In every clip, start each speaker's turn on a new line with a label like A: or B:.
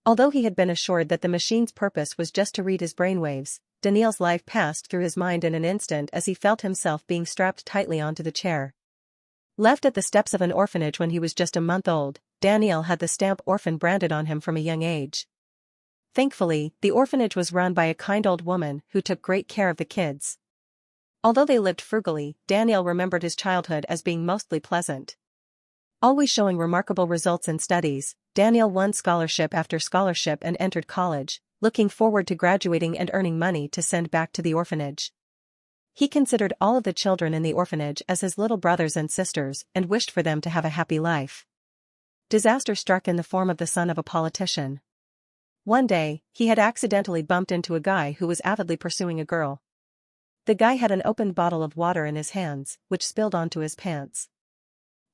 A: Although he had been assured that the machine's purpose was just to read his brainwaves, Daniel's life passed through his mind in an instant as he felt himself being strapped tightly onto the chair. Left at the steps of an orphanage when he was just a month old, Daniel had the stamp orphan branded on him from a young age. Thankfully, the orphanage was run by a kind old woman who took great care of the kids. Although they lived frugally, Daniel remembered his childhood as being mostly pleasant. Always showing remarkable results in studies, Daniel won scholarship after scholarship and entered college, looking forward to graduating and earning money to send back to the orphanage. He considered all of the children in the orphanage as his little brothers and sisters and wished for them to have a happy life. Disaster struck in the form of the son of a politician. One day, he had accidentally bumped into a guy who was avidly pursuing a girl. The guy had an opened bottle of water in his hands, which spilled onto his pants.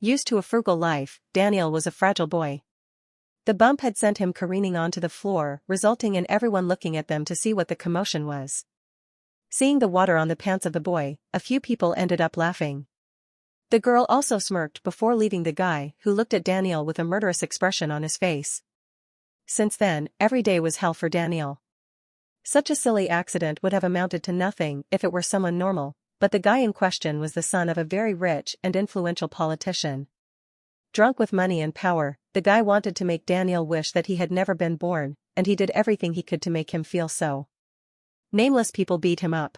A: Used to a frugal life, Daniel was a fragile boy. The bump had sent him careening onto the floor, resulting in everyone looking at them to see what the commotion was. Seeing the water on the pants of the boy, a few people ended up laughing. The girl also smirked before leaving the guy, who looked at Daniel with a murderous expression on his face. Since then, every day was hell for Daniel. Such a silly accident would have amounted to nothing if it were someone normal, but the guy in question was the son of a very rich and influential politician. Drunk with money and power, the guy wanted to make Daniel wish that he had never been born, and he did everything he could to make him feel so. Nameless people beat him up.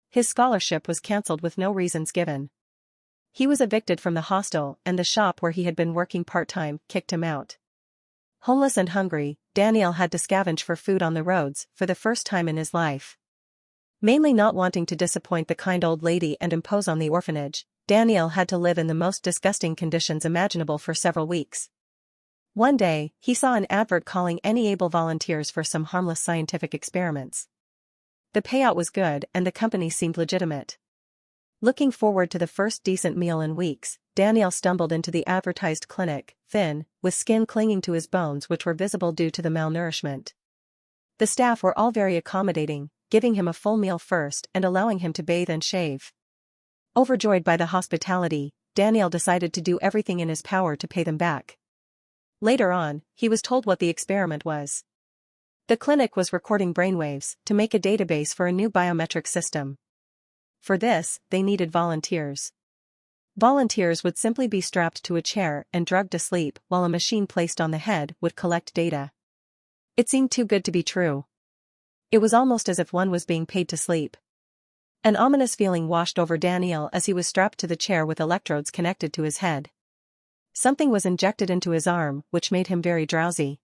A: His scholarship was cancelled with no reasons given. He was evicted from the hostel, and the shop where he had been working part-time kicked him out. Homeless and hungry, Daniel had to scavenge for food on the roads for the first time in his life. Mainly not wanting to disappoint the kind old lady and impose on the orphanage, Daniel had to live in the most disgusting conditions imaginable for several weeks. One day, he saw an advert calling any able volunteers for some harmless scientific experiments. The payout was good and the company seemed legitimate. Looking forward to the first decent meal in weeks, Daniel stumbled into the advertised clinic, thin, with skin clinging to his bones which were visible due to the malnourishment. The staff were all very accommodating, giving him a full meal first and allowing him to bathe and shave. Overjoyed by the hospitality, Daniel decided to do everything in his power to pay them back. Later on, he was told what the experiment was. The clinic was recording brainwaves to make a database for a new biometric system. For this, they needed volunteers. Volunteers would simply be strapped to a chair and drugged to sleep while a machine placed on the head would collect data. It seemed too good to be true. It was almost as if one was being paid to sleep. An ominous feeling washed over Daniel as he was strapped to the chair with electrodes connected to his head. Something was injected into his arm, which made him very drowsy.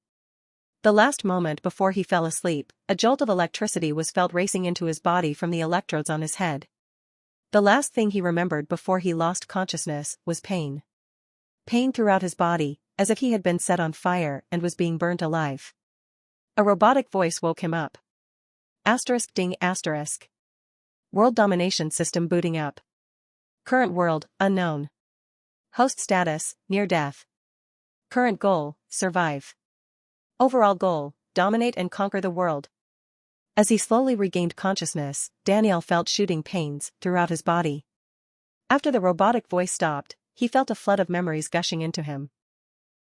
A: The last moment before he fell asleep, a jolt of electricity was felt racing into his body from the electrodes on his head. The last thing he remembered before he lost consciousness was pain. Pain throughout his body, as if he had been set on fire and was being burnt alive. A robotic voice woke him up. Asterisk ding asterisk. World domination system booting up. Current world, unknown. Host status, near death. Current goal, survive. Overall goal, dominate and conquer the world. As he slowly regained consciousness, Daniel felt shooting pains throughout his body. After the robotic voice stopped, he felt a flood of memories gushing into him.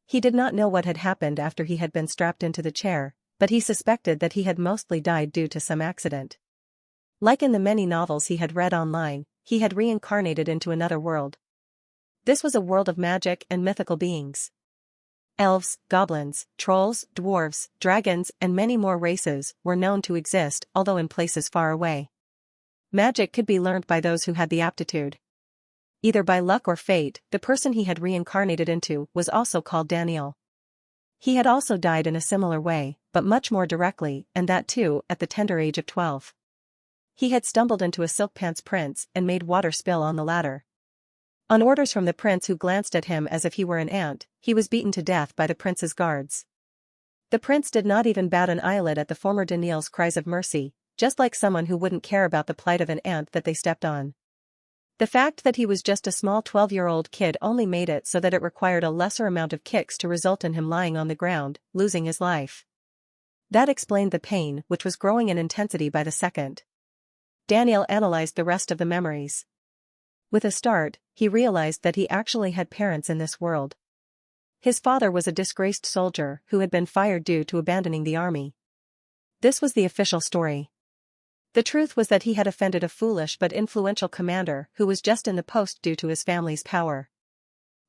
A: He did not know what had happened after he had been strapped into the chair, but he suspected that he had mostly died due to some accident. Like in the many novels he had read online, he had reincarnated into another world. This was a world of magic and mythical beings. Elves, goblins, trolls, dwarves, dragons, and many more races were known to exist, although in places far away. Magic could be learned by those who had the aptitude. Either by luck or fate, the person he had reincarnated into was also called Daniel. He had also died in a similar way, but much more directly, and that too, at the tender age of 12. He had stumbled into a silk pants prince and made water spill on the latter. On orders from the prince who glanced at him as if he were an ant, he was beaten to death by the prince's guards. The prince did not even bat an eyelid at the former Daniel's cries of mercy, just like someone who wouldn't care about the plight of an ant that they stepped on. The fact that he was just a small 12-year-old kid only made it so that it required a lesser amount of kicks to result in him lying on the ground, losing his life. That explained the pain, which was growing in intensity by the second. Daniel analyzed the rest of the memories. With a start, he realized that he actually had parents in this world. His father was a disgraced soldier who had been fired due to abandoning the army. This was the official story. The truth was that he had offended a foolish but influential commander who was just in the post due to his family's power.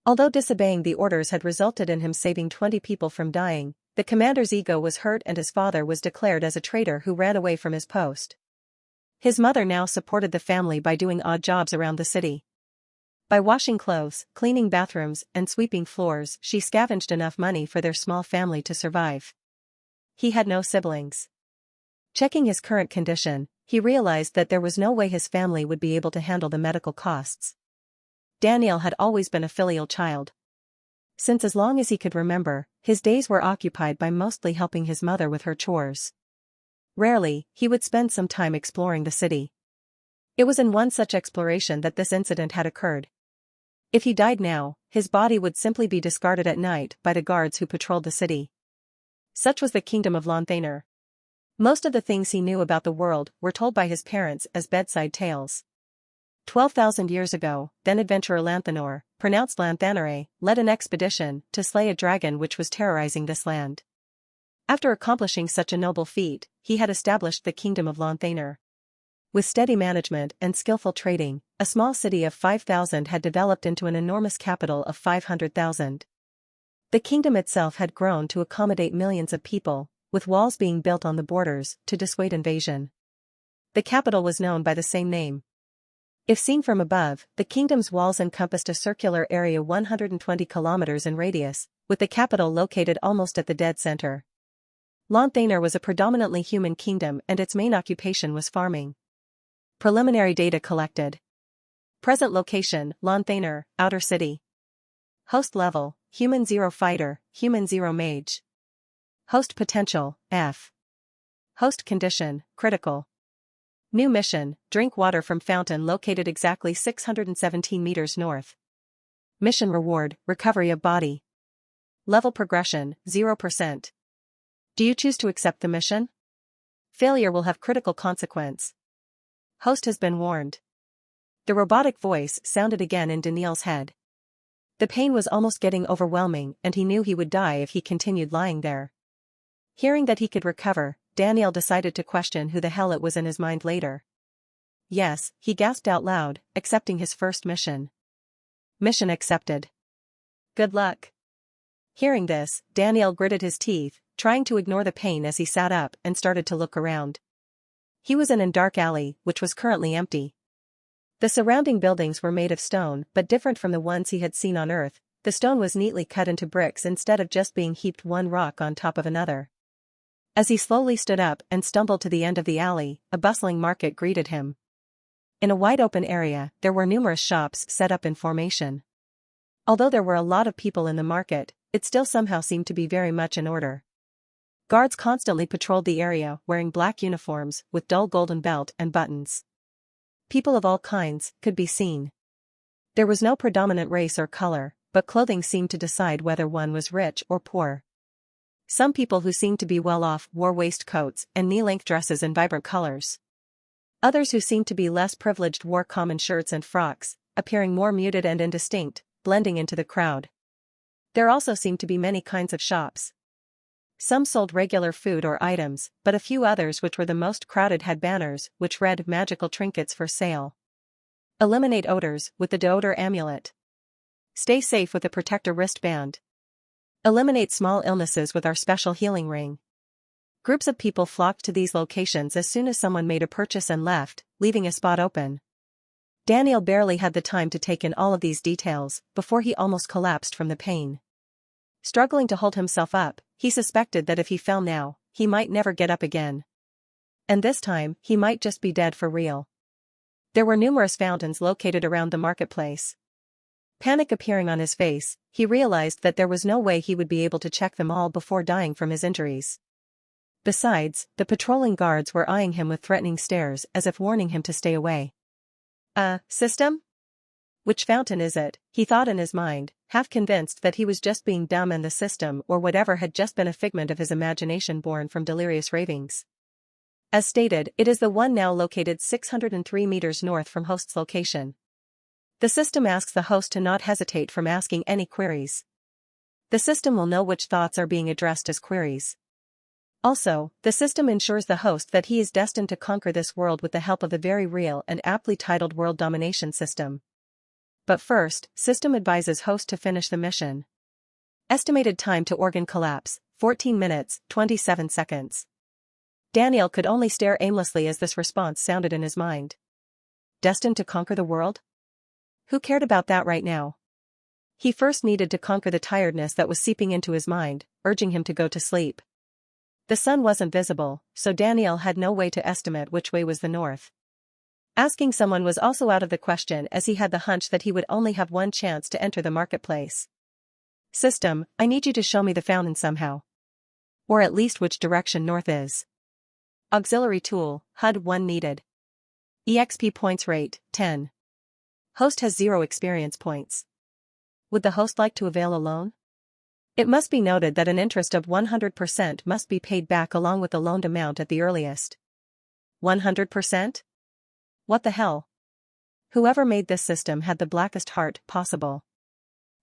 A: Although disobeying the orders had resulted in him saving 20 people from dying, the commander's ego was hurt and his father was declared as a traitor who ran away from his post. His mother now supported the family by doing odd jobs around the city. By washing clothes, cleaning bathrooms, and sweeping floors, she scavenged enough money for their small family to survive. He had no siblings. Checking his current condition, he realized that there was no way his family would be able to handle the medical costs. Daniel had always been a filial child. Since as long as he could remember, his days were occupied by mostly helping his mother with her chores. Rarely, he would spend some time exploring the city. It was in one such exploration that this incident had occurred. If he died now, his body would simply be discarded at night by the guards who patrolled the city. Such was the kingdom of Lonthaner. Most of the things he knew about the world were told by his parents as bedside tales. 12,000 years ago, then adventurer Lanthanor, pronounced Lanthanere, led an expedition to slay a dragon which was terrorizing this land. After accomplishing such a noble feat, he had established the kingdom of Lonthaner. With steady management and skillful trading, a small city of 5,000 had developed into an enormous capital of 500,000. The kingdom itself had grown to accommodate millions of people, with walls being built on the borders to dissuade invasion. The capital was known by the same name. If seen from above, the kingdom's walls encompassed a circular area 120 kilometers in radius, with the capital located almost at the dead center. Lonthaner was a predominantly human kingdom and its main occupation was farming. Preliminary data collected. Present location, Lonthaner, Outer City. Host level, Human 0 Fighter, Human 0 Mage. Host potential, F. Host condition, critical. New mission, drink water from fountain located exactly 617 meters north. Mission reward, recovery of body. Level progression, 0%. Do you choose to accept the mission? Failure will have critical consequence. Host has been warned. The robotic voice sounded again in Daniel's head. The pain was almost getting overwhelming and he knew he would die if he continued lying there. Hearing that he could recover, Daniel decided to question who the hell it was in his mind later. Yes, he gasped out loud, accepting his first mission. Mission accepted. Good luck. Hearing this, Daniel gritted his teeth, trying to ignore the pain as he sat up and started to look around. He was in a dark alley, which was currently empty. The surrounding buildings were made of stone but different from the ones he had seen on Earth. The stone was neatly cut into bricks instead of just being heaped one rock on top of another. As he slowly stood up and stumbled to the end of the alley, a bustling market greeted him. In a wide-open area, there were numerous shops set up in formation. Although there were a lot of people in the market, it still somehow seemed to be very much in order. Guards constantly patrolled the area wearing black uniforms with dull golden belt and buttons. People of all kinds could be seen. There was no predominant race or color, but clothing seemed to decide whether one was rich or poor. Some people who seemed to be well off wore waistcoats and knee-length dresses in vibrant colors. Others who seemed to be less privileged wore common shirts and frocks, appearing more muted and indistinct, blending into the crowd. There also seemed to be many kinds of shops. Some sold regular food or items, but a few others which were the most crowded had banners which read magical trinkets for sale. Eliminate odors with the deodor amulet. Stay safe with the protector wristband. Eliminate small illnesses with our special healing ring. Groups of people flocked to these locations as soon as someone made a purchase and left, leaving a spot open. Daniel barely had the time to take in all of these details before he almost collapsed from the pain. Struggling to hold himself up, he suspected that if he fell now, he might never get up again. And this time, he might just be dead for real. There were numerous fountains located around the marketplace. Panic appearing on his face, he realized that there was no way he would be able to check them all before dying from his injuries. Besides, the patrolling guards were eyeing him with threatening stares as if warning him to stay away. System? Which fountain is it? He thought in his mind, half convinced that he was just being dumb and the system or whatever had just been a figment of his imagination born from delirious ravings. As stated, it is the one now located 603 meters north from host's location. The system asks the host to not hesitate from asking any queries. The system will know which thoughts are being addressed as queries. Also, the system ensures the host that he is destined to conquer this world with the help of the very real and aptly titled World Domination system. But first, system advises host to finish the mission. Estimated time to organ collapse, 14 minutes, 27 seconds. Daniel could only stare aimlessly as this response sounded in his mind. Destined to conquer the world? Who cared about that right now? He first needed to conquer the tiredness that was seeping into his mind, urging him to go to sleep. The sun wasn't visible, so Daniel had no way to estimate which way was the north. Asking someone was also out of the question as he had the hunch that he would only have one chance to enter the marketplace. System, I need you to show me the fountain somehow. Or at least which direction north is. Auxiliary tool, HUD-1 needed. EXP points rate, 10. Host has 0 experience points. Would the host like to avail a loan? It must be noted that an interest of 100% must be paid back along with the loaned amount at the earliest. 100%? What the hell? Whoever made this system had the blackest heart possible.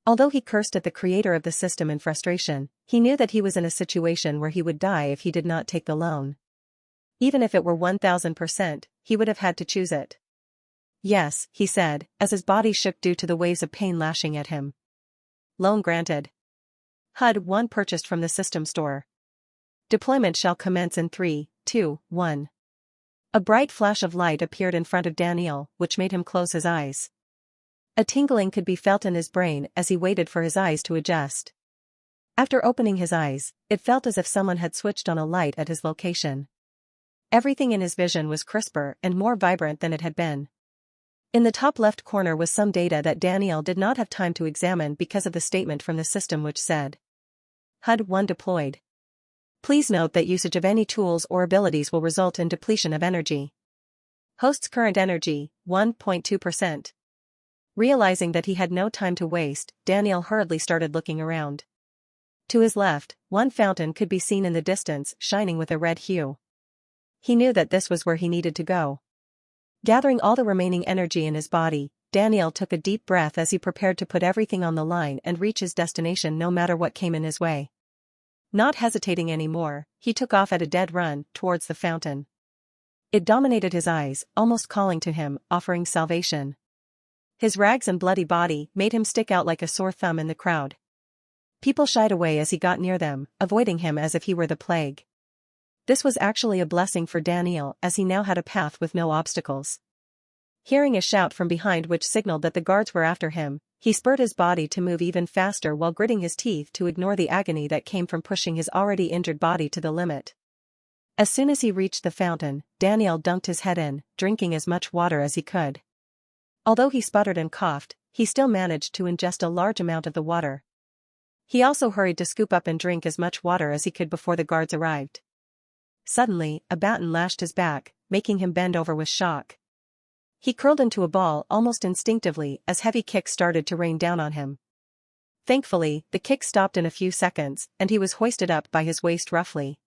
A: Although he cursed at the creator of the system in frustration, he knew that he was in a situation where he would die if he did not take the loan. Even if it were 1000%, he would have had to choose it. Yes, he said, as his body shook due to the waves of pain lashing at him. Loan granted. HUD-1 purchased from the system store. Deployment shall commence in 3, 2, 1. A bright flash of light appeared in front of Daniel, which made him close his eyes. A tingling could be felt in his brain as he waited for his eyes to adjust. After opening his eyes, it felt as if someone had switched on a light at his location. Everything in his vision was crisper and more vibrant than it had been. In the top left corner was some data that Daniel did not have time to examine because of the statement from the system which said, HUD-1 deployed. Please note that usage of any tools or abilities will result in depletion of energy. Host's current energy, 1.2%. Realizing that he had no time to waste, Daniel hurriedly started looking around. To his left, one fountain could be seen in the distance, shining with a red hue. He knew that this was where he needed to go. Gathering all the remaining energy in his body, Daniel took a deep breath as he prepared to put everything on the line and reach his destination no matter what came in his way. Not hesitating anymore, he took off at a dead run towards the fountain. It dominated his eyes, almost calling to him, offering salvation. His rags and bloody body made him stick out like a sore thumb in the crowd. People shied away as he got near them, avoiding him as if he were the plague. This was actually a blessing for Daniel as he now had a path with no obstacles. Hearing a shout from behind which signaled that the guards were after him, he spurred his body to move even faster while gritting his teeth to ignore the agony that came from pushing his already injured body to the limit. As soon as he reached the fountain, Daniel dunked his head in, drinking as much water as he could. Although he sputtered and coughed, he still managed to ingest a large amount of the water. He also hurried to scoop up and drink as much water as he could before the guards arrived. Suddenly, a baton lashed his back, making him bend over with shock. He curled into a ball almost instinctively as heavy kicks started to rain down on him. Thankfully, the kick stopped in a few seconds, and he was hoisted up by his waist roughly.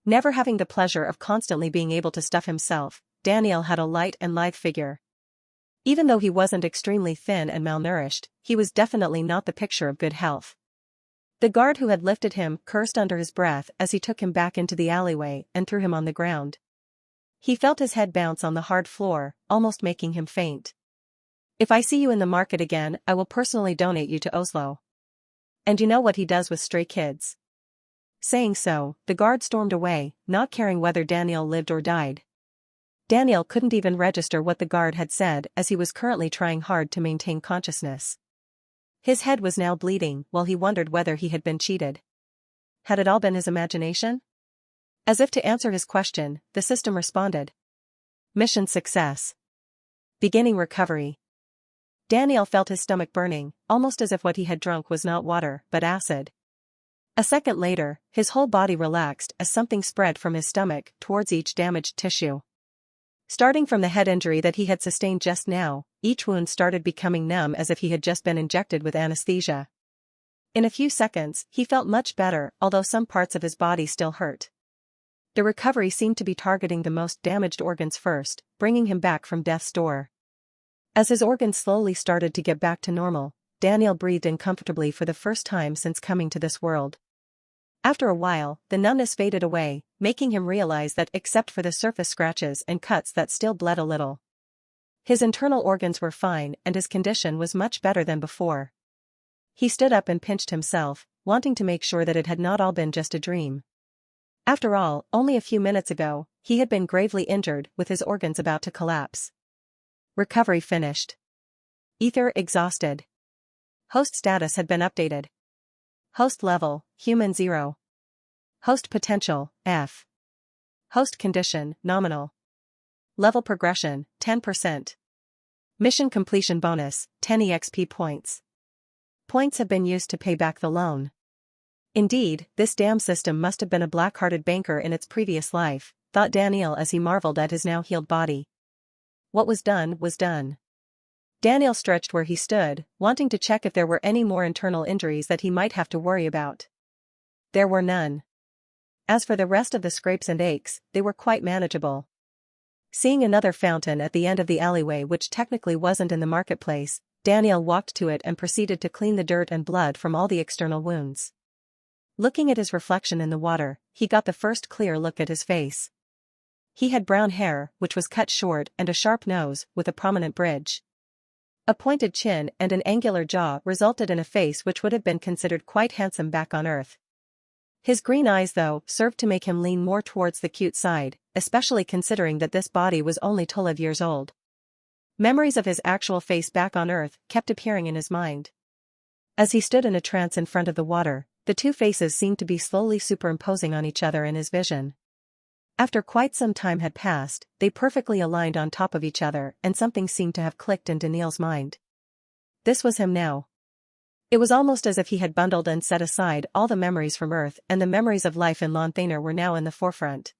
A: Never having the pleasure of constantly being able to stuff himself, Daniel had a light and lithe figure. Even though he wasn't extremely thin and malnourished, he was definitely not the picture of good health. The guard who had lifted him cursed under his breath as he took him back into the alleyway and threw him on the ground. He felt his head bounce on the hard floor, almost making him faint. If I see you in the market again, I will personally donate you to Oslo. And you know what he does with stray kids. Saying so, the guard stormed away, not caring whether Daniel lived or died. Daniel couldn't even register what the guard had said as he was currently trying hard to maintain consciousness. His head was now bleeding while he wondered whether he had been cheated. Had it all been his imagination? As if to answer his question, the system responded. Mission success. Beginning recovery. Daniel felt his stomach burning, almost as if what he had drunk was not water, but acid. A second later, his whole body relaxed as something spread from his stomach towards each damaged tissue. Starting from the head injury that he had sustained just now, each wound started becoming numb as if he had just been injected with anesthesia. In a few seconds, he felt much better, although some parts of his body still hurt. The recovery seemed to be targeting the most damaged organs first, bringing him back from death's door. As his organs slowly started to get back to normal, Daniel breathed in comfortably for the first time since coming to this world. After a while, the numbness faded away, making him realize that except for the surface scratches and cuts that still bled a little, his internal organs were fine and his condition was much better than before. He stood up and pinched himself, wanting to make sure that it had not all been just a dream. After all, only a few minutes ago, he had been gravely injured with his organs about to collapse. Recovery finished. Ether exhausted. Host status had been updated. Host level, human 0. Host potential, F. Host condition, nominal. Level progression, 10%. Mission completion bonus, 10 EXP points. Points have been used to pay back the loan. Indeed, this damn system must have been a black-hearted banker in its previous life, thought Daniel as he marveled at his now healed body. What was done was done. Daniel stretched where he stood, wanting to check if there were any more internal injuries that he might have to worry about. There were none. As for the rest of the scrapes and aches, they were quite manageable. Seeing another fountain at the end of the alleyway which technically wasn't in the marketplace, Daniel walked to it and proceeded to clean the dirt and blood from all the external wounds. Looking at his reflection in the water, he got the first clear look at his face. He had brown hair, which was cut short, and a sharp nose, with a prominent bridge. A pointed chin and an angular jaw resulted in a face which would have been considered quite handsome back on Earth. His green eyes, though, served to make him lean more towards the cute side, especially considering that this body was only 12 years old. Memories of his actual face back on Earth kept appearing in his mind. As he stood in a trance in front of the water, the two faces seemed to be slowly superimposing on each other in his vision. After quite some time had passed, they perfectly aligned on top of each other and something seemed to have clicked in Daniel's mind. This was him now. It was almost as if he had bundled and set aside all the memories from Earth and the memories of life in Lonthaner were now in the forefront.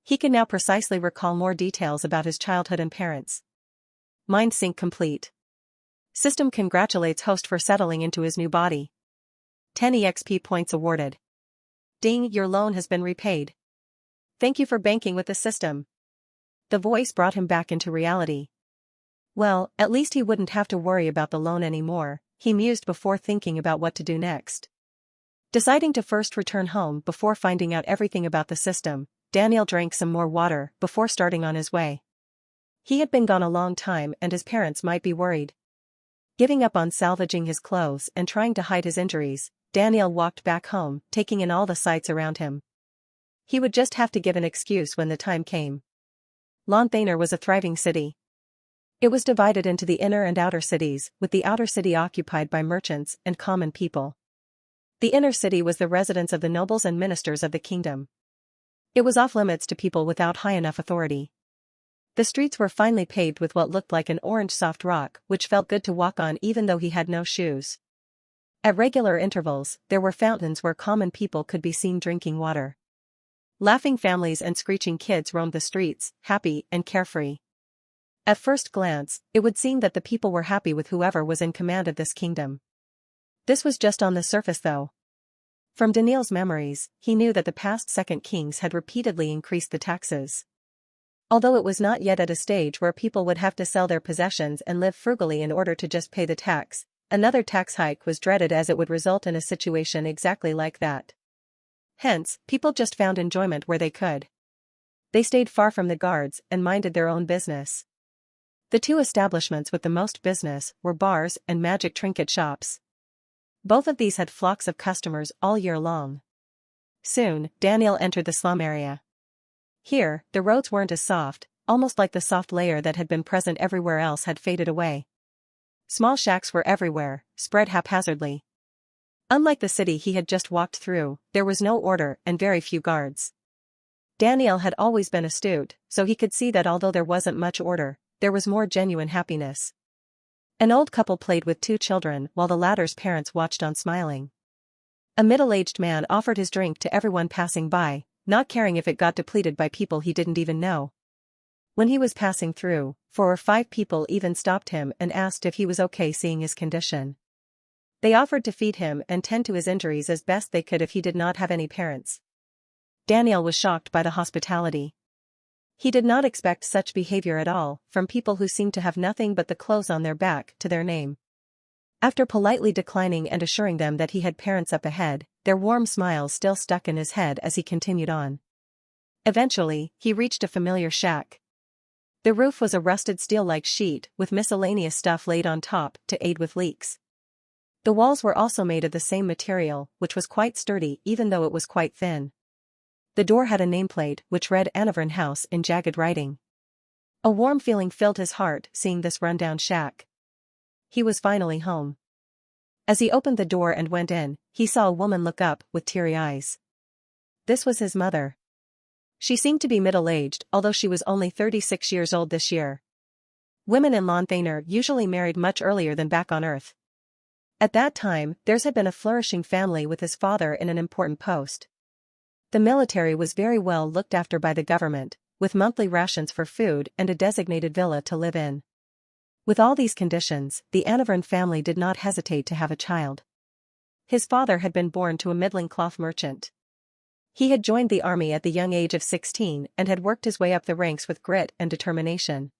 A: He could now precisely recall more details about his childhood and parents. Mind sync complete. System congratulates host for settling into his new body. 10 EXP points awarded. Ding, your loan has been repaid. Thank you for banking with the system. The voice brought him back into reality. Well, at least he wouldn't have to worry about the loan anymore, he mused before thinking about what to do next. Deciding to first return home before finding out everything about the system, Daniel drank some more water before starting on his way. He had been gone a long time and his parents might be worried. Giving up on salvaging his clothes and trying to hide his injuries, Daniel walked back home, taking in all the sights around him. He would just have to give an excuse when the time came. Lonthaner was a thriving city. It was divided into the inner and outer cities, with the outer city occupied by merchants and common people. The inner city was the residence of the nobles and ministers of the kingdom. It was off-limits to people without high enough authority. The streets were finely paved with what looked like an orange soft rock, which felt good to walk on even though he had no shoes. At regular intervals, there were fountains where common people could be seen drinking water. Laughing families and screeching kids roamed the streets, happy and carefree. At first glance, it would seem that the people were happy with whoever was in command of this kingdom. This was just on the surface though. From Daniel's memories, he knew that the past second kings had repeatedly increased the taxes. Although it was not yet at a stage where people would have to sell their possessions and live frugally in order to just pay the tax, another tax hike was dreaded as it would result in a situation exactly like that. Hence, people just found enjoyment where they could. They stayed far from the guards and minded their own business. The two establishments with the most business were bars and magic trinket shops. Both of these had flocks of customers all year long. Soon, Daniel entered the slum area. Here, the roads weren't as soft, almost like the soft layer that had been present everywhere else had faded away. Small shacks were everywhere, spread haphazardly. Unlike the city he had just walked through, there was no order and very few guards. Daniel had always been astute, so he could see that although there wasn't much order, there was more genuine happiness. An old couple played with two children while the latter's parents watched on smiling. A middle-aged man offered his drink to everyone passing by, not caring if it got depleted by people he didn't even know. When he was passing through, 4 or 5 people even stopped him and asked if he was okay seeing his condition. They offered to feed him and tend to his injuries as best they could if he did not have any parents. Daniel was shocked by the hospitality. He did not expect such behavior at all, from people who seemed to have nothing but the clothes on their back to their name. After politely declining and assuring them that he had parents up ahead, their warm smiles still stuck in his head as he continued on. Eventually, he reached a familiar shack. The roof was a rusted steel-like sheet with miscellaneous stuff laid on top to aid with leaks. The walls were also made of the same material, which was quite sturdy even though it was quite thin. The door had a nameplate which read Anavran House in jagged writing. A warm feeling filled his heart seeing this rundown shack. He was finally home. As he opened the door and went in, he saw a woman look up with teary eyes. This was his mother. She seemed to be middle-aged, although she was only 36 years old this year. Women in Lonthaner usually married much earlier than back on Earth. At that time, theirs had been a flourishing family with his father in an important post. The military was very well looked after by the government, with monthly rations for food and a designated villa to live in. With all these conditions, the Anavran family did not hesitate to have a child. His father had been born to a middling cloth merchant. He had joined the army at the young age of 16 and had worked his way up the ranks with grit and determination.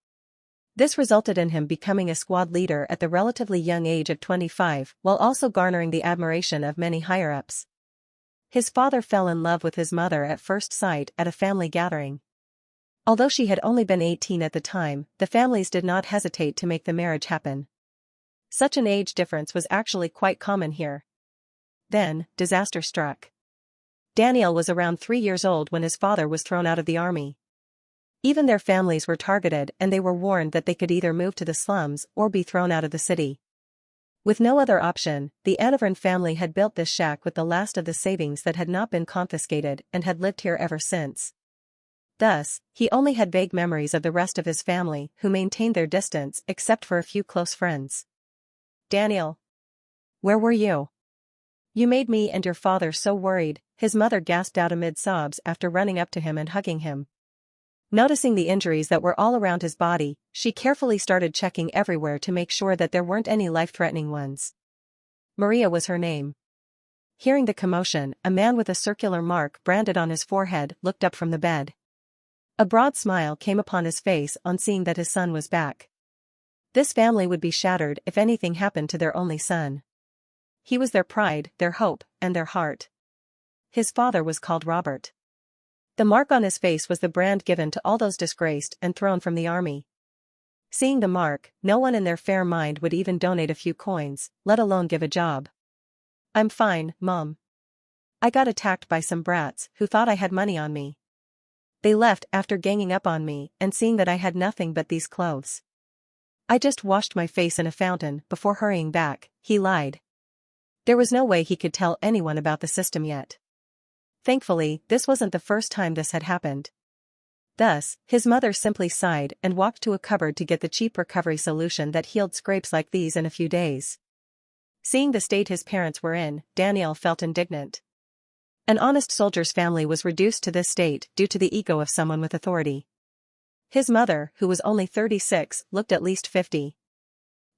A: This resulted in him becoming a squad leader at the relatively young age of 25, while also garnering the admiration of many higher-ups. His father fell in love with his mother at first sight at a family gathering. Although she had only been 18 at the time, the families did not hesitate to make the marriage happen. Such an age difference was actually quite common here. Then, disaster struck. Daniel was around 3 years old when his father was thrown out of the army. Even their families were targeted and they were warned that they could either move to the slums or be thrown out of the city. With no other option, the Anavran family had built this shack with the last of the savings that had not been confiscated and had lived here ever since. Thus, he only had vague memories of the rest of his family who maintained their distance except for a few close friends. "Daniel. Where were you? You made me and your father so worried," his mother gasped out amid sobs after running up to him and hugging him. Noticing the injuries that were all around his body, she carefully started checking everywhere to make sure that there weren't any life-threatening ones. Maria was her name. Hearing the commotion, a man with a circular mark branded on his forehead looked up from the bed. A broad smile came upon his face on seeing that his son was back. This family would be shattered if anything happened to their only son. He was their pride, their hope, and their heart. His father was called Robert. The mark on his face was the brand given to all those disgraced and thrown from the army. Seeing the mark, no one in their fair mind would even donate a few coins, let alone give a job. "I'm fine, Mom. I got attacked by some brats who thought I had money on me. They left after ganging up on me and seeing that I had nothing but these clothes. I just washed my face in a fountain before hurrying back," he lied. There was no way he could tell anyone about the system yet. Thankfully, this wasn't the first time this had happened. Thus, his mother simply sighed and walked to a cupboard to get the cheap recovery solution that healed scrapes like these in a few days. Seeing the state his parents were in, Daniel felt indignant. An honest soldier's family was reduced to this state due to the ego of someone with authority. His mother, who was only 36, looked at least 50.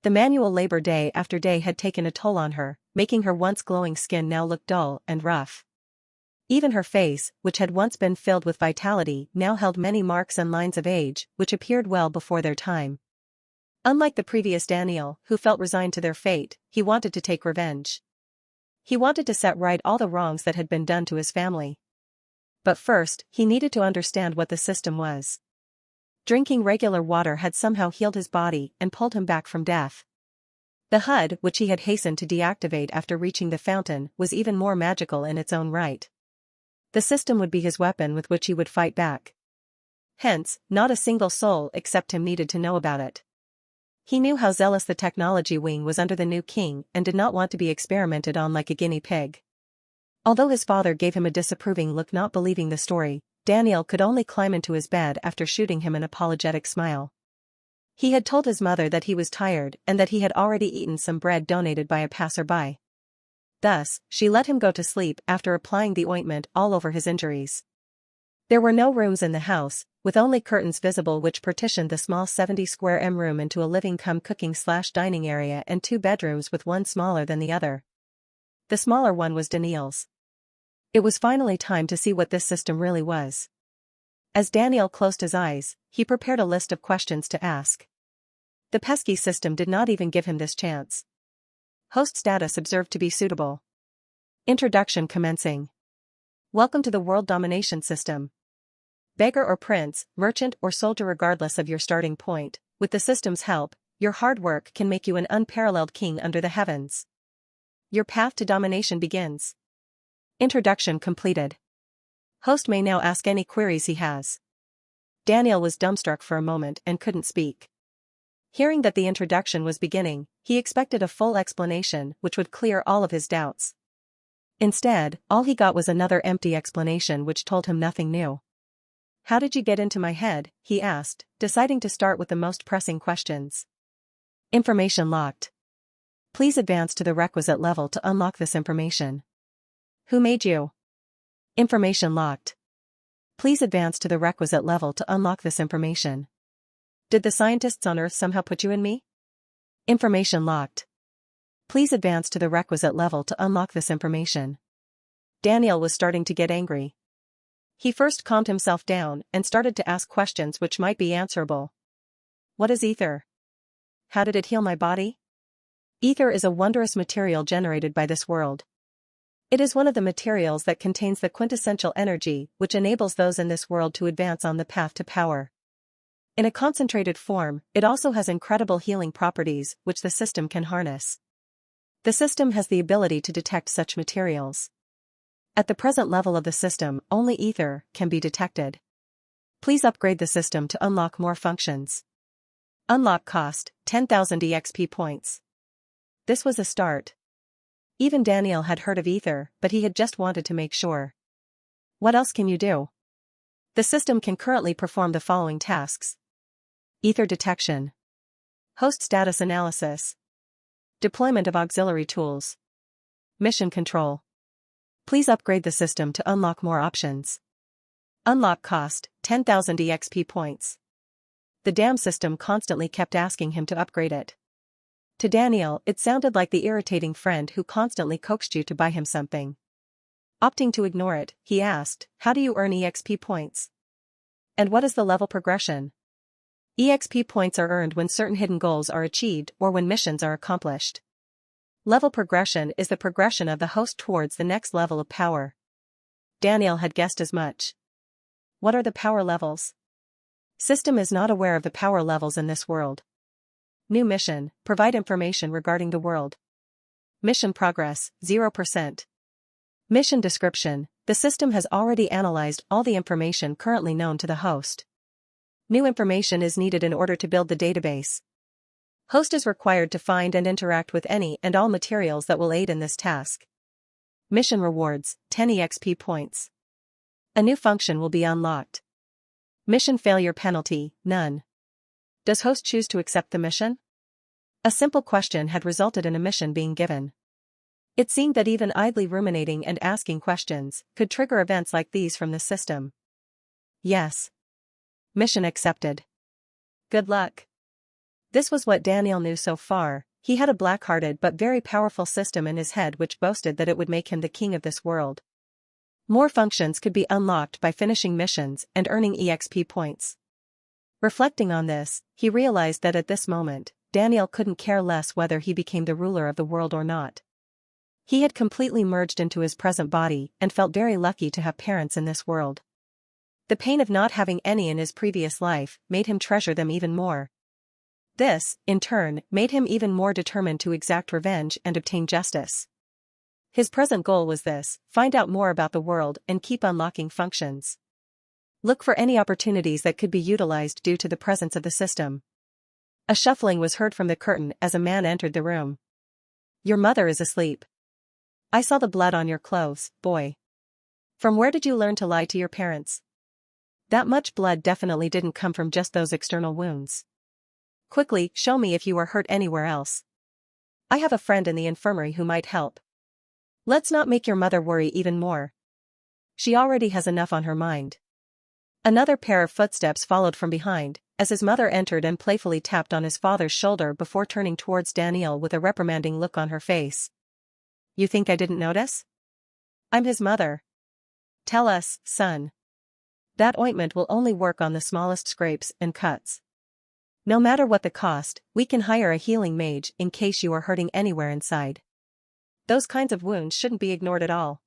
A: The manual labor day after day had taken a toll on her, making her once glowing skin now look dull and rough. Even her face, which had once been filled with vitality, now held many marks and lines of age, which appeared well before their time. Unlike the previous Daniel, who felt resigned to their fate, he wanted to take revenge. He wanted to set right all the wrongs that had been done to his family. But first, he needed to understand what the system was. Drinking regular water had somehow healed his body and pulled him back from death. The HUD, which he had hastened to deactivate after reaching the fountain, was even more magical in its own right. The system would be his weapon with which he would fight back. Hence, not a single soul except him needed to know about it. He knew how zealous the technology wing was under the new king and did not want to be experimented on like a guinea pig. Although his father gave him a disapproving look not believing the story, Daniel could only climb into his bed after shooting him an apologetic smile. He had told his mother that he was tired and that he had already eaten some bread donated by a passerby. Thus, she let him go to sleep after applying the ointment all over his injuries. There were no rooms in the house, with only curtains visible which partitioned the small 70-square-m room into a living-cum-cooking/dining area and 2 bedrooms with one smaller than the other. The smaller one was Daniel's. It was finally time to see what this system really was. As Daniel closed his eyes, he prepared a list of questions to ask. The pesky system did not even give him this chance. Host status observed to be suitable. Introduction commencing. Welcome to the world domination system. Beggar or prince, merchant or soldier, regardless of your starting point, with the system's help, your hard work can make you an unparalleled king under the heavens. Your path to domination begins. Introduction completed. Host may now ask any queries he has. Daniel was dumbstruck for a moment and couldn't speak. Hearing that the introduction was beginning, he expected a full explanation which would clear all of his doubts. Instead, all he got was another empty explanation which told him nothing new. "How did you get into my head?" he asked, deciding to start with the most pressing questions. Information locked. Please advance to the requisite level to unlock this information. Who made you? Information locked. Please advance to the requisite level to unlock this information. Did the scientists on Earth somehow put you in me? Information locked. Please advance to the requisite level to unlock this information. Daniel was starting to get angry. He first calmed himself down and started to ask questions which might be answerable. What is ether? How did it heal my body? Ether is a wondrous material generated by this world. It is one of the materials that contains the quintessential energy which enables those in this world to advance on the path to power. In a concentrated form, it also has incredible healing properties which the system can harness. The system has the ability to detect such materials. At the present level of the system, only ether can be detected. Please upgrade the system to unlock more functions. Unlock cost, 10,000 EXP points. This was a start. Even Daniel had heard of ether, but he had just wanted to make sure. What else can you do? The system can currently perform the following tasks. Ether detection. Host status analysis. Deployment of auxiliary tools. Mission control. Please upgrade the system to unlock more options. Unlock cost, 10,000 EXP points. The damn system constantly kept asking him to upgrade it. To Daniel, it sounded like the irritating friend who constantly coaxed you to buy him something. Opting to ignore it, he asked, "How do you earn EXP points? And what is the level progression?" EXP points are earned when certain hidden goals are achieved or when missions are accomplished. Level progression is the progression of the host towards the next level of power. Daniel had guessed as much. What are the power levels? System is not aware of the power levels in this world. New mission, provide information regarding the world. Mission progress, 0%. Mission description, the system has already analyzed all the information currently known to the host. New information is needed in order to build the database. Host is required to find and interact with any and all materials that will aid in this task. Mission rewards, 10 EXP points. A new function will be unlocked. Mission failure penalty, none. Does host choose to accept the mission? A simple question had resulted in a mission being given. It seemed that even idly ruminating and asking questions could trigger events like these from the system. Yes. Mission accepted. Good luck. This was what Daniel knew so far. He had a black-hearted but very powerful system in his head which boasted that it would make him the king of this world. More functions could be unlocked by finishing missions and earning EXP points. Reflecting on this, he realized that at this moment, Daniel couldn't care less whether he became the ruler of the world or not. He had completely merged into his present body and felt very lucky to have parents in this world. The pain of not having any in his previous life made him treasure them even more. This, in turn, made him even more determined to exact revenge and obtain justice. His present goal was this: find out more about the world and keep unlocking functions. Look for any opportunities that could be utilized due to the presence of the system. A shuffling was heard from the curtain as a man entered the room. Your mother is asleep. I saw the blood on your clothes, boy. From where did you learn to lie to your parents? That much blood definitely didn't come from just those external wounds. Quickly, show me if you were hurt anywhere else. I have a friend in the infirmary who might help. Let's not make your mother worry even more. She already has enough on her mind. Another pair of footsteps followed from behind, as his mother entered and playfully tapped on his father's shoulder before turning towards Daniel with a reprimanding look on her face. You think I didn't notice? I'm his mother. Tell us, son. That ointment will only work on the smallest scrapes and cuts. No matter what the cost, we can hire a healing mage in case you are hurting anywhere inside. Those kinds of wounds shouldn't be ignored at all.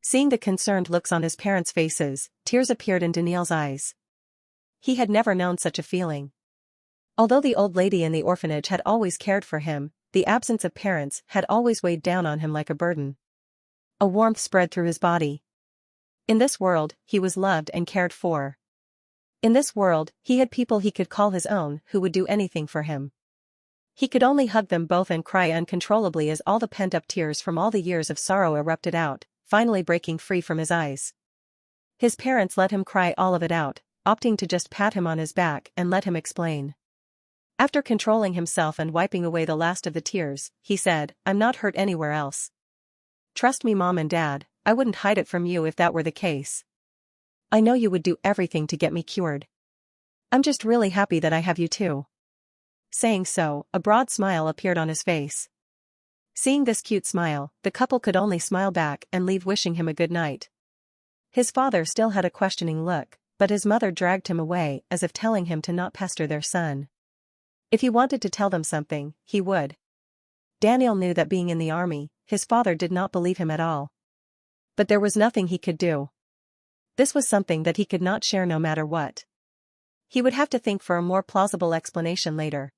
A: Seeing the concerned looks on his parents' faces, tears appeared in Daniel's eyes. He had never known such a feeling. Although the old lady in the orphanage had always cared for him, the absence of parents had always weighed down on him like a burden. A warmth spread through his body. In this world, he was loved and cared for. In this world, he had people he could call his own who would do anything for him. He could only hug them both and cry uncontrollably as all the pent-up tears from all the years of sorrow erupted out, finally breaking free from his eyes. His parents let him cry all of it out, opting to just pat him on his back and let him explain. After controlling himself and wiping away the last of the tears, he said, "I'm not hurt anywhere else. Trust me, Mom and Dad, I wouldn't hide it from you if that were the case. I know you would do everything to get me cured. I'm just really happy that I have you too." Saying so, a broad smile appeared on his face. Seeing this cute smile, the couple could only smile back and leave wishing him a good night. His father still had a questioning look, but his mother dragged him away as if telling him to not pester their son. If he wanted to tell them something, he would. Daniel knew that being in the army, his father did not believe him at all. But there was nothing he could do. This was something that he could not share no matter what. He would have to think for a more plausible explanation later.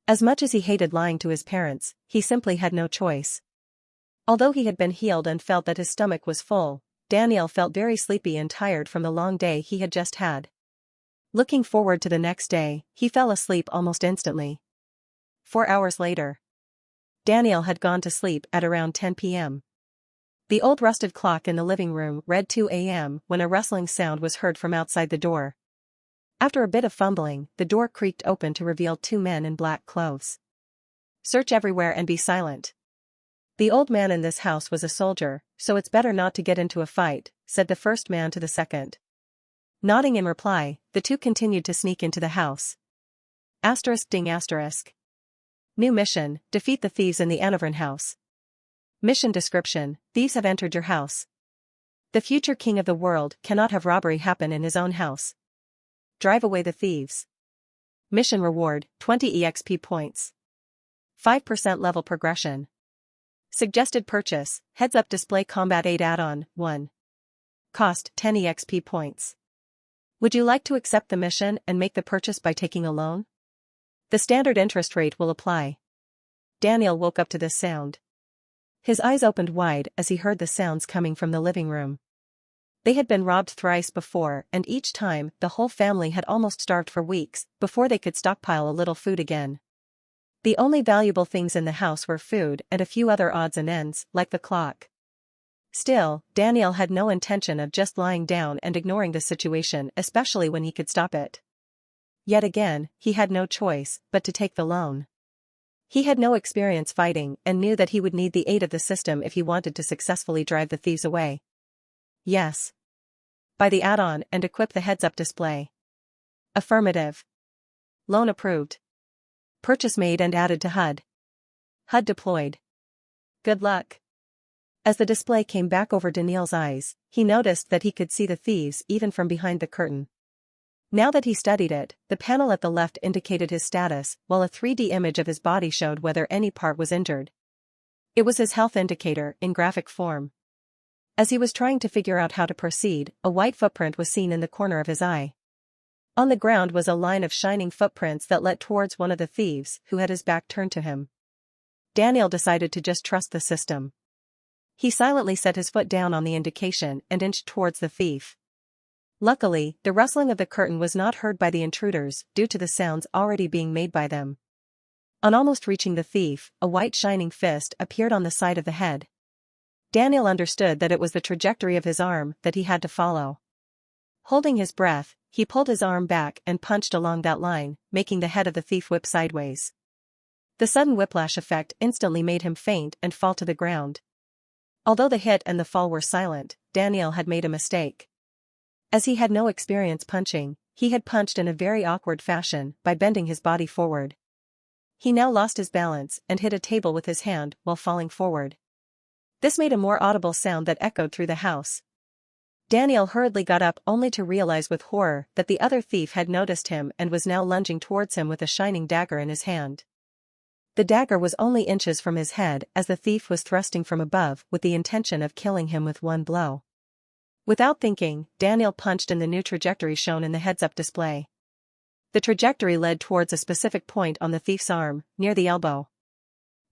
A: As much as he hated lying to his parents, he simply had no choice. Although he had been healed and felt that his stomach was full, Daniel felt very sleepy and tired from the long day he had just had. Looking forward to the next day, he fell asleep almost instantly. 4 hours later, Daniel had gone to sleep at around 10 p.m. The old rusted clock in the living room read 2 a.m. when a rustling sound was heard from outside the door. After a bit of fumbling, the door creaked open to reveal 2 men in black clothes. "Search everywhere and be silent. The old man in this house was a soldier, so it's better not to get into a fight," said the first man to the second. Nodding in reply, the 2 continued to sneak into the house. Ding asterisk. New mission, defeat the thieves in the Anavran house. Mission description, thieves have entered your house. The future king of the world cannot have robbery happen in his own house. Drive away the thieves. Mission reward, 20 EXP points. 5% level progression. Suggested purchase, heads-up display combat aid add-on, 1. Cost, 10 EXP points. Would you like to accept the mission and make the purchase by taking a loan? The standard interest rate will apply. Daniel woke up to this sound. His eyes opened wide as he heard the sounds coming from the living room. They had been robbed thrice before, and each time, the whole family had almost starved for weeks before they could stockpile a little food again. The only valuable things in the house were food and a few other odds and ends, like the clock. Still, Daniel had no intention of just lying down and ignoring the situation, especially when he could stop it. Yet again, he had no choice but to take the loan. He had no experience fighting and knew that he would need the aid of the system if he wanted to successfully drive the thieves away. Yes. Buy the add-on and equip the heads-up display. Affirmative. Loan approved. Purchase made and added to HUD. HUD deployed. Good luck. As the display came back over Daniel's eyes, he noticed that he could see the thieves even from behind the curtain. Now that he studied it, the panel at the left indicated his status, while a 3D image of his body showed whether any part was injured. It was his health indicator in graphic form. As he was trying to figure out how to proceed, a white footprint was seen in the corner of his eye. On the ground was a line of shining footprints that led towards one of the thieves who had his back turned to him. Daniel decided to just trust the system. He silently set his foot down on the indication and inched towards the thief. Luckily, the rustling of the curtain was not heard by the intruders due to the sounds already being made by them. On almost reaching the thief, a white shining fist appeared on the side of the head. Daniel understood that it was the trajectory of his arm that he had to follow. Holding his breath, he pulled his arm back and punched along that line, making the head of the thief whip sideways. The sudden whiplash effect instantly made him faint and fall to the ground. Although the hit and the fall were silent, Daniel had made a mistake. As he had no experience punching, he had punched in a very awkward fashion by bending his body forward. He now lost his balance and hit a table with his hand while falling forward. This made a more audible sound that echoed through the house. Daniel hurriedly got up only to realize with horror that the other thief had noticed him and was now lunging towards him with a shining dagger in his hand. The dagger was only inches from his head as the thief was thrusting from above with the intention of killing him with one blow. Without thinking, Daniel punched in the new trajectory shown in the heads-up display. The trajectory led towards a specific point on the thief's arm, near the elbow.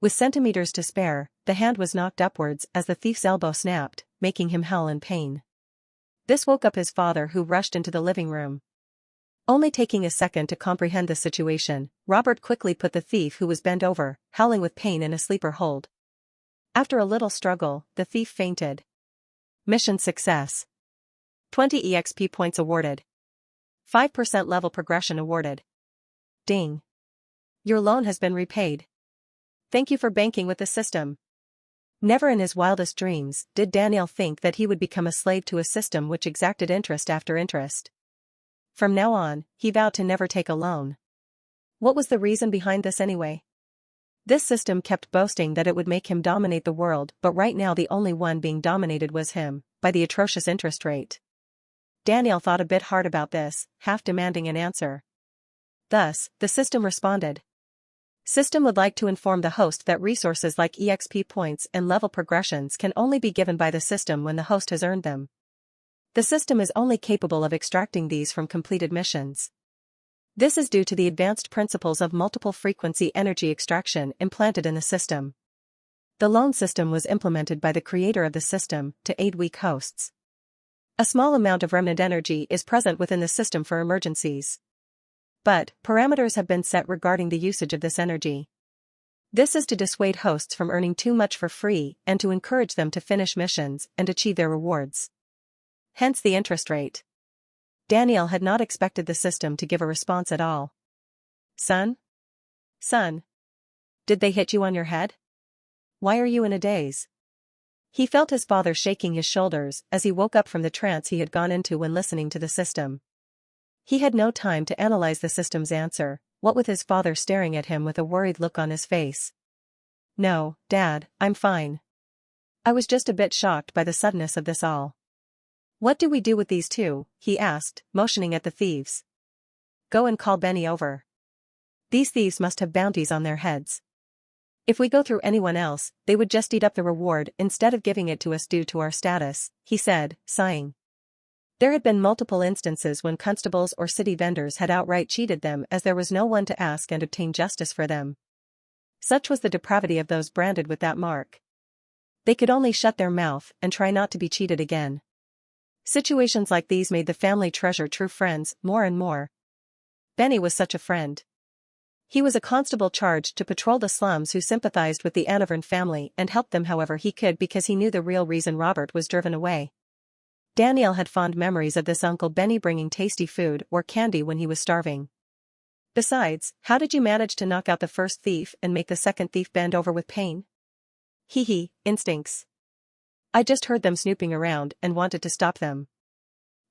A: With centimeters to spare, the hand was knocked upwards as the thief's elbow snapped, making him howl in pain. This woke up his father, who rushed into the living room. Only taking a second to comprehend the situation, Robert quickly put the thief, who was bent over, howling with pain, in a sleeper hold. After a little struggle, the thief fainted. Mission success. 20 EXP points awarded. 5% level progression awarded. Ding. Your loan has been repaid. Thank you for banking with the system. Never in his wildest dreams did Daniel think that he would become a slave to a system which exacted interest after interest. From now on, he vowed to never take a loan. What was the reason behind this anyway? This system kept boasting that it would make him dominate the world, but right now the only one being dominated was him, by the atrocious interest rate. Daniel thought a bit hard about this, half demanding an answer. Thus, the system responded. System would like to inform the host that resources like EXP points and level progressions can only be given by the system when the host has earned them. The system is only capable of extracting these from completed missions. This is due to the advanced principles of multiple frequency energy extraction implanted in the system. The loan system was implemented by the creator of the system to aid weak hosts. A small amount of remnant energy is present within the system for emergencies. But, parameters have been set regarding the usage of this energy. This is to dissuade hosts from earning too much for free and to encourage them to finish missions and achieve their rewards. Hence the interest rate. Daniel had not expected the system to give a response at all. Son? Son? Did they hit you on your head? Why are you in a daze? He felt his father shaking his shoulders as he woke up from the trance he had gone into when listening to the system. He had no time to analyze the system's answer, what with his father staring at him with a worried look on his face. No, Dad, I'm fine. I was just a bit shocked by the suddenness of this all. What do we do with these two? He asked, motioning at the thieves. Go and call Benny over. These thieves must have bounties on their heads. If we go through anyone else, they would just eat up the reward instead of giving it to us due to our status, he said, sighing. There had been multiple instances when constables or city vendors had outright cheated them as there was no one to ask and obtain justice for them. Such was the depravity of those branded with that mark. They could only shut their mouth and try not to be cheated again. Situations like these made the family treasure true friends more and more. Benny was such a friend. He was a constable charged to patrol the slums who sympathized with the Anavern family and helped them however he could because he knew the real reason Robert was driven away. Daniel had fond memories of this Uncle Benny bringing tasty food or candy when he was starving. Besides, how did you manage to knock out the first thief and make the second thief bend over with pain? Hee, instincts. I just heard them snooping around and wanted to stop them.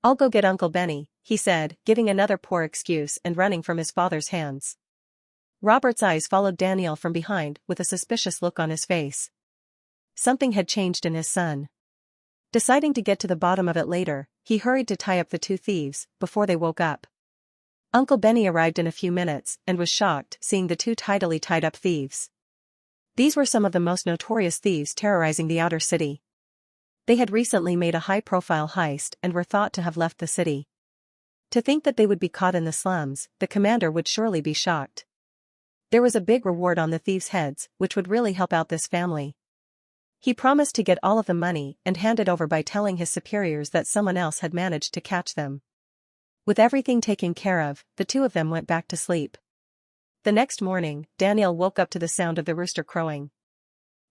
A: I'll go get Uncle Benny, he said, giving another poor excuse and running from his father's hands. Robert's eyes followed Daniel from behind with a suspicious look on his face. Something had changed in his son. Deciding to get to the bottom of it later, he hurried to tie up the two thieves before they woke up. Uncle Benny arrived in a few minutes and was shocked seeing the two tidily tied up thieves. These were some of the most notorious thieves terrorizing the outer city. They had recently made a high-profile heist and were thought to have left the city. To think that they would be caught in the slums, the commander would surely be shocked. There was a big reward on the thieves' heads, which would really help out this family. He promised to get all of the money and hand it over by telling his superiors that someone else had managed to catch them. With everything taken care of, the two of them went back to sleep. The next morning, Daniel woke up to the sound of the rooster crowing.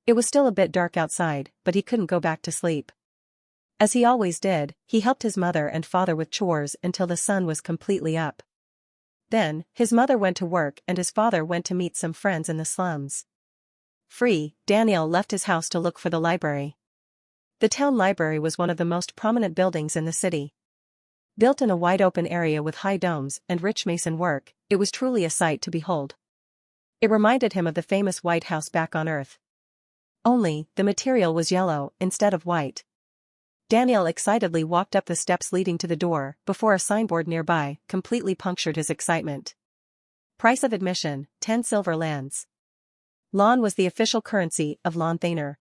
A: It was still a bit dark outside, but he couldn't go back to sleep. As he always did, he helped his mother and father with chores until the sun was completely up. Then, his mother went to work and his father went to meet some friends in the slums. Free, Daniel left his house to look for the library. The town library was one of the most prominent buildings in the city. Built in a wide-open area with high domes and rich mason work, it was truly a sight to behold. It reminded him of the famous White House back on Earth. Only, the material was yellow instead of white. Daniel excitedly walked up the steps leading to the door before a signboard nearby completely punctured his excitement. Price of admission, 10 silver lands. Lawn was the official currency of Lon Thaner.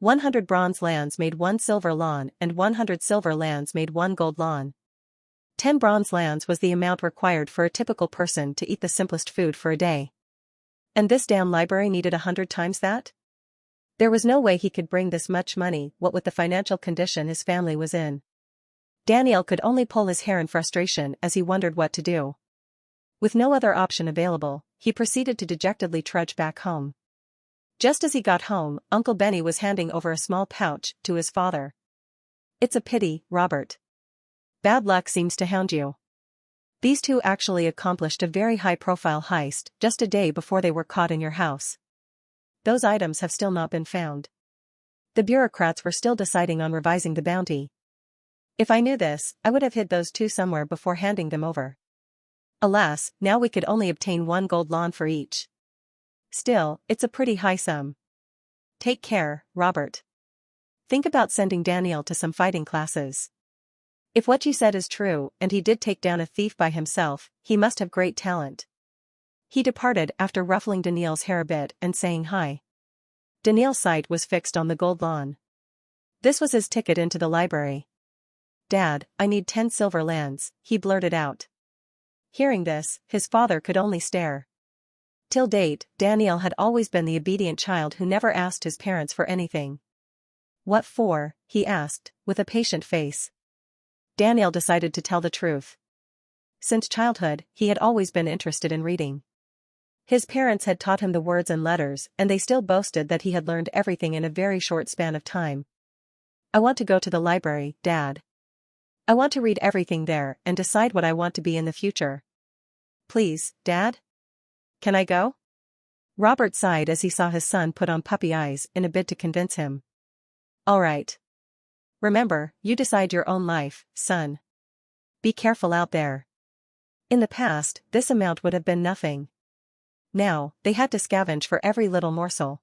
A: 100 bronze lands made 1 silver lawn and 100 silver lands made 1 gold lawn. 10 bronze lands was the amount required for a typical person to eat the simplest food for a day. And this damn library needed 100 times that? There was no way he could bring this much money, what with the financial condition his family was in. Daniel could only pull his hair in frustration as he wondered what to do. With no other option available, he proceeded to dejectedly trudge back home. Just as he got home, Uncle Benny was handing over a small pouch to his father. "It's a pity, Robert. Bad luck seems to hound you. These two actually accomplished a very high-profile heist just a day before they were caught in your house. Those items have still not been found. The bureaucrats were still deciding on revising the bounty. If I knew this, I would have hid those two somewhere before handing them over. Alas, now we could only obtain 1 gold lawn for each. Still, it's a pretty high sum. Take care, Robert. Think about sending Daniel to some fighting classes. If what you said is true, and he did take down a thief by himself, he must have great talent." He departed after ruffling Daniel's hair a bit and saying hi. Daniel's sight was fixed on the gold lawn. This was his ticket into the library. "Dad, I need 10 silver lands," he blurted out. Hearing this, his father could only stare. Till date, Daniel had always been the obedient child who never asked his parents for anything. "What for?" he asked, with a patient face. Daniel decided to tell the truth. Since childhood, he had always been interested in reading. His parents had taught him the words and letters, and they still boasted that he had learned everything in a very short span of time. "I want to go to the library, Dad. I want to read everything there and decide what I want to be in the future. Please, Dad? Can I go?" Robert sighed as he saw his son put on puppy eyes in a bid to convince him. "All right. Remember, you decide your own life, son. Be careful out there." In the past, this amount would have been nothing. Now, they had to scavenge for every little morsel.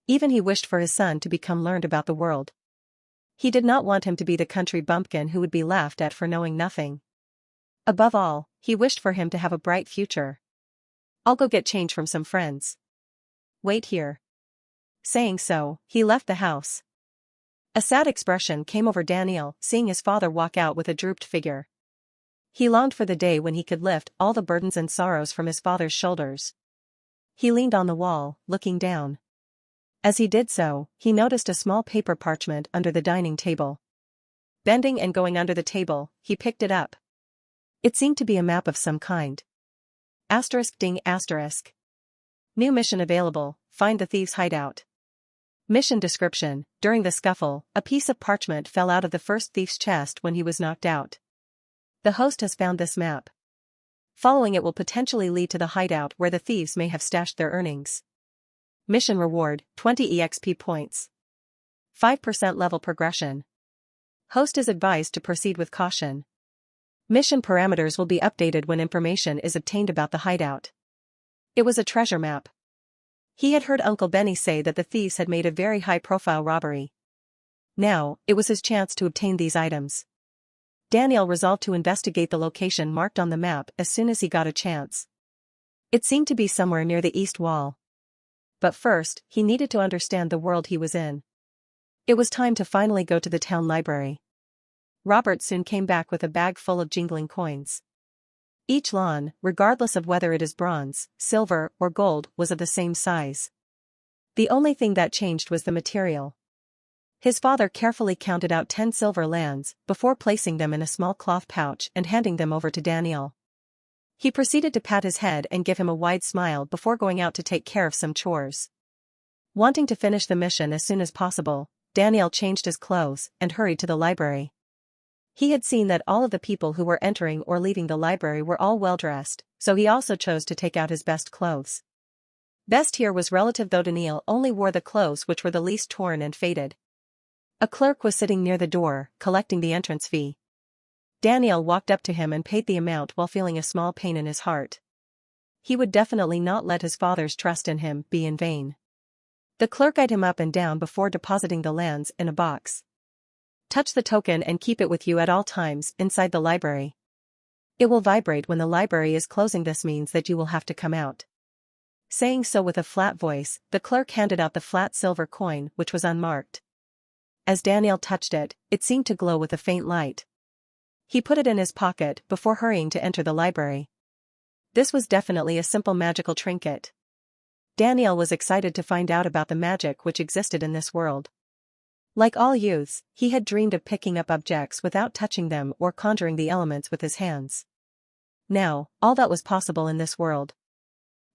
A: Even he wished for his son to become learned about the world. He did not want him to be the country bumpkin who would be laughed at for knowing nothing. Above all, he wished for him to have a bright future. "I'll go get change from some friends. Wait here." Saying so, he left the house. A sad expression came over Daniel, seeing his father walk out with a drooped figure. He longed for the day when he could lift all the burdens and sorrows from his father's shoulders. He leaned on the wall, looking down. As he did so, he noticed a small paper parchment under the dining table. Bending and going under the table, he picked it up. It seemed to be a map of some kind. ****. New mission available, find the thieves' hideout. Mission description: during the scuffle, a piece of parchment fell out of the first thief's chest when he was knocked out. The host has found this map. Following it will potentially lead to the hideout where the thieves may have stashed their earnings. Mission reward, 20 EXP points. 5% level progression. Host is advised to proceed with caution. Mission parameters will be updated when information is obtained about the hideout. It was a treasure map. He had heard Uncle Benny say that the thieves had made a very high-profile robbery. Now, it was his chance to obtain these items. Daniel resolved to investigate the location marked on the map as soon as he got a chance. It seemed to be somewhere near the east wall. But first, he needed to understand the world he was in. It was time to finally go to the town library. Robert soon came back with a bag full of jingling coins. Each lawn, regardless of whether it is bronze, silver, or gold, was of the same size. The only thing that changed was the material. His father carefully counted out 10 silver lands before placing them in a small cloth pouch and handing them over to Daniel. He proceeded to pat his head and give him a wide smile before going out to take care of some chores. Wanting to finish the mission as soon as possible, Daniel changed his clothes and hurried to the library. He had seen that all of the people who were entering or leaving the library were all well-dressed, so he also chose to take out his best clothes. Best here was relative, though Daniel only wore the clothes which were the least torn and faded. A clerk was sitting near the door, collecting the entrance fee. Daniel walked up to him and paid the amount while feeling a small pain in his heart. He would definitely not let his father's trust in him be in vain. The clerk eyed him up and down before depositing the lands in a box. Touch the token and keep it with you at all times inside the library. It will vibrate when the library is closing. This means that you will have to come out. Saying so with a flat voice, the clerk handed out the flat silver coin, which was unmarked. As Daniel touched it, it seemed to glow with a faint light. He put it in his pocket before hurrying to enter the library. This was definitely a simple magical trinket. Daniel was excited to find out about the magic which existed in this world. Like all youths, he had dreamed of picking up objects without touching them or conjuring the elements with his hands. Now, all that was possible in this world.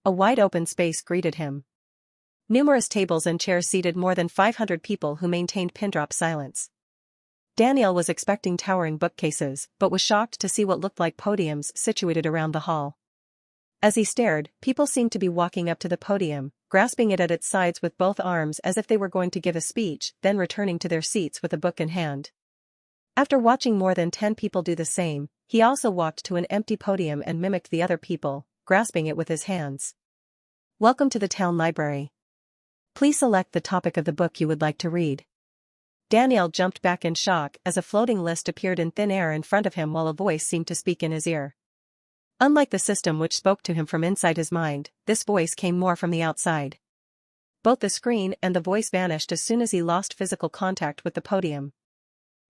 A: A wide open space greeted him. Numerous tables and chairs seated more than 500 people who maintained pin-drop silence. Daniel was expecting towering bookcases, but was shocked to see what looked like podiums situated around the hall. As he stared, people seemed to be walking up to the podium, grasping it at its sides with both arms as if they were going to give a speech, then returning to their seats with a book in hand. After watching more than 10 people do the same, he also walked to an empty podium and mimicked the other people, grasping it with his hands. Welcome to the town library. Please select the topic of the book you would like to read. Daniel jumped back in shock as a floating list appeared in thin air in front of him while a voice seemed to speak in his ear. Unlike the system which spoke to him from inside his mind, this voice came more from the outside. Both the screen and the voice vanished as soon as he lost physical contact with the podium.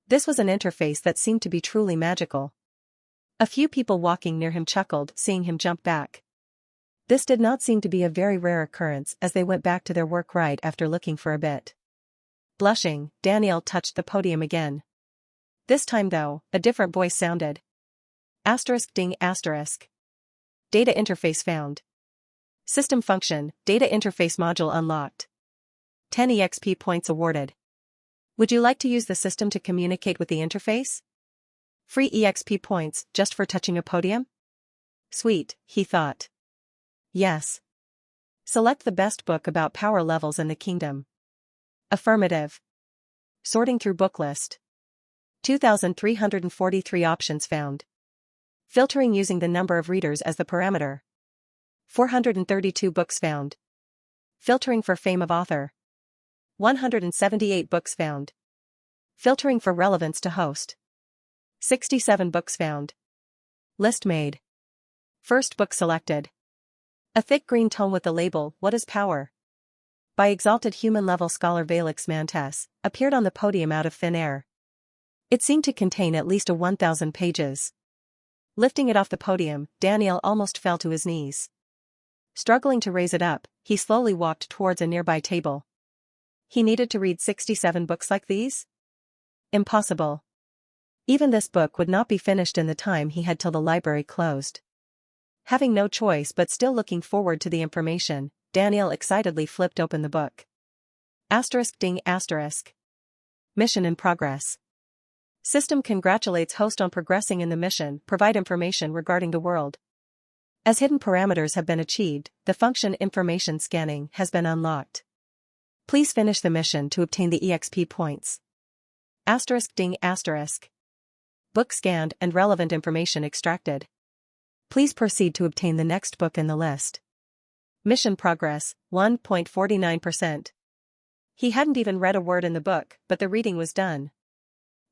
A: This was an interface that seemed to be truly magical. A few people walking near him chuckled, seeing him jump back. This did not seem to be a very rare occurrence as they went back to their work right after looking for a bit. Blushing, Daniel touched the podium again. This time though, a different voice sounded. ****. Data interface found. System function, data interface module unlocked. 10 EXP points awarded. Would you like to use the system to communicate with the interface? Free EXP points just for touching a podium? Sweet, he thought. Yes. Select the best book about power levels in the kingdom. Affirmative. Sorting through book list. 2,343 options found. Filtering using the number of readers as the parameter. 432 books found. Filtering for fame of author. 178 books found. Filtering for relevance to host. 67 books found. List made. First book selected. A thick green tome with the label, "What is Power?" by exalted human-level scholar Valix Mantes, appeared on the podium out of thin air. It seemed to contain at least 1,000 pages. Lifting it off the podium, Daniel almost fell to his knees. Struggling to raise it up, he slowly walked towards a nearby table. He needed to read 67 books like these? Impossible. Even this book would not be finished in the time he had till the library closed. Having no choice but still looking forward to the information, Daniel excitedly flipped open the book. ****. Mission in progress. System congratulates host on progressing in the mission. Provide information regarding the world. As hidden parameters have been achieved, the function information scanning has been unlocked. Please finish the mission to obtain the EXP points. ****. Book scanned and relevant information extracted. Please proceed to obtain the next book in the list. Mission progress, 1.49%. He hadn't even read a word in the book, but the reading was done.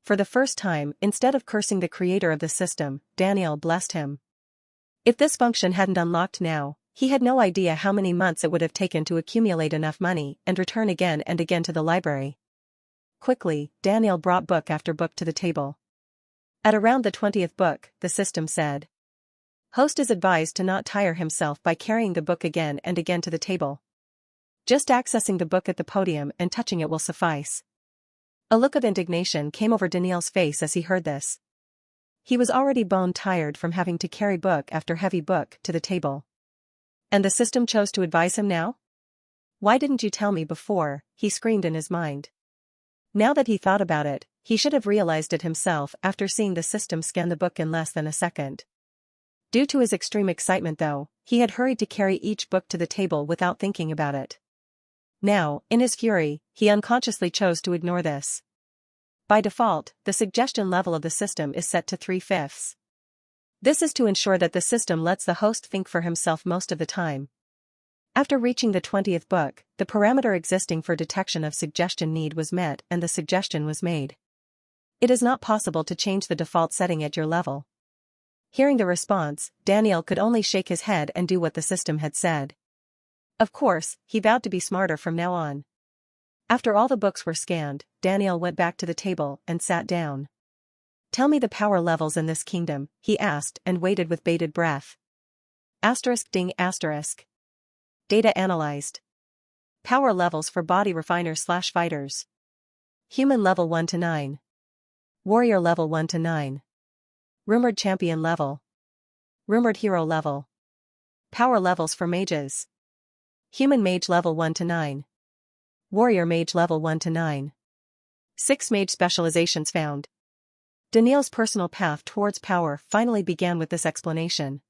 A: For the first time, instead of cursing the creator of the system, Daniel blessed him. If this function hadn't unlocked now, he had no idea how many months it would have taken to accumulate enough money and return again and again to the library. Quickly, Daniel brought book after book to the table. At around the 20th book, the system said, "Host is advised to not tire himself by carrying the book again and again to the table. Just accessing the book at the podium and touching it will suffice." A look of indignation came over Daniel's face as he heard this. He was already bone-tired from having to carry book after heavy book to the table. And the system chose to advise him now? "Why didn't you tell me before?" he screamed in his mind. Now that he thought about it, he should have realized it himself after seeing the system scan the book in less than a second. Due to his extreme excitement though, he had hurried to carry each book to the table without thinking about it. Now, in his fury, he unconsciously chose to ignore this. By default, the suggestion level of the system is set to 3/5. This is to ensure that the system lets the host think for himself most of the time. After reaching the 20th book, the parameter existing for detection of suggestion need was met and the suggestion was made. It is not possible to change the default setting at your level. Hearing the response, Daniel could only shake his head and do what the system had said. Of course, he vowed to be smarter from now on. After all the books were scanned, Daniel went back to the table and sat down. Tell me the power levels in this kingdom, he asked and waited with bated breath. Ding. Data analyzed. Power levels for body refiners/fighters. Human level 1 to 9. Warrior level 1 to 9. Rumored champion level. Rumored hero level. Power levels for mages. Human mage level 1 to 9. Warrior mage level 1 to 9. 6 mage specializations found. Daniel's personal path towards power finally began with this explanation.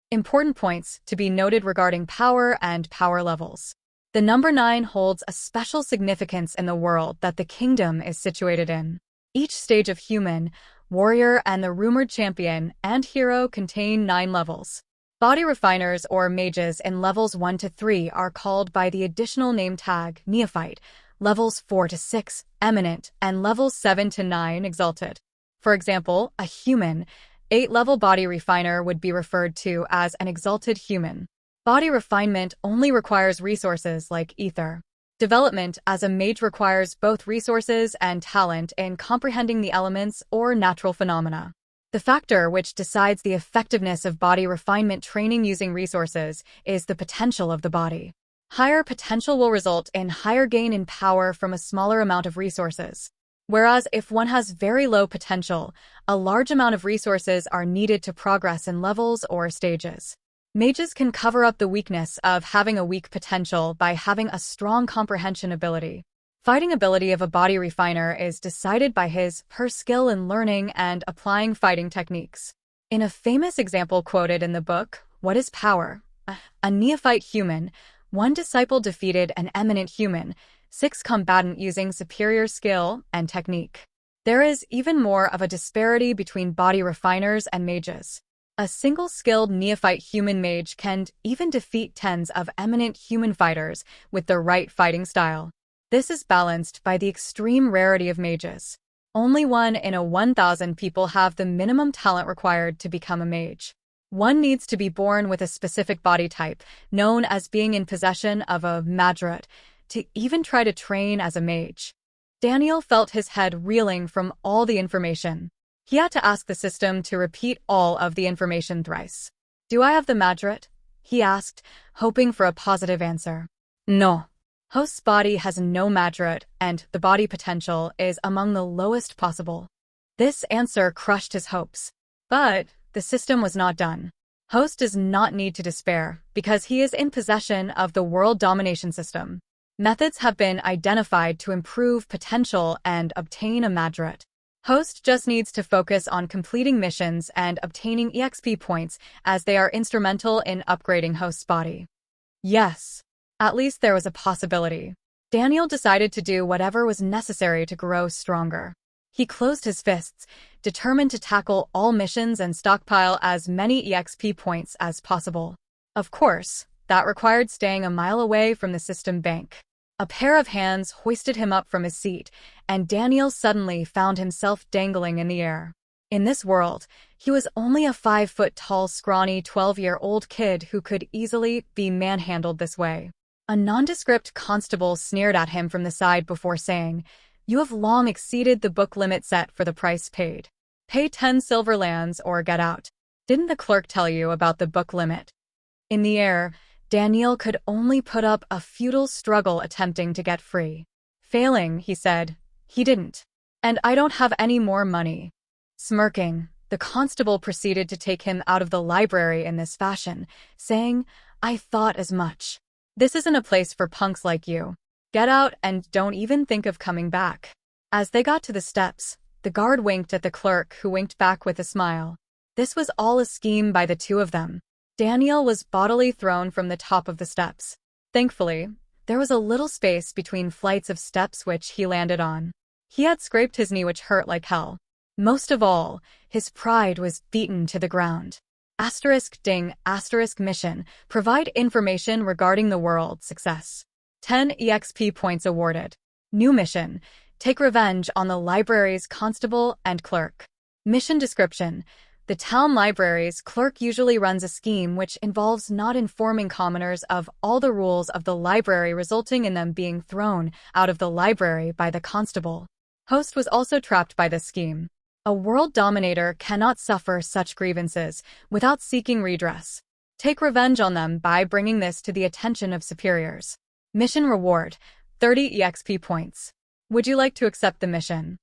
B: Important points to be noted regarding power and power levels. The number 9 holds a special significance in the world that the kingdom is situated in. Each stage of human, warrior, and the rumored champion and hero contain 9 levels. Body refiners or mages in levels 1 to 3 are called by the additional name tag neophyte, levels 4 to 6 eminent, and levels 7 to 9 exalted. For example, a human, 8-level body refiner would be referred to as an exalted human. Body refinement only requires resources like ether. Development as a mage requires both resources and talent in comprehending the elements or natural phenomena. The factor which decides the effectiveness of body refinement training using resources is the potential of the body. Higher potential will result in higher gain in power from a smaller amount of resources. Whereas if one has very low potential, a large amount of resources are needed to progress in levels or stages. Mages can cover up the weakness of having a weak potential by having a strong comprehension ability. Fighting ability of a body refiner is decided by his skill in learning and applying fighting techniques. In a famous example quoted in the book, What is Power? A neophyte human, 1 disciple defeated an eminent human, 6 combatant using superior skill and technique. There is even more of a disparity between body refiners and mages. A single skilled neophyte human mage can even defeat tens of eminent human fighters with the right fighting style. This is balanced by the extreme rarity of mages. Only 1 in 1,000 people have the minimum talent required to become a mage. One needs to be born with a specific body type, known as being in possession of a madrat, to even try to train as a mage. Daniel felt his head reeling from all the information. He had to ask the system to repeat all of the information thrice. Do I have the madrat? He asked, hoping for a positive answer. No. Host's body has no madrat, and the body potential is among the lowest possible. This answer crushed his hopes. But the system was not done. Host does not need to despair, because he is in possession of the world domination system. Methods have been identified to improve potential and obtain a madrat. Host just needs to focus on completing missions and obtaining EXP points, as they are instrumental in upgrading Host's body. Yes. At least there was a possibility. Daniel decided to do whatever was necessary to grow stronger. He closed his fists, determined to tackle all missions and stockpile as many EXP points as possible. Of course, that required staying a mile away from the system bank. A pair of hands hoisted him up from his seat, and Daniel suddenly found himself dangling in the air. In this world, he was only a 5-foot-tall, scrawny 12-year-old kid who could easily be manhandled this way. A nondescript constable sneered at him from the side before saying, "You have long exceeded the book limit set for the price paid. Pay 10 silver lands or get out. Didn't the clerk tell you about the book limit?" In the air, Daniel could only put up a futile struggle attempting to get free. Failing, he said, "He didn't. And I don't have any more money." Smirking, the constable proceeded to take him out of the library in this fashion, saying, "I thought as much. This isn't a place for punks like you. Get out and don't even think of coming back." As they got to the steps, the guard winked at the clerk, who winked back with a smile. This was all a scheme by the two of them. Daniel was bodily thrown from the top of the steps. Thankfully, there was a little space between flights of steps which he landed on. He had scraped his knee, which hurt like hell. Most of all, his pride was beaten to the ground. Ding. Mission. Provide information regarding the world. Success. 10 EXP points awarded. New mission. Take revenge on the library's constable and clerk. Mission description. The town library's clerk usually runs a scheme which involves not informing commoners of all the rules of the library, resulting in them being thrown out of the library by the constable. Host was also trapped by this scheme. A world dominator cannot suffer such grievances without seeking redress. Take revenge on them by bringing this to the attention of superiors. Mission reward, 30 EXP points. Would you like to accept the mission?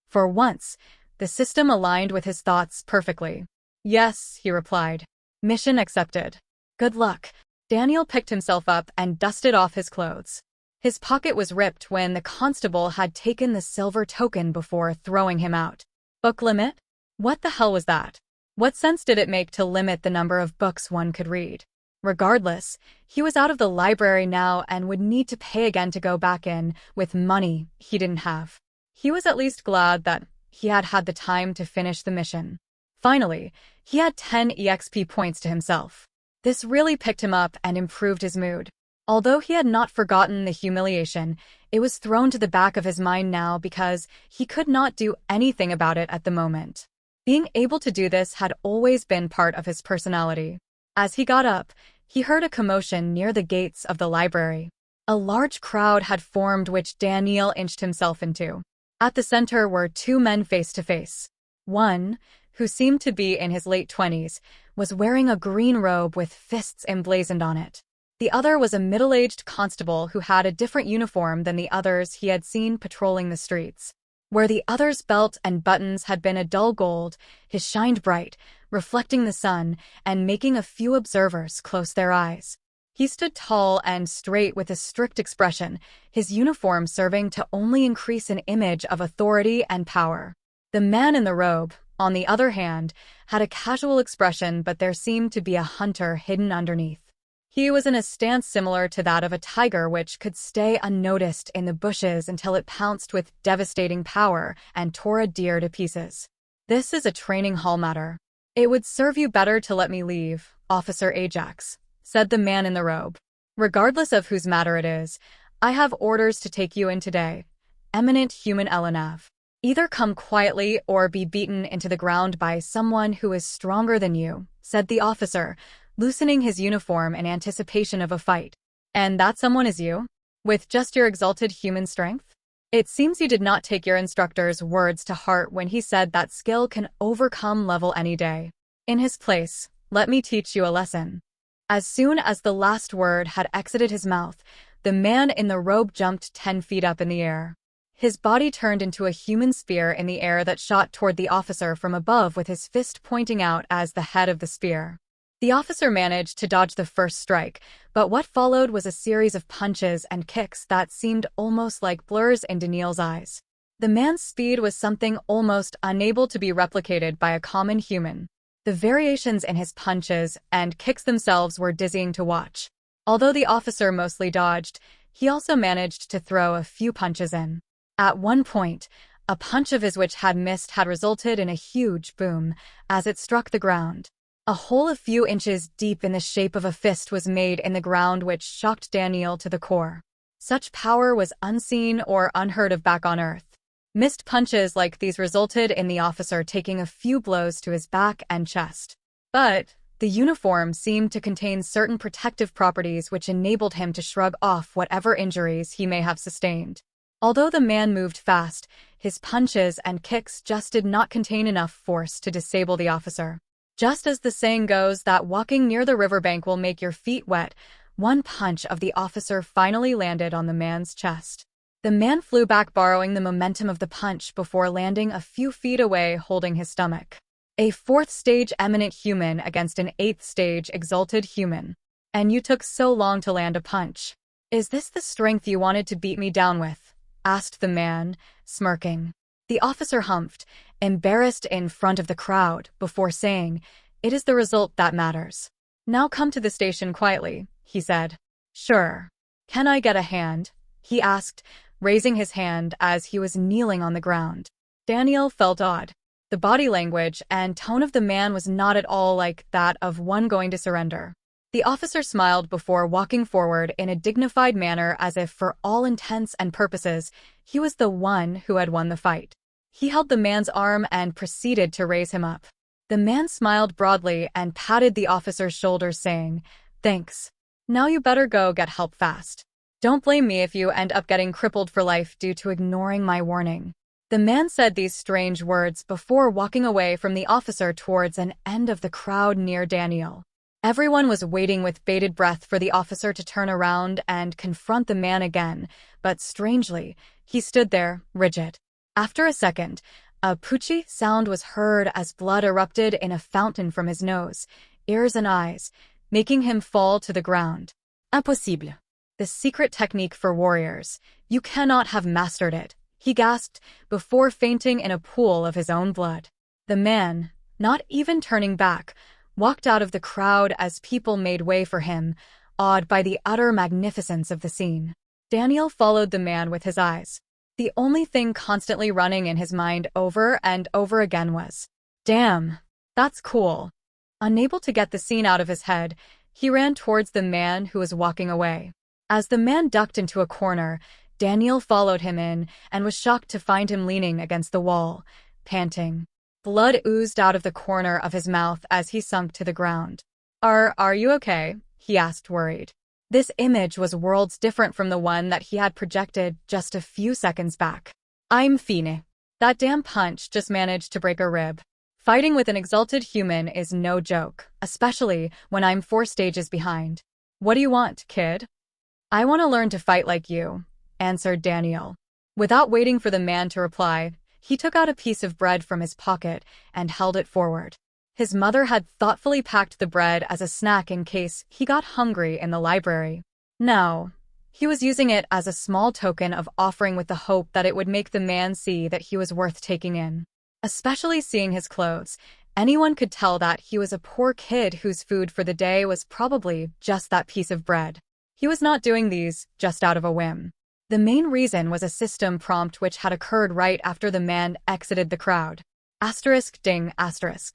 B: For once, the system aligned with his thoughts perfectly. Yes, he replied. Mission accepted. Good luck. Daniel picked himself up and dusted off his clothes. His pocket was ripped when the constable had taken the silver token before throwing him out. Book limit? What the hell was that? What sense did it make to limit the number of books one could read? Regardless, he was out of the library now and would need to pay again to go back in with money he didn't have. He was at least glad that he had had the time to finish the mission. Finally, he had 10 EXP points to himself. This really picked him up and improved his mood. Although he had not forgotten the humiliation, it was thrown to the back of his mind now because he could not do anything about it at the moment. Being able to do this had always been part of his personality. As he got up, he heard a commotion near the gates of the library. A large crowd had formed which Daniel inched himself into. At the center were two men face to face. One, who seemed to be in his late 20s, was wearing a green robe with fists emblazoned on it. The other was a middle-aged constable who had a different uniform than the others he had seen patrolling the streets. Where the other's belt and buttons had been a dull gold, his shined bright, reflecting the sun and making a few observers close their eyes. He stood tall and straight with a strict expression, his uniform serving to only increase an image of authority and power. The man in the robe, on the other hand, had a casual expression, but there seemed to be a hunter hidden underneath. He was in a stance similar to that of a tiger, which could stay unnoticed in the bushes until it pounced with devastating power and tore a deer to pieces. This is a training hall matter. It would serve you better to let me leave, Officer Ajax, said the man in the robe. Regardless of whose matter it is, I have orders to take you in today. Eminent human Elenav. Either come quietly or be beaten into the ground by someone who is stronger than you, said the officer, loosening his uniform in anticipation of a fight. And that someone is you? With just your exalted human strength? It seems you did not take your instructor's words to heart when he said that skill can overcome level any day. In his place, let me teach you a lesson. As soon as the last word had exited his mouth, the man in the robe jumped 10 feet up in the air. His body turned into a human spear in the air that shot toward the officer from above, with his fist pointing out as the head of the spear. The officer managed to dodge the first strike, but what followed was a series of punches and kicks that seemed almost like blurs in Daniel's eyes. The man's speed was something almost unable to be replicated by a common human. The variations in his punches and kicks themselves were dizzying to watch. Although the officer mostly dodged, he also managed to throw a few punches in. At one point, a punch of his which had missed had resulted in a huge boom as it struck the ground. A hole a few inches deep in the shape of a fist was made in the ground, which shocked Daniel to the core. Such power was unseen or unheard of back on Earth. Missed punches like these resulted in the officer taking a few blows to his back and chest. But the uniform seemed to contain certain protective properties which enabled him to shrug off whatever injuries he may have sustained. Although the man moved fast, his punches and kicks just did not contain enough force to disable the officer. Just as the saying goes that walking near the riverbank will make your feet wet, one punch of the officer finally landed on the man's chest. The man flew back, borrowing the momentum of the punch before landing a few feet away, holding his stomach. A 4th stage eminent human against an 8th stage exalted human. And you took so long to land a punch. Is this the strength you wanted to beat me down with? Asked the man, smirking. The officer humphed, embarrassed in front of the crowd, before saying, "It is the result that matters. Now come to the station quietly," he said. "Sure. Can I get a hand?" he asked, raising his hand as he was kneeling on the ground. Daniel felt odd. The body language and tone of the man was not at all like that of one going to surrender. The officer smiled before walking forward in a dignified manner as if for all intents and purposes, he was the one who had won the fight. He held the man's arm and proceeded to raise him up. The man smiled broadly and patted the officer's shoulders, saying, "Thanks. Now you better go get help fast. Don't blame me if you end up getting crippled for life due to ignoring my warning." The man said these strange words before walking away from the officer towards an end of the crowd near Daniel. Everyone was waiting with bated breath for the officer to turn around and confront the man again, but strangely, he stood there, rigid. After a second, a poochie sound was heard as blood erupted in a fountain from his nose, ears and eyes, making him fall to the ground. Impossible. The secret technique for warriors. You cannot have mastered it, he gasped, before fainting in a pool of his own blood. The man, not even turning back, walked out of the crowd as people made way for him, awed by the utter magnificence of the scene. Daniel followed the man with his eyes. The only thing constantly running in his mind over and over again was, "Damn, that's cool." Unable to get the scene out of his head, he ran towards the man who was walking away. As the man ducked into a corner, Daniel followed him in and was shocked to find him leaning against the wall, panting. Blood oozed out of the corner of his mouth as he sunk to the ground. Are you okay?" he asked, worried. This image was worlds different from the one that he had projected just a few seconds back. "I'm fine. That damn punch just managed to break a rib. Fighting with an exalted human is no joke, especially when I'm 4 stages behind. What do you want, kid?" "I want to learn to fight like you," answered Daniel. Without waiting for the man to reply, he took out a piece of bread from his pocket and held it forward. His mother had thoughtfully packed the bread as a snack in case he got hungry in the library. Now, he was using it as a small token of offering with the hope that it would make the man see that he was worth taking in. Especially seeing his clothes, anyone could tell that he was a poor kid whose food for the day was probably just that piece of bread. He was not doing these just out of a whim. The main reason was a system prompt which had occurred right after the man exited the crowd. ****.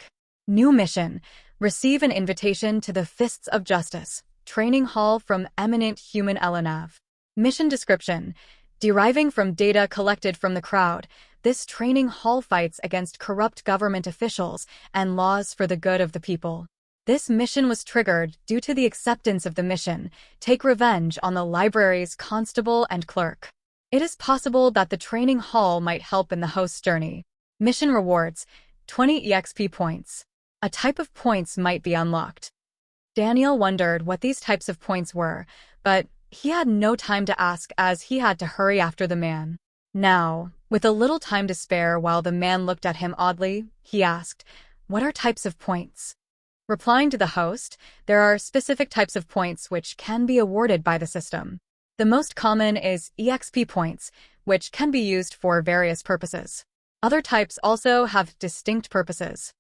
B: New mission. Receive an invitation to the Fists of Justice, Training Hall from Eminent Human Elenav. Mission description. Deriving from data collected from the crowd, this training hall fights against corrupt government officials and laws for the good of the people. This mission was triggered due to the acceptance of the mission, take revenge on the library's constable and clerk. It is possible that the training hall might help in the host's journey. Mission rewards, 20 EXP points. A type of points might be unlocked. Daniel wondered what these types of points were, but he had no time to ask as he had to hurry after the man. Now, with a little time to spare while the man looked at him oddly, he asked, "What are types of points?" Replying to the host, there are specific types of points which can be awarded by the system. The most common is EXP points, which can be used for various purposes. Other types also have distinct purposes.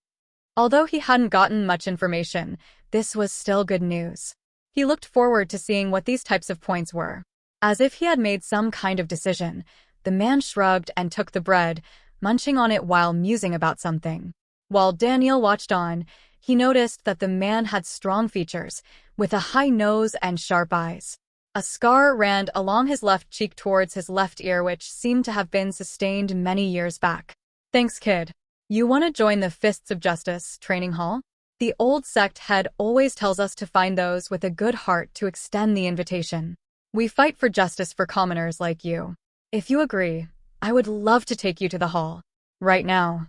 B: Although he hadn't gotten much information, this was still good news. He looked forward to seeing what these types of points were. As if he had made some kind of decision, the man shrugged and took the bread, munching on it while musing about something. While Daniel watched on, he noticed that the man had strong features, with a high nose and sharp eyes. A scar ran along his left cheek towards his left ear which seemed to have been sustained many years back. "Thanks, kid. You want to join the Fists of Justice Training Hall? The old sect head always tells us to find those with a good heart to extend the invitation. We fight for justice for commoners like you. If you agree, I would love to take you to the hall. Right now."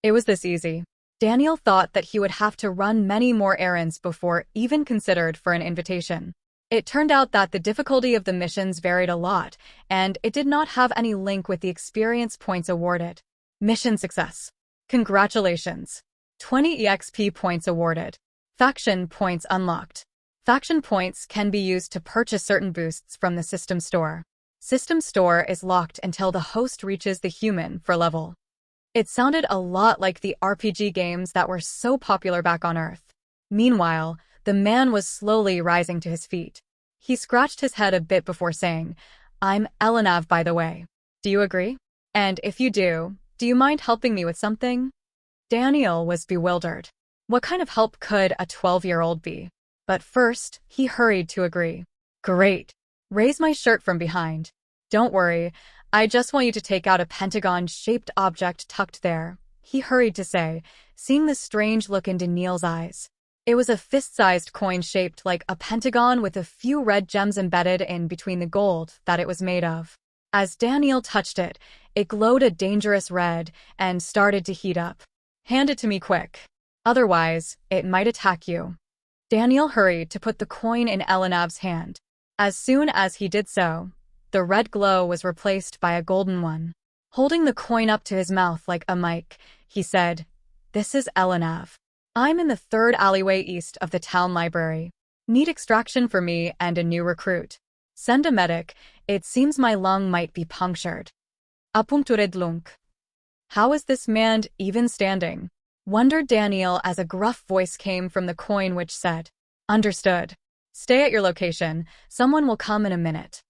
B: It was this easy. Daniel thought that he would have to run many more errands before even considered for an invitation. It turned out that the difficulty of the missions varied a lot, and it did not have any link with the experience points awarded. Mission success. Congratulations. 20 EXP points awarded. Faction points unlocked. Faction points can be used to purchase certain boosts from the system store. System store is locked until the host reaches the human for level. It sounded a lot like the RPG games that were so popular back on Earth. Meanwhile, the man was slowly rising to his feet. He scratched his head a bit before saying, "I'm Elenav, by the way. Do you agree? And if you do you mind helping me with something?" Daniel was bewildered. What kind of help could a 12-year-old be? But first, he hurried to agree. Great. Raise my shirt from behind. Don't worry, I just want you to take out a pentagon-shaped object tucked there, he hurried to say, seeing the strange look in Daniil's eyes. It was a fist-sized coin shaped like a pentagon with a few red gems embedded in between the gold that it was made of. As Daniil touched it, it glowed a dangerous red and started to heat up. Hand it to me quick. Otherwise, it might attack you. Daniil hurried to put the coin in Elenav's hand. As soon as he did so, the red glow was replaced by a golden one. Holding the coin up to his mouth like a mic, he said, "This is Elenav. I'm in the third alleyway east of the town library. Need extraction for me and a new recruit. Send a medic, it seems my lung might be punctured." Apunctured. How is this man even standing? Wondered Daniil as a gruff voice came from the coin which said, "Understood. Stay at your location, someone will come in a minute."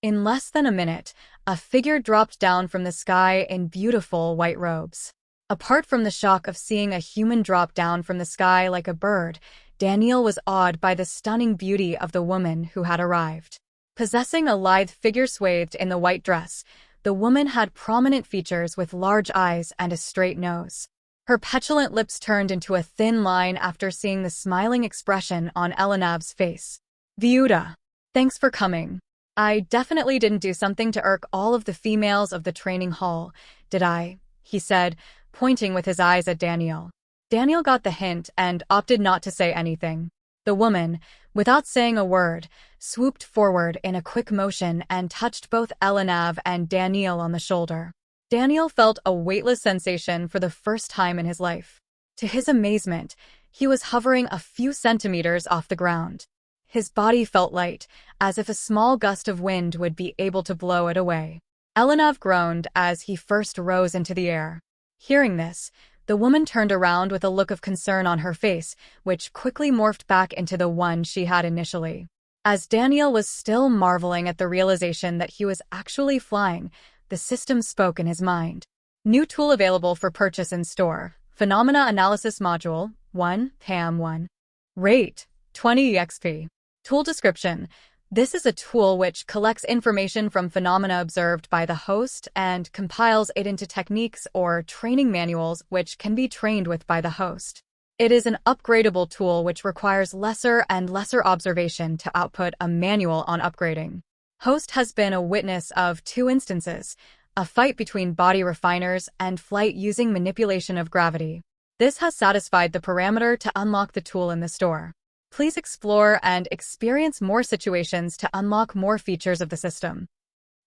B: In less than a minute, a figure dropped down from the sky in beautiful white robes. Apart from the shock of seeing a human drop down from the sky like a bird, Daniil was awed by the stunning beauty of the woman who had arrived. Possessing a lithe figure swathed in the white dress, the woman had prominent features with large eyes and a straight nose. Her petulant lips turned into a thin line after seeing the smiling expression on Elenav's face. "Viuda, thanks for coming. I definitely didn't do something to irk all of the females of the training hall, did I?" he said, pointing with his eyes at Daniil. Daniil got the hint and opted not to say anything. The woman, without saying a word, swooped forward in a quick motion and touched both Elenav and Daniil on the shoulder. Daniil felt a weightless sensation for the first time in his life. To his amazement, he was hovering a few centimeters off the ground. His body felt light, as if a small gust of wind would be able to blow it away. Elenav groaned as he first rose into the air. Hearing this, the woman turned around with a look of concern on her face, which quickly morphed back into the one she had initially. As Daniil was still marveling at the realization that he was actually flying, the system spoke in his mind. New tool available for purchase in store. Phenomena Analysis Module 1, PAM 1. Rate 20 EXP. Tool description. This is a tool which collects information from phenomena observed by the host and compiles it into techniques or training manuals which can be trained with by the host. It is an upgradable tool which requires lesser and lesser observation to output a manual on upgrading. Host has been a witness of 2 instances, a fight between body refiners and flight using manipulation of gravity. This has satisfied the parameter to unlock the tool in the store. Please explore and experience more situations to unlock more features of the system.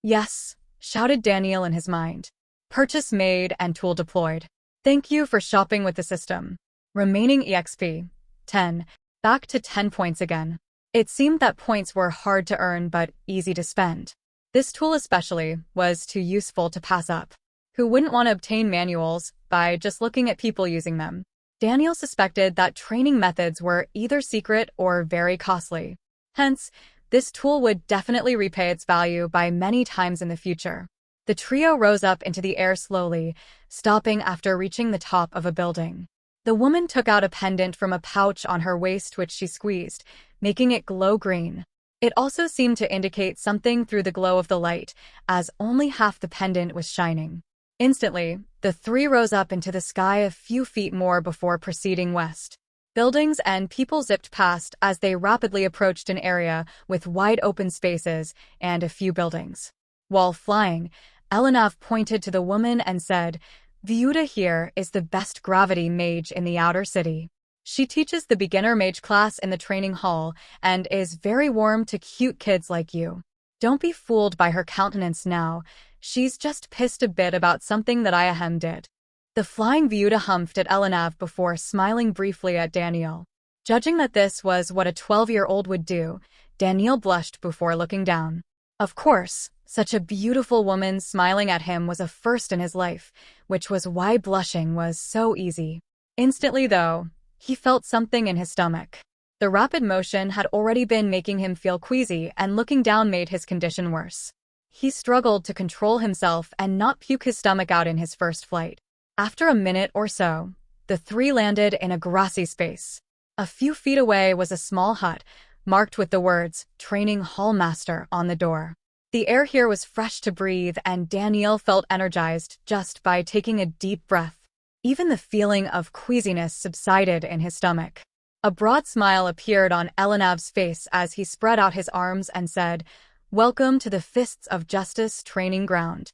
B: Yes, shouted Daniil in his mind. Purchase made and tool deployed. Thank you for shopping with the system. Remaining EXP 10. Back to 10 points again. It seemed that points were hard to earn but easy to spend. This tool especially was too useful to pass up. Who wouldn't want to obtain manuals by just looking at people using them? Daniil suspected that training methods were either secret or very costly. Hence, this tool would definitely repay its value by many times in the future. The trio rose up into the air slowly, stopping after reaching the top of a building. The woman took out a pendant from a pouch on her waist which she squeezed, making it glow green. It also seemed to indicate something through the glow of the light, as only half the pendant was shining. Instantly, the 3 rose up into the sky a few feet more before proceeding west. Buildings and people zipped past as they rapidly approached an area with wide open spaces and a few buildings. While flying, Elenav pointed to the woman and said, "Viuda here is the best gravity mage in the outer city. She teaches the beginner mage class in the training hall and is very warm to cute kids like you. Don't be fooled by her countenance now. She's just pissed a bit about something that I did." The flying Viuda humphed at Elenav before smiling briefly at Daniil. Judging that this was what a 12-year-old would do, Daniil blushed before looking down. Of course, such a beautiful woman smiling at him was a first in his life, which was why blushing was so easy. Instantly, though, he felt something in his stomach. The rapid motion had already been making him feel queasy, and looking down made his condition worse. He struggled to control himself and not puke his stomach out in his first flight. After a minute or so, the 3 landed in a grassy space. A few feet away was a small hut, marked with the words, "Training Hall Master" on the door. The air here was fresh to breathe, and Daniel felt energized just by taking a deep breath. Even the feeling of queasiness subsided in his stomach. A broad smile appeared on Elenav's face as he spread out his arms and said, "Welcome to the Fists of Justice training ground."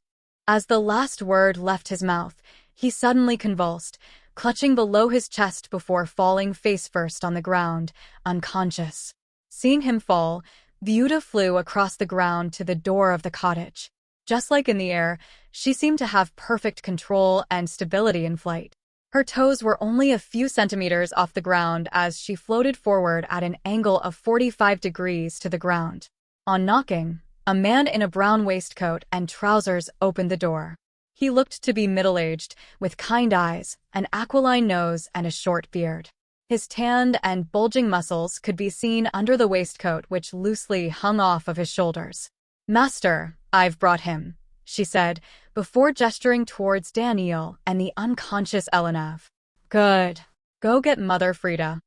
B: As the last word left his mouth, he suddenly convulsed, clutching below his chest before falling face first on the ground, unconscious. Seeing him fall, Vyuda flew across the ground to the door of the cottage. Just like in the air, she seemed to have perfect control and stability in flight. Her toes were only a few centimeters off the ground as she floated forward at an angle of 45 degrees to the ground. On knocking, a man in a brown waistcoat and trousers opened the door. He looked to be middle-aged, with kind eyes, an aquiline nose, and a short beard. His tanned and bulging muscles could be seen under the waistcoat which loosely hung off of his shoulders. "Master, I've brought him," she said, before gesturing towards Daniel and the unconscious Elenav. "Good. Go get Mother Frida."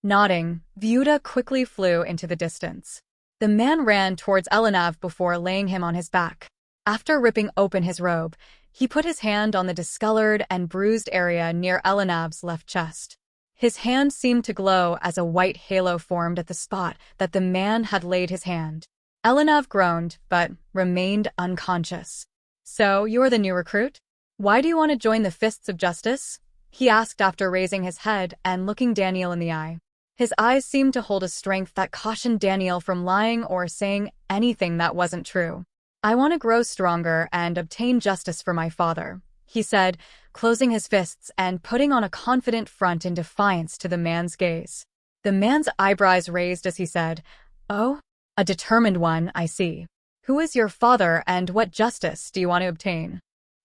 B: Nodding, Vyuda quickly flew into the distance. The man ran towards Elenav before laying him on his back. After ripping open his robe, he put his hand on the discolored and bruised area near Elenav's left chest. His hand seemed to glow as a white halo formed at the spot that the man had laid his hand. Elenav groaned, but remained unconscious. "So, you're the new recruit? Why do you want to join the Fists of Justice?" he asked after raising his head and looking Daniel in the eye. His eyes seemed to hold a strength that cautioned Daniel from lying or saying anything that wasn't true. "I want to grow stronger and obtain justice for my father," he said, closing his fists and putting on a confident front in defiance to the man's gaze. The man's eyebrows raised as he said, "Oh? A determined one, I see. Who is your father and what justice do you want to obtain?"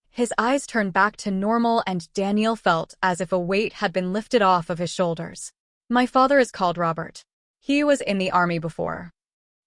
B: His eyes turned back to normal and Daniel felt as if a weight had been lifted off of his shoulders. "My father is called Robert. He was in the army before."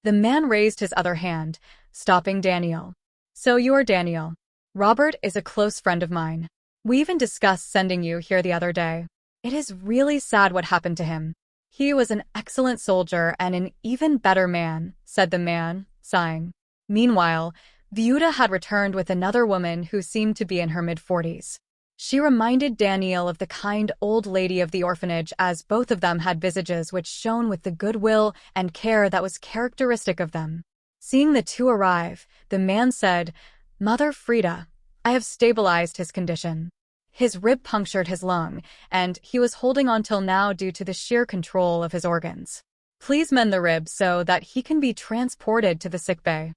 B: The man raised his other hand, stopping Daniel. "So you're Daniel. Robert is a close friend of mine. We even discussed sending you here the other day. It is really sad what happened to him. He was an excellent soldier and an even better man," said the man, sighing. Meanwhile, Vyuda had returned with another woman who seemed to be in her mid-40s. She reminded Daniel of the kind old lady of the orphanage as both of them had visages which shone with the goodwill and care that was characteristic of them. Seeing the two arrive, the man said, "Mother Frida, I have stabilized his condition. His rib punctured his lung, and he was holding on till now due to the sheer control of his organs. Please mend the rib so that he can be transported to the sickbay."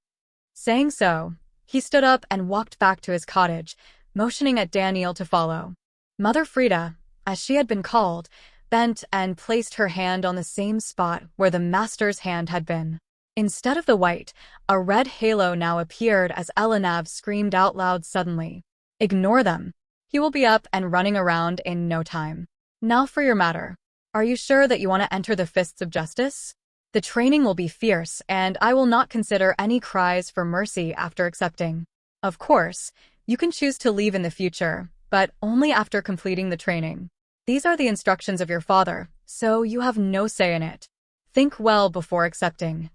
B: Saying so, he stood up and walked back to his cottage, motioning at Daniel to follow. Mother Frida, as she had been called, bent and placed her hand on the same spot where the master's hand had been. Instead of the white, a red halo now appeared as Elenav screamed out loud suddenly. "Ignore them. He will be up and running around in no time. Now for your matter. Are you sure that you want to enter the Fists of Justice? The training will be fierce, and I will not consider any cries for mercy after accepting. Of course, you can choose to leave in the future, but only after completing the training. These are the instructions of your father, so you have no say in it. Think well before accepting."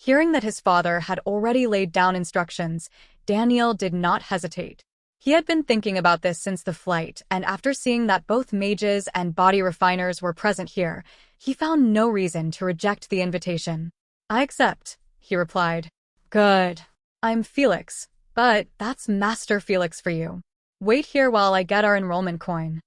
B: Hearing that his father had already laid down instructions, Daniel did not hesitate. He had been thinking about this since the flight, and after seeing that both mages and body refiners were present here, he found no reason to reject the invitation. "I accept," he replied. "Good. I'm Felix, but that's Master Felix for you. Wait here while I get our enrollment coin."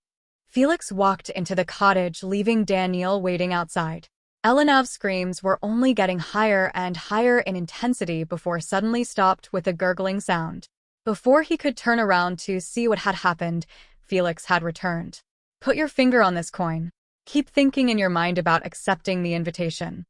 B: Felix walked into the cottage, leaving Daniel waiting outside. Elenav's screams were only getting higher and higher in intensity before suddenly stopped with a gurgling sound. Before he could turn around to see what had happened, Felix had returned. "Put your finger on this coin. Keep thinking in your mind about accepting the invitation."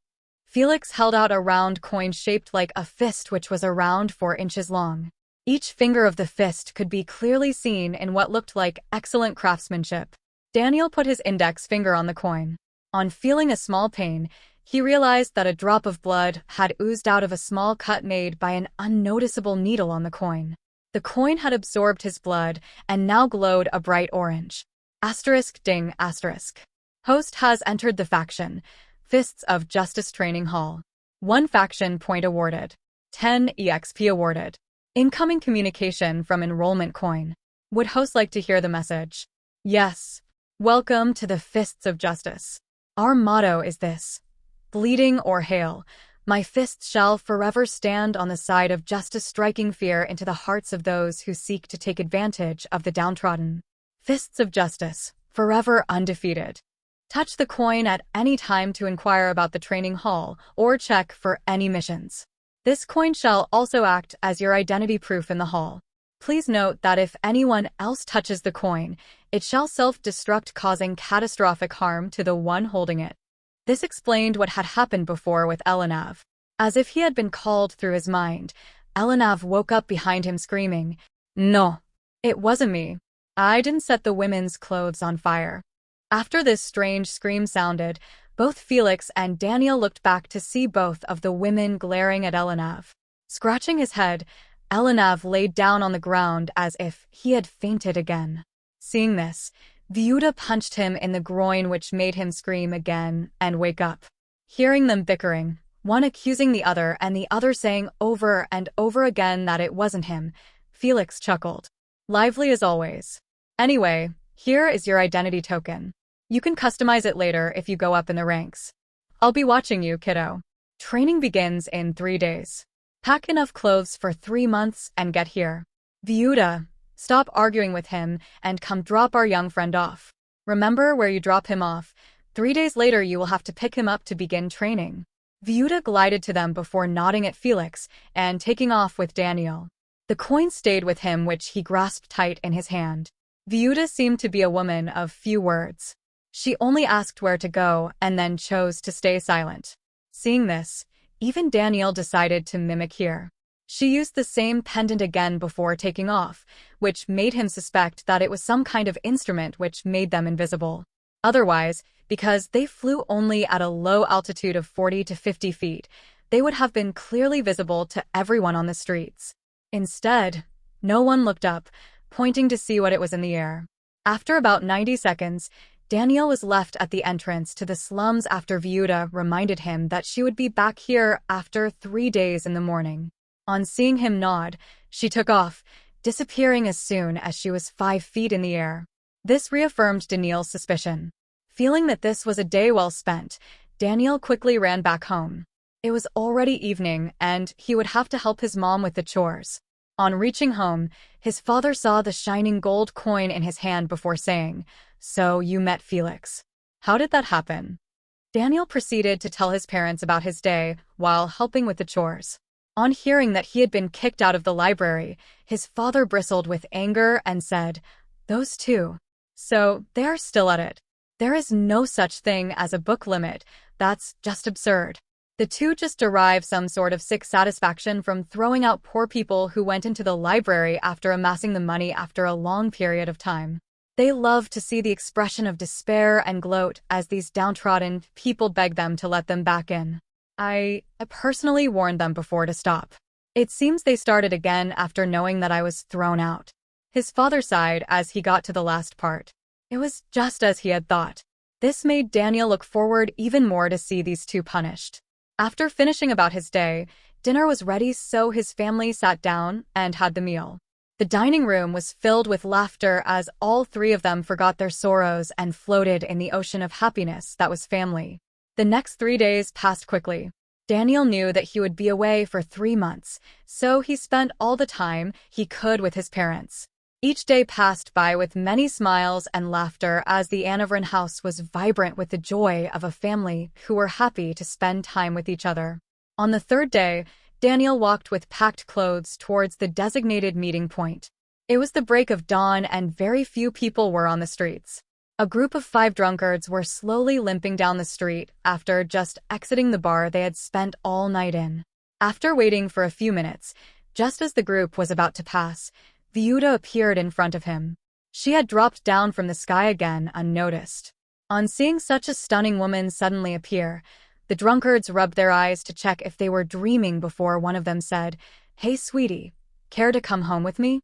B: Felix held out a round coin shaped like a fist which was around 4 inches long. Each finger of the fist could be clearly seen in what looked like excellent craftsmanship. Daniel put his index finger on the coin. On feeling a small pain, he realized that a drop of blood had oozed out of a small cut made by an unnoticeable needle on the coin. The coin had absorbed his blood and now glowed a bright orange. Asterisk ding asterisk. Host has entered the faction. Fists of Justice Training Hall. 1 faction point awarded. 10 EXP awarded. Incoming communication from enrollment coin. Would host like to hear the message? Yes. Welcome to the Fists of Justice. Our motto is this: bleeding or hail, my fists shall forever stand on the side of justice, striking fear into the hearts of those who seek to take advantage of the downtrodden. Fists of Justice, forever undefeated. Touch the coin at any time to inquire about the training hall or check for any missions. This coin shall also act as your identity proof in the hall. Please note that if anyone else touches the coin, it shall self-destruct, causing catastrophic harm to the one holding it. This explained what had happened before with Elinav. As if he had been called through his mind, Elinav woke up behind him screaming, "No, it wasn't me. I didn't set the women's clothes on fire." After this strange scream sounded, both Felix and Daniel looked back to see both of the women glaring at Elinav. Scratching his head, Elinav laid down on the ground as if he had fainted again. Seeing this, Viuda punched him in the groin, which made him scream again and wake up. Hearing them bickering, one accusing the other and the other saying over and over again that it wasn't him, Felix chuckled. Lively as always. Anyway, here is your identity token. You can customize it later if you go up in the ranks. I'll be watching you, kiddo. Training begins in 3 days. Pack enough clothes for 3 months and get here. Viuda, stop arguing with him and come drop our young friend off. Remember where you drop him off. 3 days later you will have to pick him up to begin training. Viuda glided to them before nodding at Felix and taking off with Daniel. The coin stayed with him, which he grasped tight in his hand. Viuda seemed to be a woman of few words. She only asked where to go and then chose to stay silent. Seeing this, even Daniel decided to mimic here. She used the same pendant again before taking off, which made him suspect that it was some kind of instrument which made them invisible. Otherwise, because they flew only at a low altitude of 40 to 50 feet, they would have been clearly visible to everyone on the streets. Instead, no one looked up, pointing to see what it was in the air. After about 90 seconds, Daniel was left at the entrance to the slums after Viuda reminded him that she would be back here after 3 days in the morning. On seeing him nod, she took off, disappearing as soon as she was 5 feet in the air. This reaffirmed Daniel's suspicion. Feeling that this was a day well spent, Daniel quickly ran back home. It was already evening, and he would have to help his mom with the chores. On reaching home, his father saw the shining gold coin in his hand before saying, "So you met Felix. How did that happen?" Daniel proceeded to tell his parents about his day while helping with the chores. On hearing that he had been kicked out of the library, his father bristled with anger and said, "Those two. So they are still at it. There is no such thing as a book limit. That's just absurd. The two just derive some sort of sick satisfaction from throwing out poor people who went into the library after amassing the money after a long period of time. They love to see the expression of despair and gloat as these downtrodden people beg them to let them back in. I personally warned them before to stop. It seems they started again after knowing that I was thrown out." His father sighed as he got to the last part. It was just as he had thought. This made Daniel look forward even more to see these two punished. After finishing about his day, dinner was ready, so his family sat down and had the meal. The dining room was filled with laughter as all 3 of them forgot their sorrows and floated in the ocean of happiness that was family. The next 3 days passed quickly. Daniel knew that he would be away for 3 months, so he spent all the time he could with his parents. Each day passed by with many smiles and laughter as the Anavrin house was vibrant with the joy of a family who were happy to spend time with each other. On the 3rd day, Daniel walked with packed clothes towards the designated meeting point. It was the break of dawn and very few people were on the streets. A group of 5 drunkards were slowly limping down the street after just exiting the bar they had spent all night in. After waiting for a few minutes, just as the group was about to pass, Viuda appeared in front of him. She had dropped down from the sky again unnoticed. On seeing such a stunning woman suddenly appear, the drunkards rubbed their eyes to check if they were dreaming before one of them said, "Hey sweetie, care to come home with me?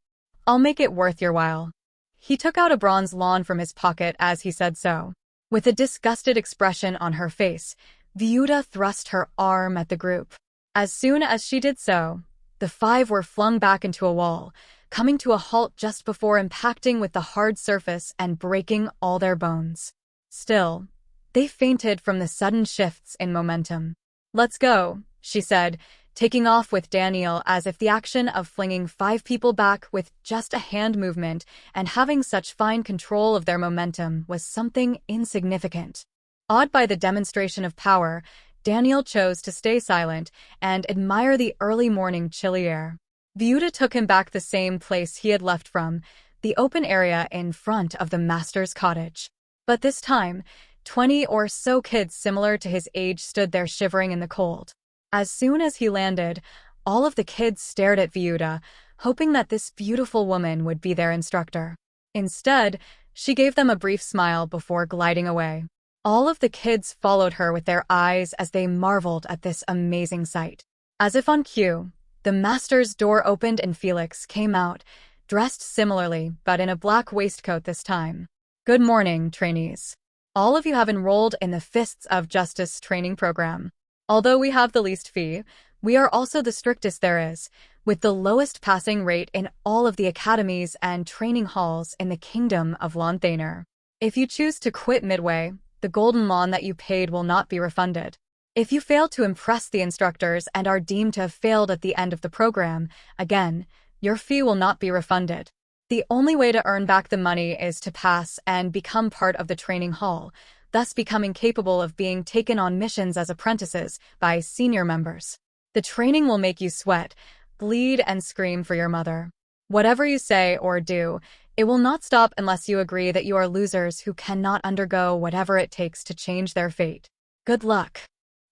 B: I'll make it worth your while." He took out a bronze lawn from his pocket as he said so. With a disgusted expression on her face, Viuda thrust her arm at the group. As soon as she did so, the five were flung back into a wall, coming to a halt just before impacting with the hard surface and breaking all their bones. Still, they fainted from the sudden shifts in momentum. "Let's go," she said, taking off with Daniel as if the action of flinging 5 people back with just a hand movement and having such fine control of their momentum was something insignificant. Awed by the demonstration of power, Daniel chose to stay silent and admire the early morning chilly air. Viuda took him back the same place he had left from, the open area in front of the master's cottage. But this time, 20 or so kids similar to his age stood there shivering in the cold. As soon as he landed, all of the kids stared at Viuda, hoping that this beautiful woman would be their instructor. Instead, she gave them a brief smile before gliding away. All of the kids followed her with their eyes as they marveled at this amazing sight. As if on cue, the master's door opened and Felix came out, dressed similarly but in a black waistcoat this time. "Good morning, trainees. All of you have enrolled in the Fists of Justice training program. Although we have the least fee, we are also the strictest there is, with the lowest passing rate in all of the academies and training halls in the Kingdom of Lonthaner. If you choose to quit midway, the golden lon that you paid will not be refunded. If you fail to impress the instructors and are deemed to have failed at the end of the program, again, your fee will not be refunded. The only way to earn back the money is to pass and become part of the training hall, thus becoming capable of being taken on missions as apprentices by senior members. The training will make you sweat, bleed, and scream for your mother. Whatever you say or do, it will not stop unless you agree that you are losers who cannot undergo whatever it takes to change their fate. Good luck."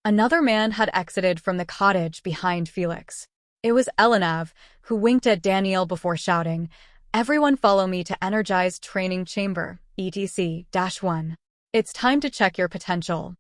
B: Another man had exited from the cottage behind Felix. It was Elenav, who winked at Daniel before shouting, "Everyone follow me to Energized Training Chamber, ETC-1. It's time to check your potential."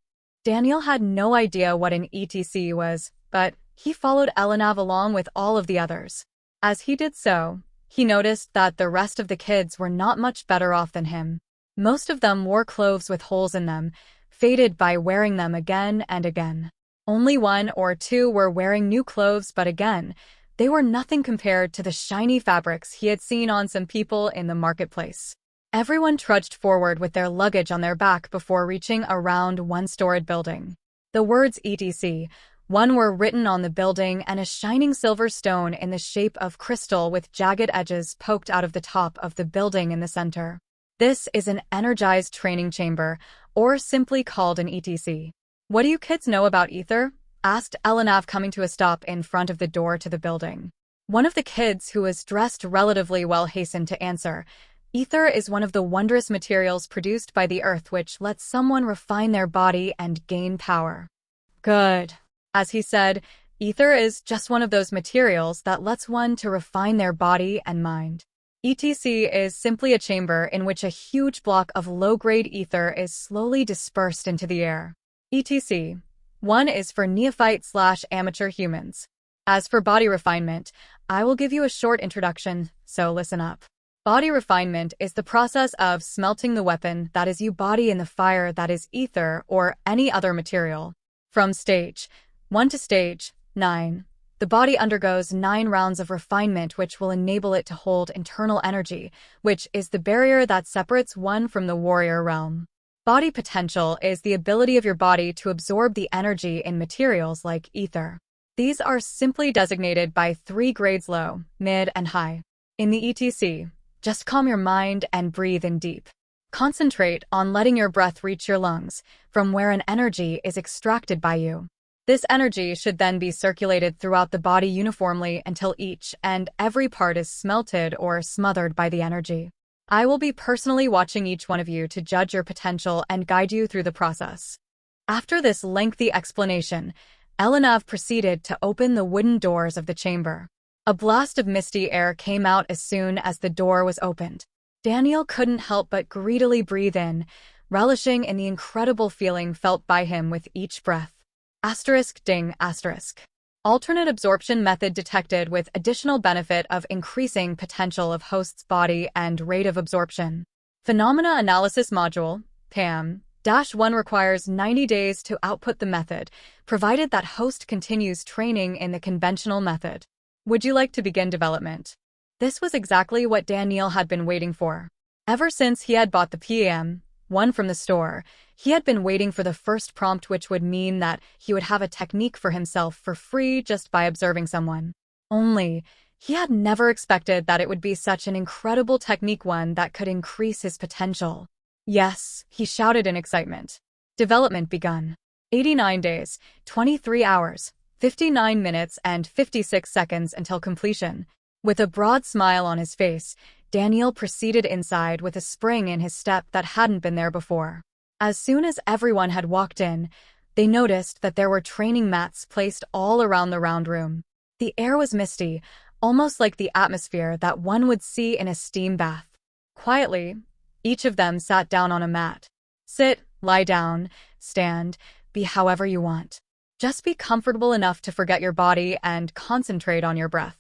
B: Daniel had no idea what an ETC was, but he followed Elenav along with all of the others. As he did so, he noticed that the rest of the kids were not much better off than him. Most of them wore clothes with holes in them, faded by wearing them again and again. Only 1 or 2 were wearing new clothes, but again, they were nothing compared to the shiny fabrics he had seen on some people in the marketplace. Everyone trudged forward with their luggage on their back before reaching a round one-storied building. The words ETC-1 were written on the building, and a shining silver stone in the shape of crystal with jagged edges poked out of the top of the building in the center. This is an energized training chamber, or simply called an ETC. "What do you kids know about ether?" asked Elenav, coming to a stop in front of the door to the building. One of the kids, who was dressed relatively well, hastened to answer, "Ether is one of the wondrous materials produced by the earth which lets someone refine their body and gain power." "Good." As he said, ether is just one of those materials that lets one to refine their body and mind. ETC is simply a chamber in which a huge block of low-grade ether is slowly dispersed into the air. ETC-1 is for neophyte/amateur humans. As for body refinement, I will give you a short introduction, so listen up. Body refinement is the process of smelting the weapon that is you body in the fire that is ether or any other material. From stage 1 to stage 9. The body undergoes 9 rounds of refinement, which will enable it to hold internal energy, which is the barrier that separates one from the warrior realm. Body potential is the ability of your body to absorb the energy in materials like ether. These are simply designated by 3 grades: low, mid, and high. In the ETC, just calm your mind and breathe in deep. Concentrate on letting your breath reach your lungs, from where an energy is extracted by you. This energy should then be circulated throughout the body uniformly until each and every part is smelted or smothered by the energy. I will be personally watching each one of you to judge your potential and guide you through the process. After this lengthy explanation, Elenav proceeded to open the wooden doors of the chamber. A blast of misty air came out as soon as the door was opened. Daniel couldn't help but greedily breathe in, relishing in the incredible feeling felt by him with each breath. ****. Alternate absorption method detected with additional benefit of increasing potential of host's body and rate of absorption. Phenomena Analysis Module, PAM, -1 requires 90 days to output the method, provided that host continues training in the conventional method. Would you like to begin development? This was exactly what Daniel had been waiting for. Ever since he had bought the PM1 from the store, he had been waiting for the first prompt, which would mean that he would have a technique for himself for free just by observing someone. Only, he had never expected that it would be such an incredible technique, one that could increase his potential. Yes, he shouted in excitement. Development begun. 89 days, 23 hours, 59 minutes and 56 seconds until completion. With a broad smile on his face, Daniel proceeded inside with a spring in his step that hadn't been there before. As soon as everyone had walked in, they noticed that there were training mats placed all around the round room. The air was misty, almost like the atmosphere that one would see in a steam bath. Quietly, each of them sat down on a mat. Sit, lie down, stand, be however you want. Just be comfortable enough to forget your body and concentrate on your breath.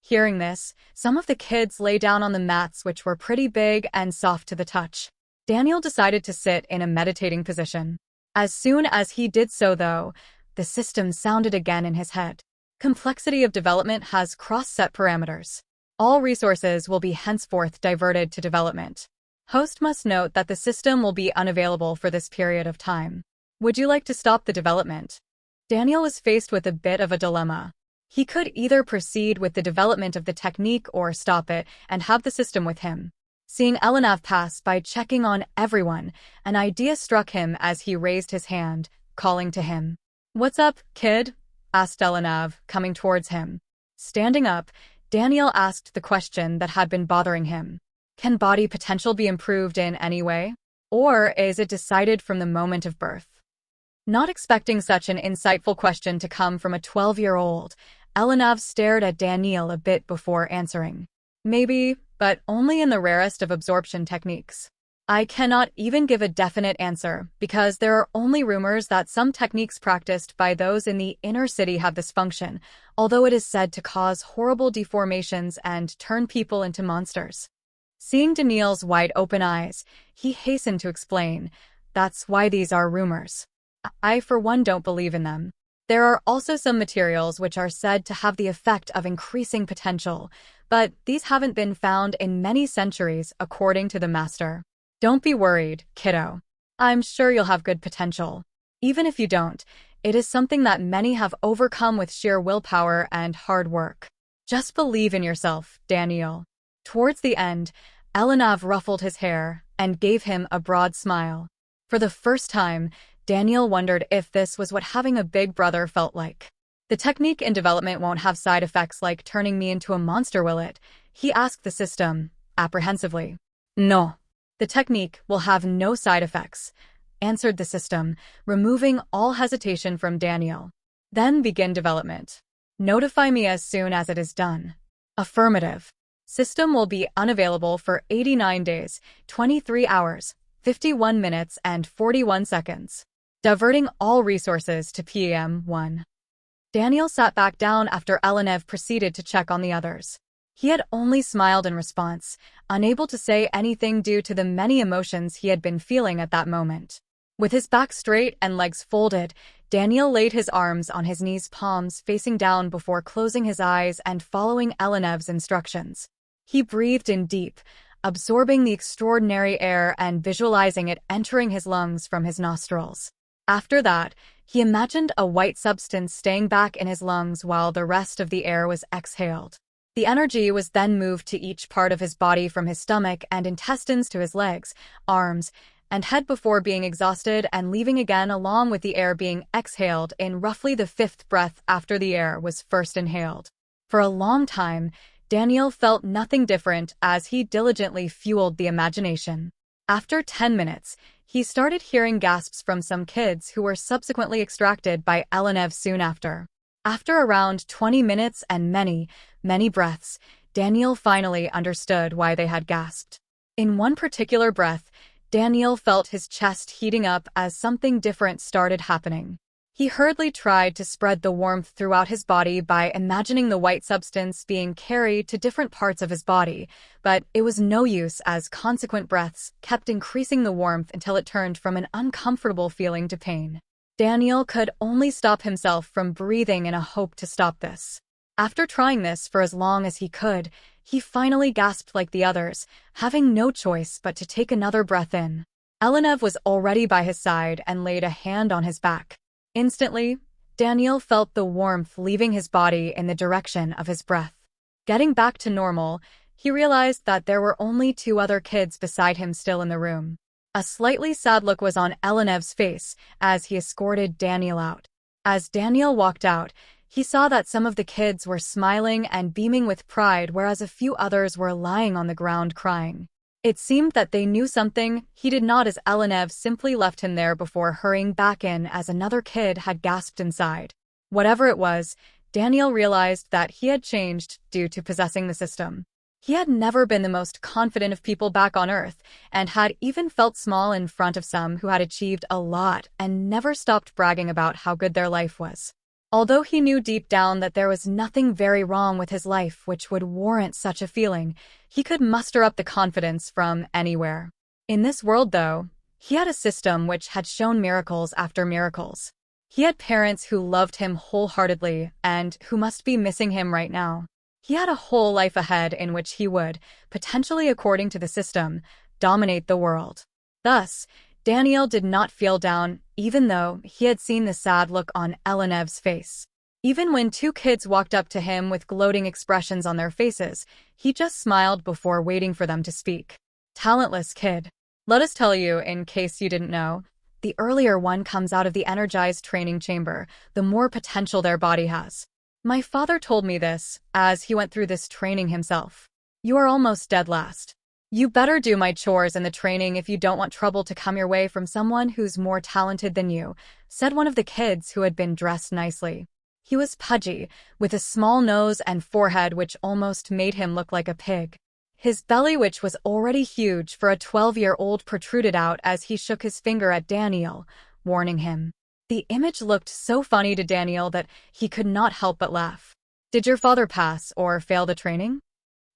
B: Hearing this, some of the kids lay down on the mats, which were pretty big and soft to the touch. Daniel decided to sit in a meditating position. As soon as he did so, though, the system sounded again in his head. Complexity of development has cross-set parameters. All resources will be henceforth diverted to development. Host must note that the system will be unavailable for this period of time. Would you like to stop the development? Daniel was faced with a bit of a dilemma. He could either proceed with the development of the technique or stop it and have the system with him. Seeing Ellenav pass by checking on everyone, an idea struck him as he raised his hand, calling to him. "What's up, kid?" asked Ellenav, coming towards him. Standing up, Daniel asked the question that had been bothering him. Can body potential be improved in any way? Or is it decided from the moment of birth? Not expecting such an insightful question to come from a 12-year-old, Ellenav stared at Daniel a bit before answering. Maybe, but only in the rarest of absorption techniques. I cannot even give a definite answer, because there are only rumors that some techniques practiced by those in the inner city have this function, although it is said to cause horrible deformations and turn people into monsters. Seeing Daniel's wide-open eyes, he hastened to explain, "That's why these are rumors. I, for one, don't believe in them. There are also some materials which are said to have the effect of increasing potential, but these haven't been found in many centuries, according to the master. Don't be worried, kiddo. I'm sure you'll have good potential. Even if you don't, it is something that many have overcome with sheer willpower and hard work. Just believe in yourself, Daniel." Towards the end, Ellenav ruffled his hair and gave him a broad smile. For the first time, Daniel wondered if this was what having a big brother felt like. "The technique in development won't have side effects like turning me into a monster, will it?" he asked the system, apprehensively. "No. The technique will have no side effects," answered the system, removing all hesitation from Daniel. "Then begin development. Notify me as soon as it is done." Affirmative. System will be unavailable for 89 days, 23 hours, 51 minutes and 41 seconds. Diverting all resources to PM1. Daniel sat back down after Ellenav proceeded to check on the others. He had only smiled in response, unable to say anything due to the many emotions he had been feeling at that moment. With his back straight and legs folded, Daniel laid his arms on his knees, palms facing down before closing his eyes and following Ellenav's instructions. He breathed in deep, absorbing the extraordinary air and visualizing it entering his lungs from his nostrils. After that, he imagined a white substance staying back in his lungs while the rest of the air was exhaled. The energy was then moved to each part of his body, from his stomach and intestines to his legs, arms, and head before being exhausted and leaving again, along with the air being exhaled in roughly the 5th breath after the air was first inhaled. For a long time, Daniel felt nothing different as he diligently fueled the imagination. After 10 minutes, he started hearing gasps from some kids who were subsequently extracted by Ellenav soon after. After around 20 minutes and many, many breaths, Daniel finally understood why they had gasped. In one particular breath, Daniel felt his chest heating up as something different started happening. He hurriedly tried to spread the warmth throughout his body by imagining the white substance being carried to different parts of his body, but it was no use as consequent breaths kept increasing the warmth until it turned from an uncomfortable feeling to pain. Daniel could only stop himself from breathing in a hope to stop this. After trying this for as long as he could, he finally gasped like the others, having no choice but to take another breath in. Elenev was already by his side and laid a hand on his back. Instantly, Daniel felt the warmth leaving his body in the direction of his breath. Getting back to normal, he realized that there were only 2 other kids beside him still in the room. A slightly sad look was on Elenev's face as he escorted Daniel out. As Daniel walked out, he saw that some of the kids were smiling and beaming with pride, whereas a few others were lying on the ground crying. It seemed that they knew something he did not, as Elenev simply left him there before hurrying back in as another kid had gasped inside. Whatever it was, Daniel realized that he had changed due to possessing the system. He had never been the most confident of people back on Earth, and had even felt small in front of some who had achieved a lot and never stopped bragging about how good their life was. Although he knew deep down that there was nothing very wrong with his life which would warrant such a feeling, he could muster up the confidence from anywhere. In this world, though, he had a system which had shown miracles after miracles. He had parents who loved him wholeheartedly and who must be missing him right now. He had a whole life ahead in which he would, potentially according to the system, dominate the world. Thus, Daniel did not feel down, even though he had seen the sad look on Elenev's face. Even when 2 kids walked up to him with gloating expressions on their faces, he just smiled before waiting for them to speak. Talentless kid. Let us tell you, in case you didn't know, the earlier one comes out of the energized training chamber, the more potential their body has. My father told me this, as he went through this training himself. You are almost dead last. You better do my chores in the training if you don't want trouble to come your way from someone who's more talented than you, said one of the kids who had been dressed nicely. He was pudgy, with a small nose and forehead which almost made him look like a pig. His belly, which was already huge for a 12-year-old, protruded out as he shook his finger at Daniel, warning him. The image looked so funny to Daniel that he could not help but laugh. Did your father pass or fail the training?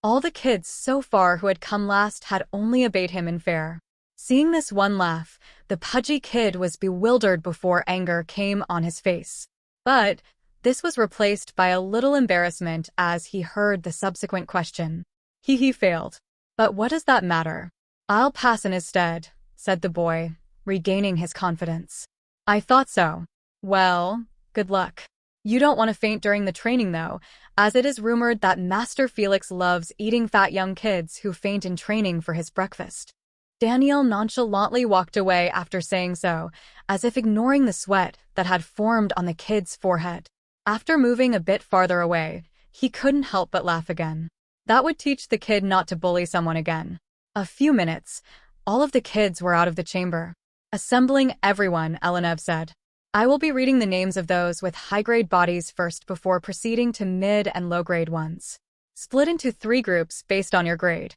B: All the kids so far who had come last had only obeyed him in fair. Seeing this one laugh, the pudgy kid was bewildered before anger came on his face. But this was replaced by a little embarrassment as he heard the subsequent question. He failed. But what does that matter? I'll pass in his stead, said the boy, regaining his confidence. I thought so. Well, good luck. You don't want to faint during the training, though, as it is rumored that Master Felix loves eating fat young kids who faint in training for his breakfast. Daniel nonchalantly walked away after saying so, as if ignoring the sweat that had formed on the kid's forehead. After moving a bit farther away, he couldn't help but laugh again. That would teach the kid not to bully someone again. A few minutes, all of the kids were out of the chamber. Assembling everyone, Elenev said. I will be reading the names of those with high-grade bodies first before proceeding to mid- and low-grade ones. Split into 3 groups based on your grade.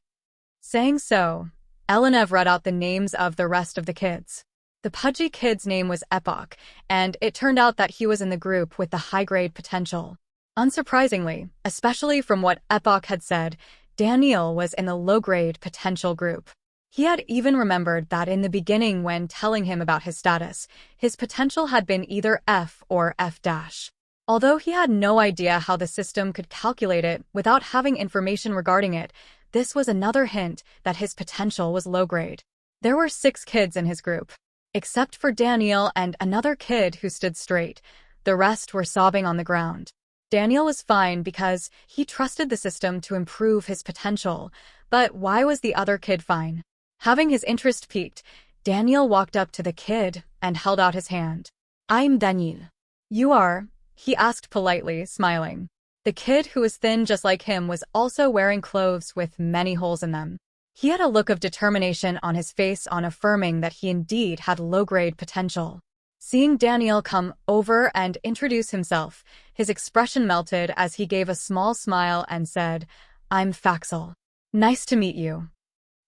B: Saying so, Elenev read out the names of the rest of the kids. The pudgy kid's name was Epoch, and it turned out that he was in the group with the high-grade potential. Unsurprisingly, especially from what Epoch had said, Daniel was in the low-grade potential group. He had even remembered that in the beginning, when telling him about his status, his potential had been either F or F-. Although he had no idea how the system could calculate it without having information regarding it, this was another hint that his potential was low-grade. There were 6 kids in his group. Except for Daniel and another kid who stood straight, the rest were sobbing on the ground. Daniel was fine because he trusted the system to improve his potential, but why was the other kid fine? Having his interest piqued, Daniel walked up to the kid and held out his hand. I'm Daniel. You are? He asked politely, smiling. The kid, who was thin just like him, was also wearing clothes with many holes in them. He had a look of determination on his face on affirming that he indeed had low-grade potential. Seeing Daniel come over and introduce himself, his expression melted as he gave a small smile and said, I'm Faxel. Nice to meet you.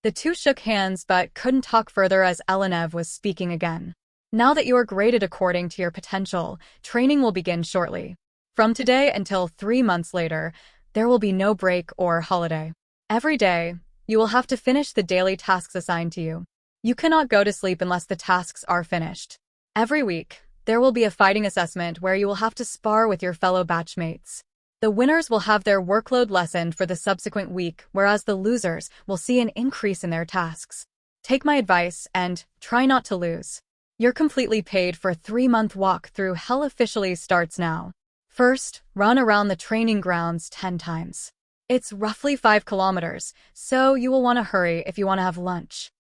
B: The 2 shook hands but couldn't talk further as Elenev was speaking again. Now that you are graded according to your potential, training will begin shortly. From today until 3 months later, there will be no break or holiday. Every day, you will have to finish the daily tasks assigned to you. You cannot go to sleep unless the tasks are finished. Every week, there will be a fighting assessment where you will have to spar with your fellow batchmates. The winners will have their workload lessened for the subsequent week, whereas the losers will see an increase in their tasks. Take my advice and try not to lose. You're completely paid for a 3-month walk through hell officially starts now. First, run around the training grounds 10 times. It's roughly 5 kilometers, so you will want to hurry if you want to have lunch.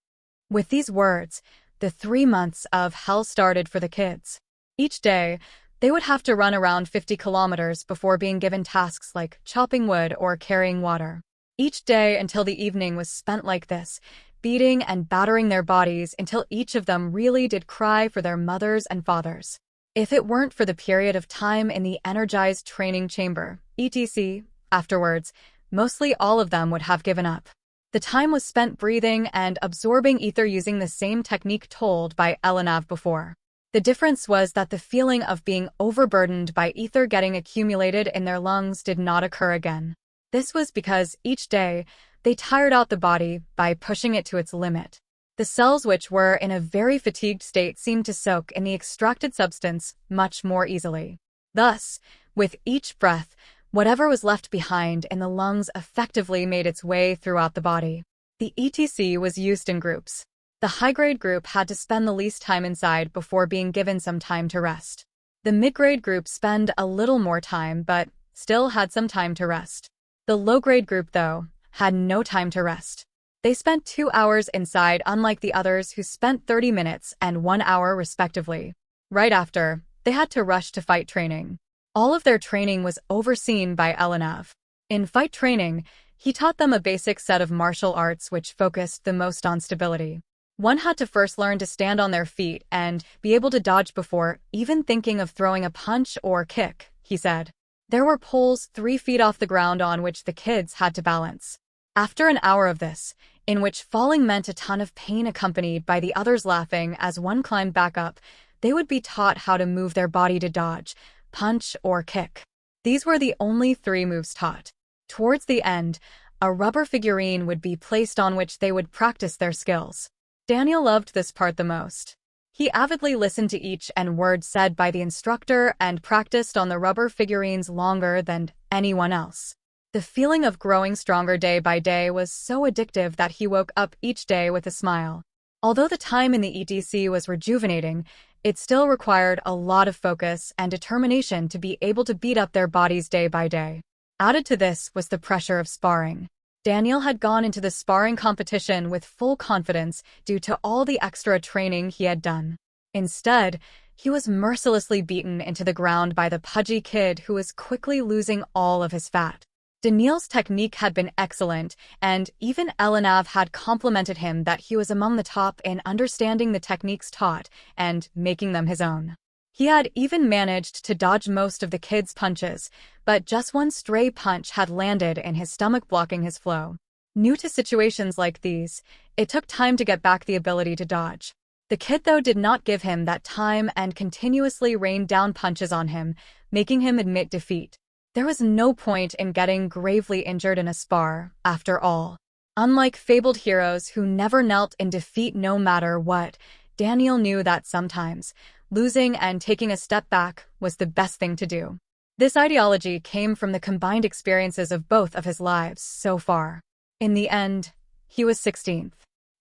B: With these words, the 3 months of hell started for the kids. Each day, they would have to run around 50 kilometers before being given tasks like chopping wood or carrying water. Each day until the evening was spent like this, beating and battering their bodies until each of them really did cry for their mothers and fathers. If it weren't for the period of time in the energized training chamber, etc., afterwards, mostly all of them would have given up. The time was spent breathing and absorbing ether using the same technique told by Ellenav before. The difference was that the feeling of being overburdened by ether getting accumulated in their lungs did not occur again. This was because each day, they tired out the body by pushing it to its limit. The cells which were in a very fatigued state seemed to soak in the extracted substance much more easily. Thus, with each breath, whatever was left behind in the lungs effectively made its way throughout the body. The ETC was used in groups. The high-grade group had to spend the least time inside before being given some time to rest. The mid-grade group spent a little more time but still had some time to rest. The low-grade group, though, had no time to rest. They spent 2 hours inside, unlike the others who spent 30 minutes and 1 hour respectively. Right after, they had to rush to fight training. All of their training was overseen by Ellenav. In fight training, he taught them a basic set of martial arts which focused the most on stability. One had to first learn to stand on their feet and be able to dodge before even thinking of throwing a punch or kick, he said. There were poles 3 feet off the ground on which the kids had to balance. After an hour of this, in which falling meant a ton of pain accompanied by the others laughing as one climbed back up, they would be taught how to move their body to dodge, punch, or kick. These were the only 3 moves taught. Towards the end, a rubber figurine would be placed on which they would practice their skills. Daniel loved this part the most. He avidly listened to each and word said by the instructor and practiced on the rubber figurines longer than anyone else. The feeling of growing stronger day by day was so addictive that he woke up each day with a smile. Although the time in the ETC was rejuvenating, it still required a lot of focus and determination to be able to beat up their bodies day by day. Added to this was the pressure of sparring. Daniel had gone into the sparring competition with full confidence due to all the extra training he had done. Instead, he was mercilessly beaten into the ground by the pudgy kid who was quickly losing all of his fat. Daniel's technique had been excellent, and even Ellenav had complimented him that he was among the top in understanding the techniques taught and making them his own. He had even managed to dodge most of the kid's punches, but just one stray punch had landed in his stomach, blocking his flow. New to situations like these, it took time to get back the ability to dodge. The kid, though, did not give him that time and continuously rained down punches on him, making him admit defeat. There was no point in getting gravely injured in a spar, after all. Unlike fabled heroes who never knelt in defeat no matter what, Daniel knew that sometimes losing and taking a step back was the best thing to do. This ideology came from the combined experiences of both of his lives so far. In the end, he was 16th.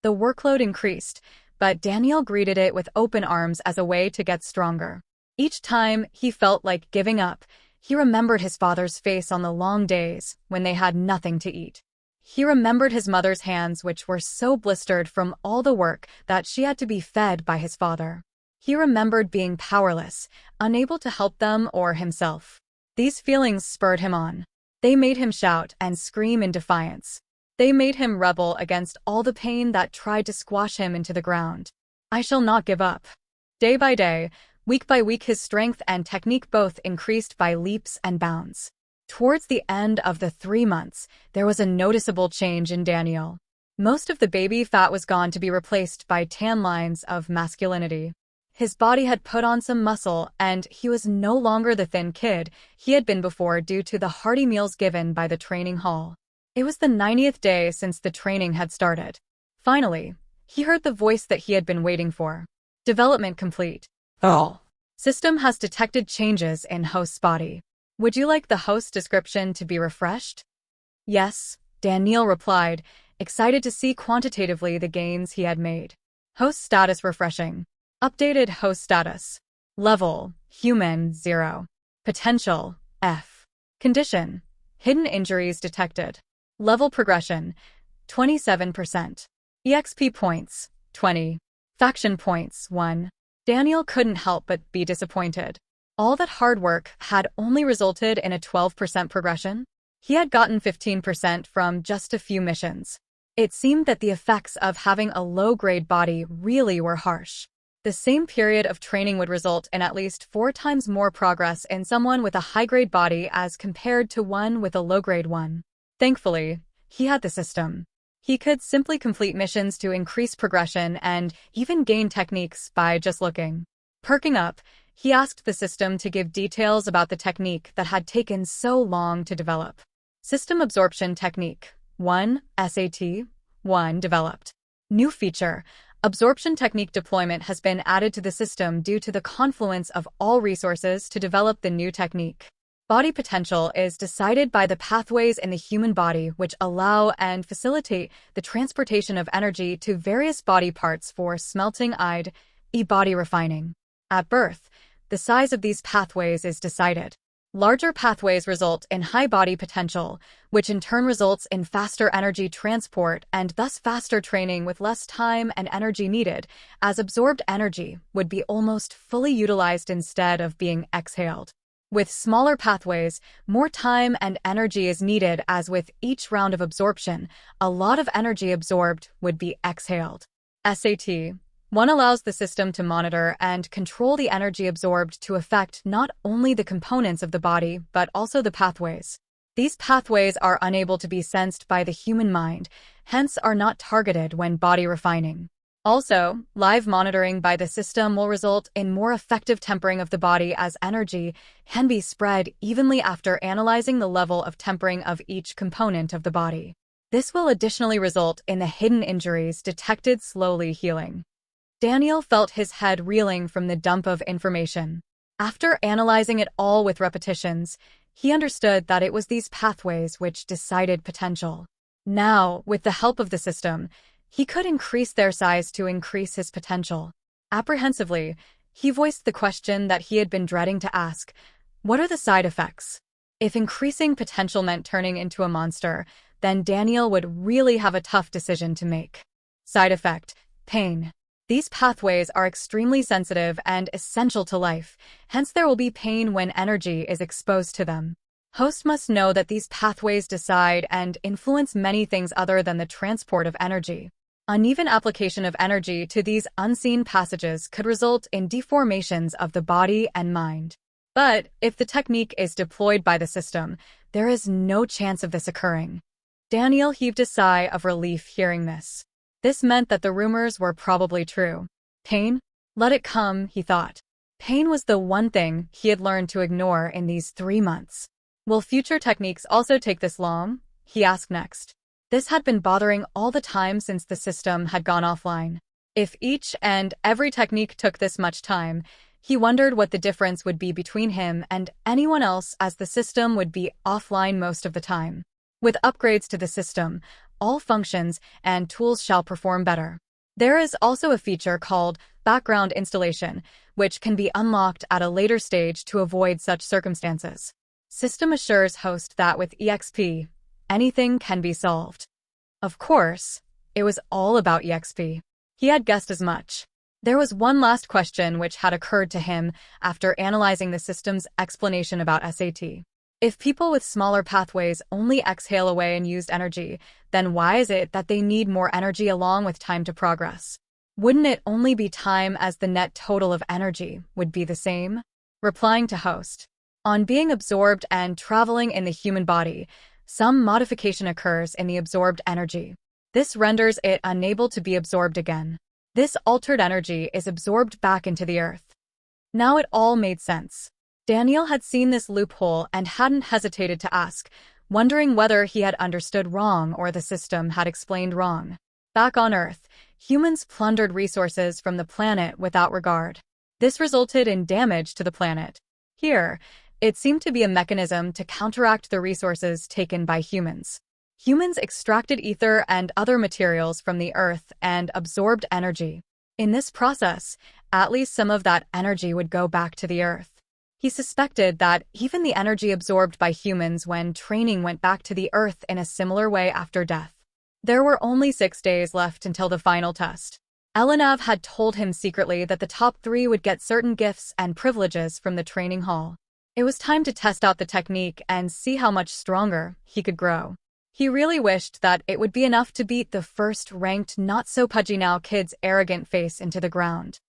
B: The workload increased, but Daniel greeted it with open arms as a way to get stronger. Each time he felt like giving up, he remembered his father's face on the long days when they had nothing to eat. He remembered his mother's hands, which were so blistered from all the work that she had to be fed by his father. He remembered being powerless, unable to help them or himself. These feelings spurred him on. They made him shout and scream in defiance. They made him rebel against all the pain that tried to squash him into the ground. I shall not give up. Day by day, week by week, his strength and technique both increased by leaps and bounds. Towards the end of the 3 months, there was a noticeable change in Daniel. Most of the baby fat was gone to be replaced by tan lines of masculinity. His body had put on some muscle, and he was no longer the thin kid he had been before due to the hearty meals given by the training hall. It was the 90th day since the training had started. Finally, he heard the voice that he had been waiting for. Development complete.
C: Oh.
B: System has detected changes in host's body. Would you like the host's description to be refreshed? Yes, Daniel replied, excited to see quantitatively the gains he had made. Host status refreshing. Updated host status. Level, human, 0. Potential, F. Condition, hidden injuries detected. Level progression, 27%. EXP points, 20. Faction points, 1. Daniel couldn't help but be disappointed. All that hard work had only resulted in a 12% progression. He had gotten 15% from just a few missions. It seemed that the effects of having a low-grade body really were harsh. The same period of training would result in at least 4 times more progress in someone with a high-grade body as compared to one with a low-grade one. Thankfully, he had the system. He could simply complete missions to increase progression and even gain techniques by just looking. Perking up, he asked the system to give details about the technique that had taken so long to develop. System Absorption Technique 1. SAT 1 developed. New feature. Absorption technique deployment has been added to the system due to the confluence of all resources to develop the new technique. Body potential is decided by the pathways in the human body which allow and facilitate the transportation of energy to various body parts for smelting body refining. At birth, the size of these pathways is decided. Larger pathways result in high body potential, which in turn results in faster energy transport and thus faster training with less time and energy needed, as absorbed energy would be almost fully utilized instead of being exhaled. With smaller pathways, more time and energy is needed, as with each round of absorption, a lot of energy absorbed would be exhaled. SAT 1 allows the system to monitor and control the energy absorbed to affect not only the components of the body but also the pathways. These pathways are unable to be sensed by the human mind, hence are not targeted when body refining. Also, live monitoring by the system will result in more effective tempering of the body, as energy can be spread evenly after analyzing the level of tempering of each component of the body. This will additionally result in the hidden injuries detected slowly healing. Daniel felt his head reeling from the dump of information. After analyzing it all with repetitions, he understood that it was these pathways which decided potential. Now, with the help of the system, he could increase their size to increase his potential. Apprehensively, he voiced the question that he had been dreading to ask: what are the side effects? If increasing potential meant turning into a monster, then Daniel would really have a tough decision to make. Side effect: pain. These pathways are extremely sensitive and essential to life, hence there will be pain when energy is exposed to them. Host must know that these pathways decide and influence many things other than the transport of energy. Uneven application of energy to these unseen passages could result in deformations of the body and mind. But if the technique is deployed by the system, there is no chance of this occurring. Daniel heaved a sigh of relief hearing this. This meant that the rumors were probably true. Pain? Let it come, he thought. Pain was the one thing he had learned to ignore in these 3 months. Will future techniques also take this long? He asked next. This had been bothering all the time since the system had gone offline. If each and every technique took this much time, he wondered what the difference would be between him and anyone else, as the system would be offline most of the time. With upgrades to the system, all functions and tools shall perform better. There is also a feature called background installation, which can be unlocked at a later stage to avoid such circumstances. System assures host that with EXP, anything can be solved. Of course, it was all about EXP. He had guessed as much. There was one last question which had occurred to him after analyzing the system's explanation about SAT. If people with smaller pathways only exhale away unused energy, then why is it that they need more energy along with time to progress? Wouldn't it only be time, as the net total of energy would be the same? Replying to host. On being absorbed and traveling in the human body, some modification occurs in the absorbed energy. This renders it unable to be absorbed again. This altered energy is absorbed back into the earth. Now it all made sense. Daniel had seen this loophole and hadn't hesitated to ask, wondering whether he had understood wrong or the system had explained wrong. Back on Earth, humans plundered resources from the planet without regard. This resulted in damage to the planet. Here, it seemed to be a mechanism to counteract the resources taken by humans. Humans extracted ether and other materials from the Earth and absorbed energy. In this process, at least some of that energy would go back to the Earth. He suspected that even the energy absorbed by humans when training went back to the Earth in a similar way after death. There were only 6 days left until the final test. Elinav had told him secretly that the top 3 would get certain gifts and privileges from the training hall. It was time to test out the technique and see how much stronger he could grow. He really wished that it would be enough to beat the first-ranked not-so-pudgy-now kid's arrogant face into the ground.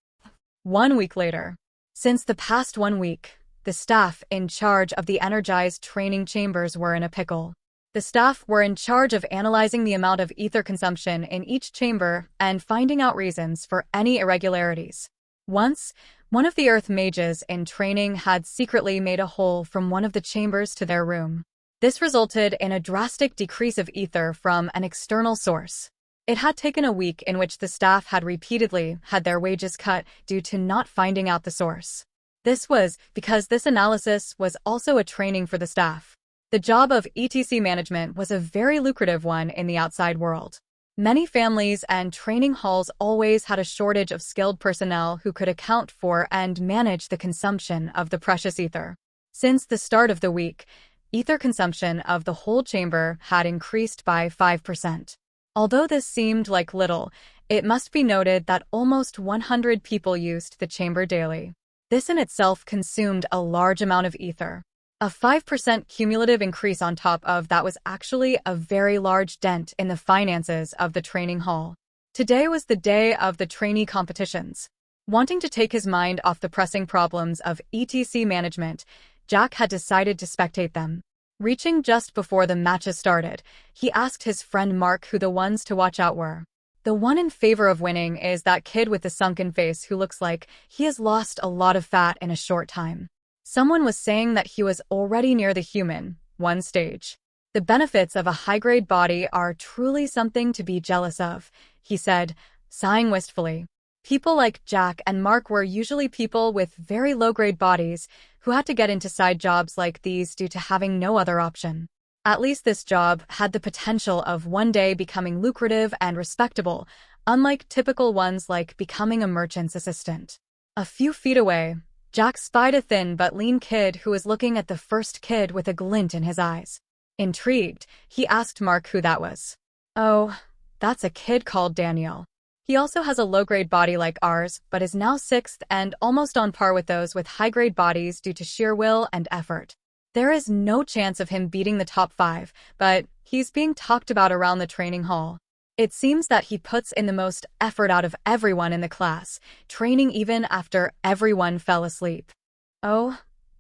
B: 1 week later. Since the past 1 week, the staff in charge of the energized training chambers were in a pickle. The staff were in charge of analyzing the amount of ether consumption in each chamber and finding out reasons for any irregularities. Once, one of the Earth mages in training had secretly made a hole from one of the chambers to their room. This resulted in a drastic decrease of ether from an external source. It had taken a week in which the staff had repeatedly had their wages cut due to not finding out the source. This was because this analysis was also a training for the staff. The job of ETC management was a very lucrative one in the outside world. Many families and training halls always had a shortage of skilled personnel who could account for and manage the consumption of the precious ether. Since the start of the week, ether consumption of the whole chamber had increased by 5%. Although this seemed like little, it must be noted that almost 100 people used the chamber daily. This in itself consumed a large amount of ether. A 5% cumulative increase on top of that was actually a very large dent in the finances of the training hall. Today was the day of the trainee competitions. Wanting to take his mind off the pressing problems of ETC management, Jack had decided to spectate them. Reaching just before the matches started, he asked his friend Mark who the ones to watch out were. The one in favor of winning is that kid with the sunken face who looks like he has lost a lot of fat in a short time. Someone was saying that he was already near the human, 1 stage. The benefits of a high-grade body are truly something to be jealous of, he said, sighing wistfully. People like Jack and Mark were usually people with very low-grade bodies who had to get into side jobs like these due to having no other option. At least this job had the potential of one day becoming lucrative and respectable, unlike typical ones like becoming a merchant's assistant. A few feet away, Jack spied a thin but lean kid who was looking at the first kid with a glint in his eyes. Intrigued, he asked Mark who that was. "Oh, that's a kid called Daniel. He also has a low-grade body like ours, but is now 6th and almost on par with those with high-grade bodies due to sheer will and effort. There is no chance of him beating the top 5, but he's being talked about around the training hall. It seems that he puts in the most effort out of everyone in the class, training even after everyone fell asleep." "Oh,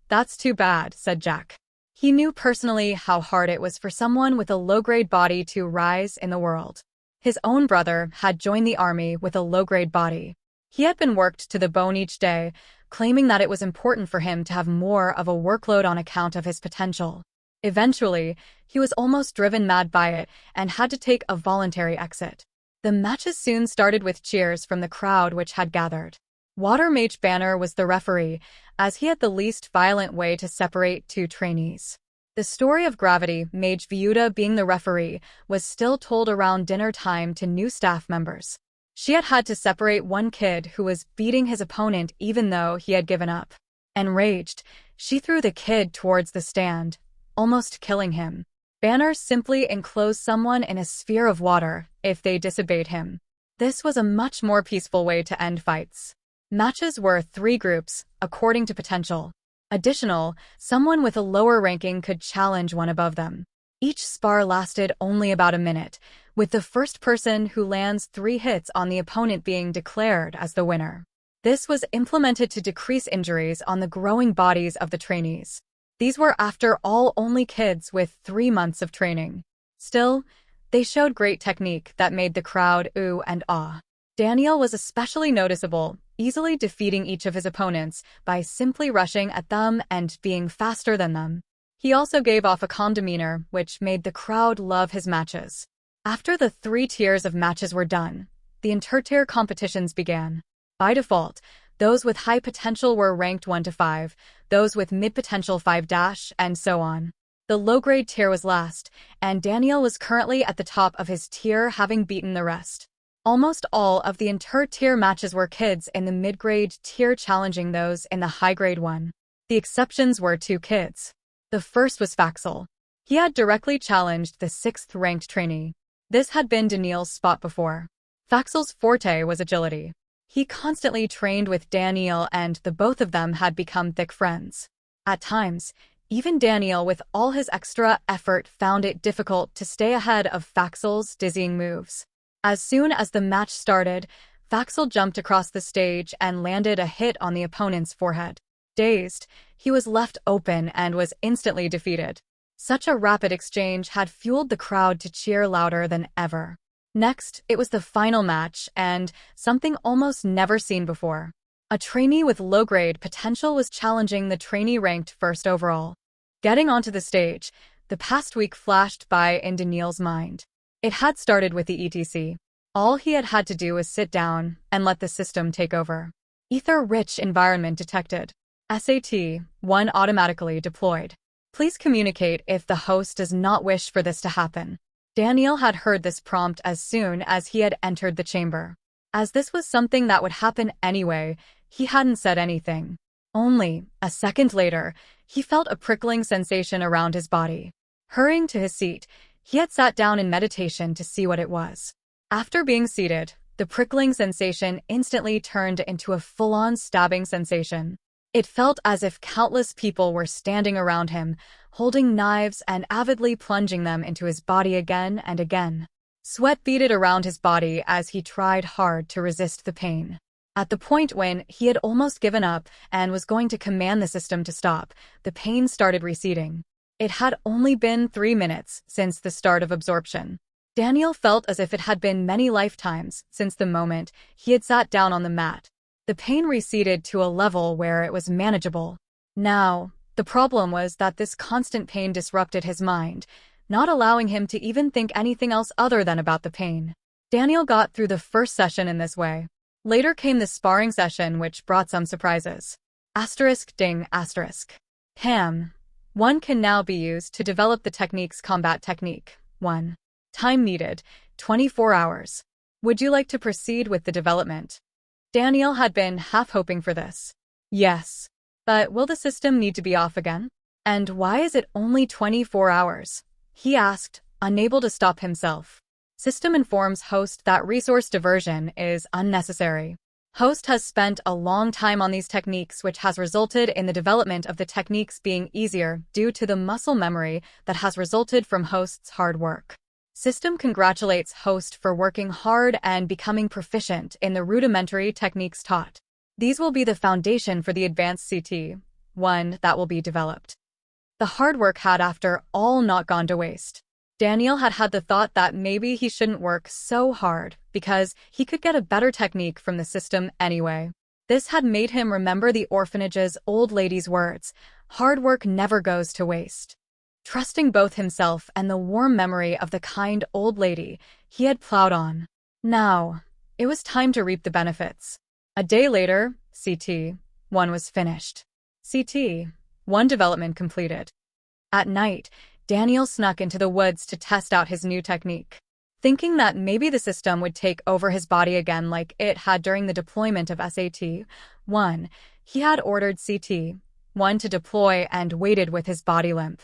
B: that's too bad," said Jack. He knew personally how hard it was for someone with a low-grade body to rise in the world. His own brother had joined the army with a low-grade body. He had been worked to the bone each day, claiming that it was important for him to have more of a workload on account of his potential. Eventually, he was almost driven mad by it and had to take a voluntary exit. The matches soon started with cheers from the crowd which had gathered. Water Mage Banner was the referee, as he had the least violent way to separate 2 trainees. The story of Gravity Mage Viuda being the referee was still told around dinner time to new staff members. She had had to separate one kid who was beating his opponent even though he had given up. Enraged, she threw the kid towards the stand, almost killing him. Banner simply enclosed someone in a sphere of water if they disobeyed him. This was a much more peaceful way to end fights. Matches were 3 groups, according to potential. Additional, someone with a lower ranking could challenge one above them. Each spar lasted only about a minute, with the first person who lands 3 hits on the opponent being declared as the winner. This was implemented to decrease injuries on the growing bodies of the trainees. These were, after all, only kids with 3 months of training. Still, they showed great technique that made the crowd ooh and ah. Daniel was especially noticeable, easily defeating each of his opponents by simply rushing at them and being faster than them. He also gave off a calm demeanor, which made the crowd love his matches. After the 3 tiers of matches were done, the inter-tier competitions began. By default, those with high potential were ranked 1 to 5, those with mid-potential 5-, and so on. The low-grade tier was last, and Daniel was currently at the top of his tier, having beaten the rest. Almost all of the inter-tier matches were kids in the mid-grade tier challenging those in the high-grade one. The exceptions were 2 kids. The first was Faxel. He had directly challenged the 6th-ranked trainee. This had been Daniel's spot before. Faxel's forte was agility. He constantly trained with Daniel, and the both of them had become thick friends. At times, even Daniel, with all his extra effort, found it difficult to stay ahead of Faxel's dizzying moves. As soon as the match started, Faxel jumped across the stage and landed a hit on the opponent's forehead. Dazed, he was left open and was instantly defeated. Such a rapid exchange had fueled the crowd to cheer louder than ever. Next, it was the final match, and something almost never seen before. A trainee with low-grade potential was challenging the trainee ranked 1st overall. Getting onto the stage, the past week flashed by in Daniel's mind. It had started with the ETC. All he had had to do was sit down and let the system take over. Ether-rich environment detected. SAT-1 automatically deployed. Please communicate if the host does not wish for this to happen. Daniel had heard this prompt as soon as he had entered the chamber. As this was something that would happen anyway, he hadn't said anything. Only a second later, he felt a prickling sensation around his body. Hurrying to his seat, he had sat down in meditation to see what it was. After being seated, the prickling sensation instantly turned into a full-on stabbing sensation. It felt as if countless people were standing around him, holding knives and avidly plunging them into his body again and again. Sweat beaded around his body as he tried hard to resist the pain. At the point when he had almost given up and was going to command the system to stop, the pain started receding. It had only been 3 minutes since the start of absorption. Daniel felt as if it had been many lifetimes since the moment he had sat down on the mat. The pain receded to a level where it was manageable. Now, the problem was that this constant pain disrupted his mind, not allowing him to even think anything else other than about the pain. Daniel got through the first session in this way. Later came the sparring session, which brought some surprises. Ding. Pam. 1 can now be used to develop the technique's combat technique. 1. Time needed, 24 hours. Would you like to proceed with the development? Daniel had been half hoping for this. Yes. But will the system need to be off again? And why is it only 24 hours? He asked, unable to stop himself. System informs host that resource diversion is unnecessary. Host has spent a long time on these techniques, which has resulted in the development of the techniques being easier due to the muscle memory that has resulted from host's hard work. System congratulates host for working hard and becoming proficient in the rudimentary techniques taught. These will be the foundation for the advanced CT-1 that will be developed. The hard work had, after all, not gone to waste. Daniel had had the thought that maybe he shouldn't work so hard because he could get a better technique from the system anyway. This had made him remember the orphanage's old lady's words, "Hard work never goes to waste." Trusting both himself and the warm memory of the kind old lady, he had plowed on. Now, it was time to reap the benefits. A day later, CT-1 was finished. CT-1 development completed. At night, Daniel snuck into the woods to test out his new technique. Thinking that maybe the system would take over his body again like it had during the deployment of SAT-1, he had ordered CT-1 to deploy and waited with his body limp.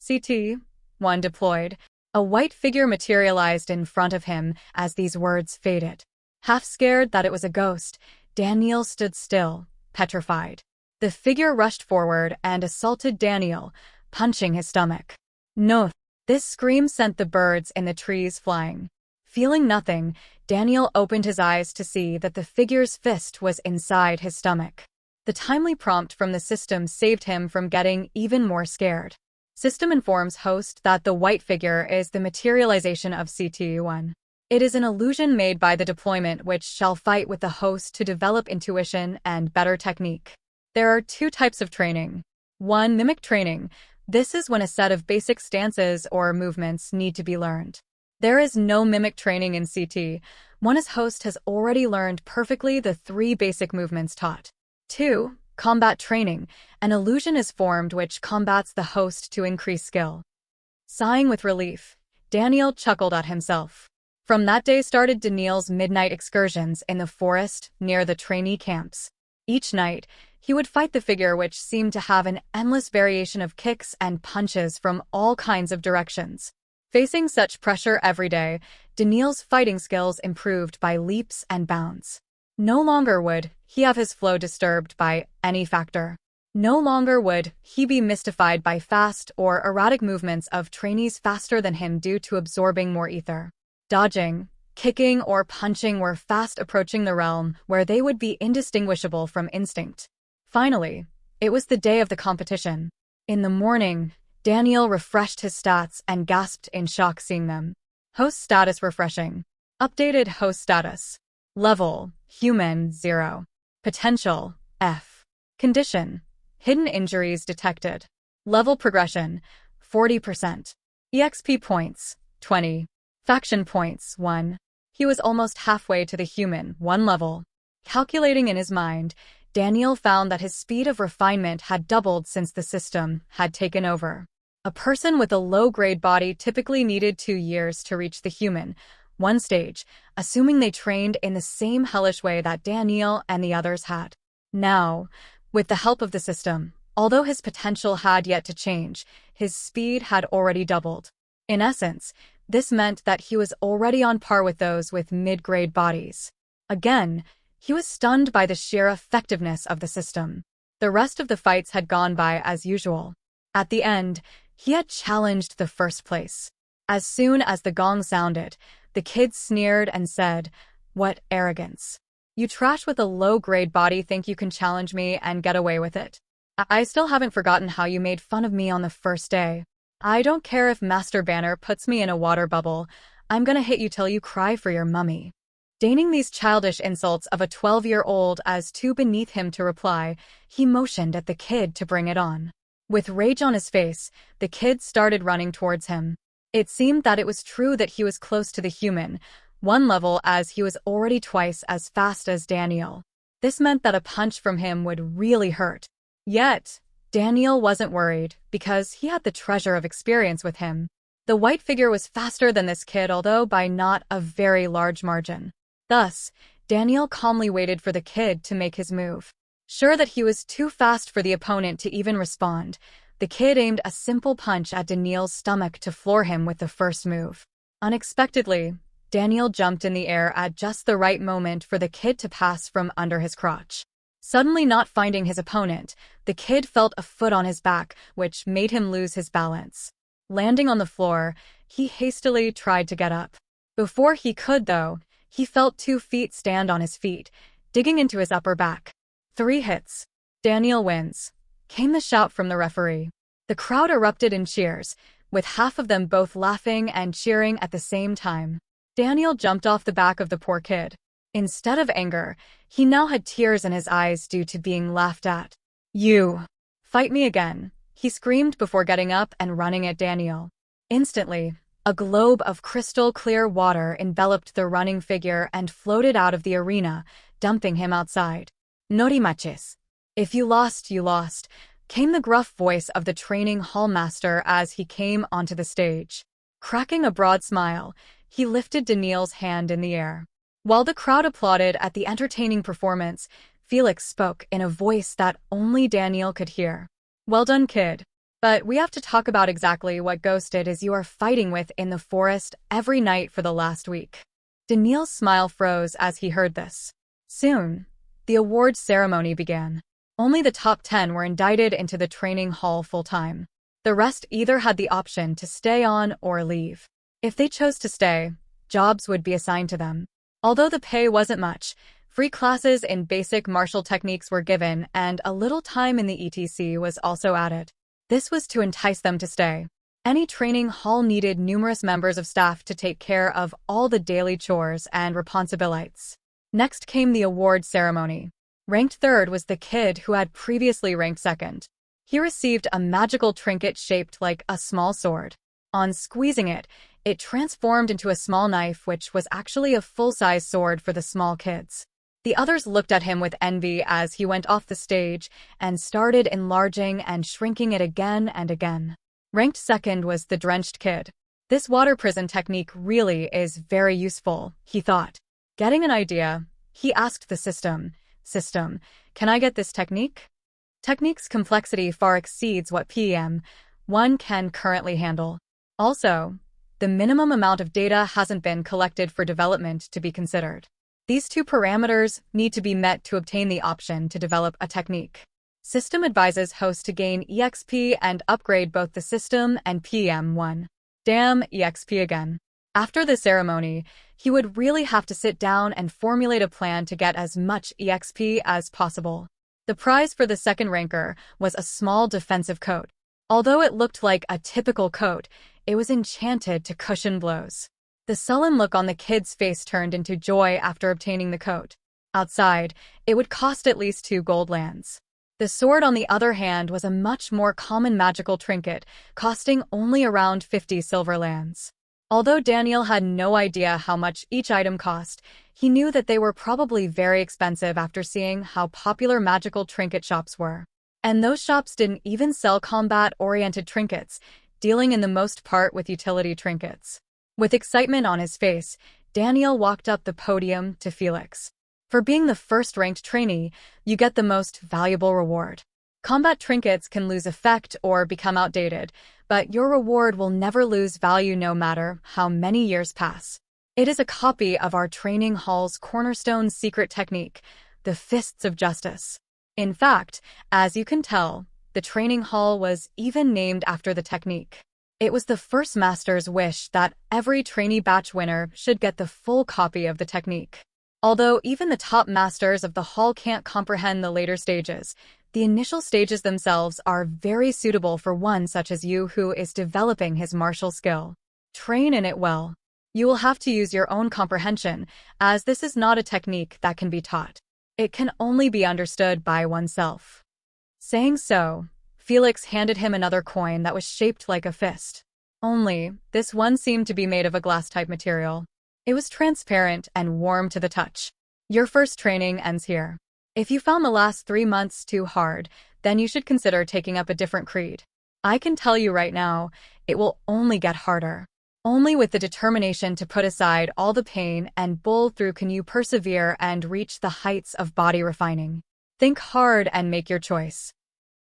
B: CT-1 deployed. A white figure materialized in front of him as these words faded. Half scared that it was a ghost, Daniel stood still, petrified. The figure rushed forward and assaulted Daniel, punching his stomach. No! This scream sent the birds in the trees flying. Feeling nothing, Daniel opened his eyes to see that the figure's fist was inside his stomach. The timely prompt from the system saved him from getting even more scared. System informs host that the white figure is the materialization of CT-1. It is an illusion made by the deployment which shall fight with the host to develop intuition and better technique. There are two types of training. 1. Mimic training. This is when a set of basic stances or movements need to be learned. There is no mimic training in CT. One's host has already learned perfectly the 3 basic movements taught. 2. Combat training. An illusion is formed which combats the host to increase skill. Sighing with relief, Daniel chuckled at himself. From that day started Daniel's midnight excursions in the forest near the trainee camps. Each night, he would fight the figure which seemed to have an endless variation of kicks and punches from all kinds of directions. Facing such pressure every day, Daniel's fighting skills improved by leaps and bounds. No longer would he have his flow disturbed by any factor. No longer would he be mystified by fast or erratic movements of trainees faster than him due to absorbing more ether. Dodging, kicking, or punching were fast approaching the realm where they would be indistinguishable from instinct. Finally, it was the day of the competition. In the morning, Daniel refreshed his stats and gasped in shock seeing them. Host status refreshing. Updated host status. Level, human, 0. Potential, F. Condition, hidden injuries detected. Level progression, 40%. EXP points, 20. Faction points, 1. He was almost halfway to the human, 1 level. Calculating in his mind, Daniel found that his speed of refinement had doubled since the system had taken over. A person with a low-grade body typically needed 2 years to reach the human, 1 stage, assuming they trained in the same hellish way that Daniel and the others had. Now, with the help of the system, although his potential had yet to change, his speed had already doubled. In essence, this meant that he was already on par with those with mid-grade bodies. Again, he was stunned by the sheer effectiveness of the system. The rest of the fights had gone by as usual. At the end, he had challenged the first place. As soon as the gong sounded, the kids sneered and said, "What arrogance. You trash with a low-grade body think you can challenge me and get away with it. I still haven't forgotten how you made fun of me on the first day. I don't care if Master Banner puts me in a water bubble. I'm gonna hit you till you cry for your mummy." Deigning these childish insults of a 12-year-old as too beneath him to reply, he motioned at the kid to bring it on. With rage on his face, the kid started running towards him. It seemed that it was true that he was close to the human, 1 level, as he was already twice as fast as Daniel. This meant that a punch from him would really hurt. Yet, Daniel wasn't worried, because he had the treasure of experience with him. The white figure was faster than this kid, although by not a very large margin. Thus, Daniel calmly waited for the kid to make his move. Sure that he was too fast for the opponent to even respond, the kid aimed a simple punch at Daniel's stomach to floor him with the first move. Unexpectedly, Daniel jumped in the air at just the right moment for the kid to pass from under his crotch. Suddenly not finding his opponent, the kid felt a foot on his back, which made him lose his balance. Landing on the floor, he hastily tried to get up. Before he could, though, he felt 2 feet stand on his feet, digging into his upper back. 3 hits. Daniel wins, came the shout from the referee. The crowd erupted in cheers, with half of them both laughing and cheering at the same time. Daniel jumped off the back of the poor kid. Instead of anger, he now had tears in his eyes due to being laughed at. "You! Fight me again," he screamed before getting up and running at Daniel. Instantly, a globe of crystal-clear water enveloped the running figure and floated out of the arena, dumping him outside. "Norimaches. If you lost, you lost," came the gruff voice of the training hallmaster as he came onto the stage. Cracking a broad smile, he lifted Daniel's hand in the air. While the crowd applauded at the entertaining performance, Felix spoke in a voice that only Daniel could hear. "Well done, kid. But we have to talk about exactly what ghost it is you are fighting with in the forest every night for the last week." Daniel's smile froze as he heard this. Soon, the awards ceremony began. Only the top 10 were indicted into the training hall full-time. The rest either had the option to stay on or leave. If they chose to stay, jobs would be assigned to them. Although the pay wasn't much, free classes in basic martial techniques were given and a little time in the ETC was also added. This was to entice them to stay. Any training hall needed numerous members of staff to take care of all the daily chores and responsibilities. Next came the award ceremony. Ranked third was the kid who had previously ranked second. He received a magical trinket shaped like a small sword. On squeezing it, it transformed into a small knife, which was actually a full-size sword for the small kids. The others looked at him with envy as he went off the stage and started enlarging and shrinking it again and again. Ranked second was the drenched kid. This water prison technique really is very useful, he thought. Getting an idea, he asked the system, can I get this technique? Technique's complexity far exceeds what PM1 can currently handle. Also, the minimum amount of data hasn't been collected for development to be considered. These two parameters need to be met to obtain the option to develop a technique. System advises host to gain EXP and upgrade both the system and PM1. Damn, EXP again. After the ceremony, he would really have to sit down and formulate a plan to get as much EXP as possible. The prize for the second ranker was a small defensive coat. Although it looked like a typical coat, it was enchanted to cushion blows. The sullen look on the kid's face turned into joy after obtaining the coat. Outside, it would cost at least 2 gold lands. The sword, on the other hand, was a much more common magical trinket, costing only around 50 silver lands. Although Daniel had no idea how much each item cost, he knew that they were probably very expensive after seeing how popular magical trinket shops were. And those shops didn't even sell combat-oriented trinkets, dealing in the most part with utility trinkets. With excitement on his face, Daniel walked up the podium to Felix. For being the first-ranked trainee, you get the most valuable reward. Combat trinkets can lose effect or become outdated, but your reward will never lose value no matter how many years pass. It is a copy of our training hall's cornerstone secret technique, the Fists of Justice. In fact, as you can tell, the training hall was even named after the technique. It was the first master's wish that every trainee batch winner should get the full copy of the technique. Although even the top masters of the hall can't comprehend the later stages, the initial stages themselves are very suitable for one such as you who is developing his martial skill. Train in it well. You will have to use your own comprehension, as this is not a technique that can be taught. It can only be understood by oneself. Saying so, Felix handed him another coin that was shaped like a fist. Only, this one seemed to be made of a glass-type material. It was transparent and warm to the touch. Your first training ends here. If you found the last 3 months too hard, then you should consider taking up a different creed. I can tell you right now, it will only get harder. Only with the determination to put aside all the pain and bull through can you persevere and reach the heights of body refining. Think hard and make your choice.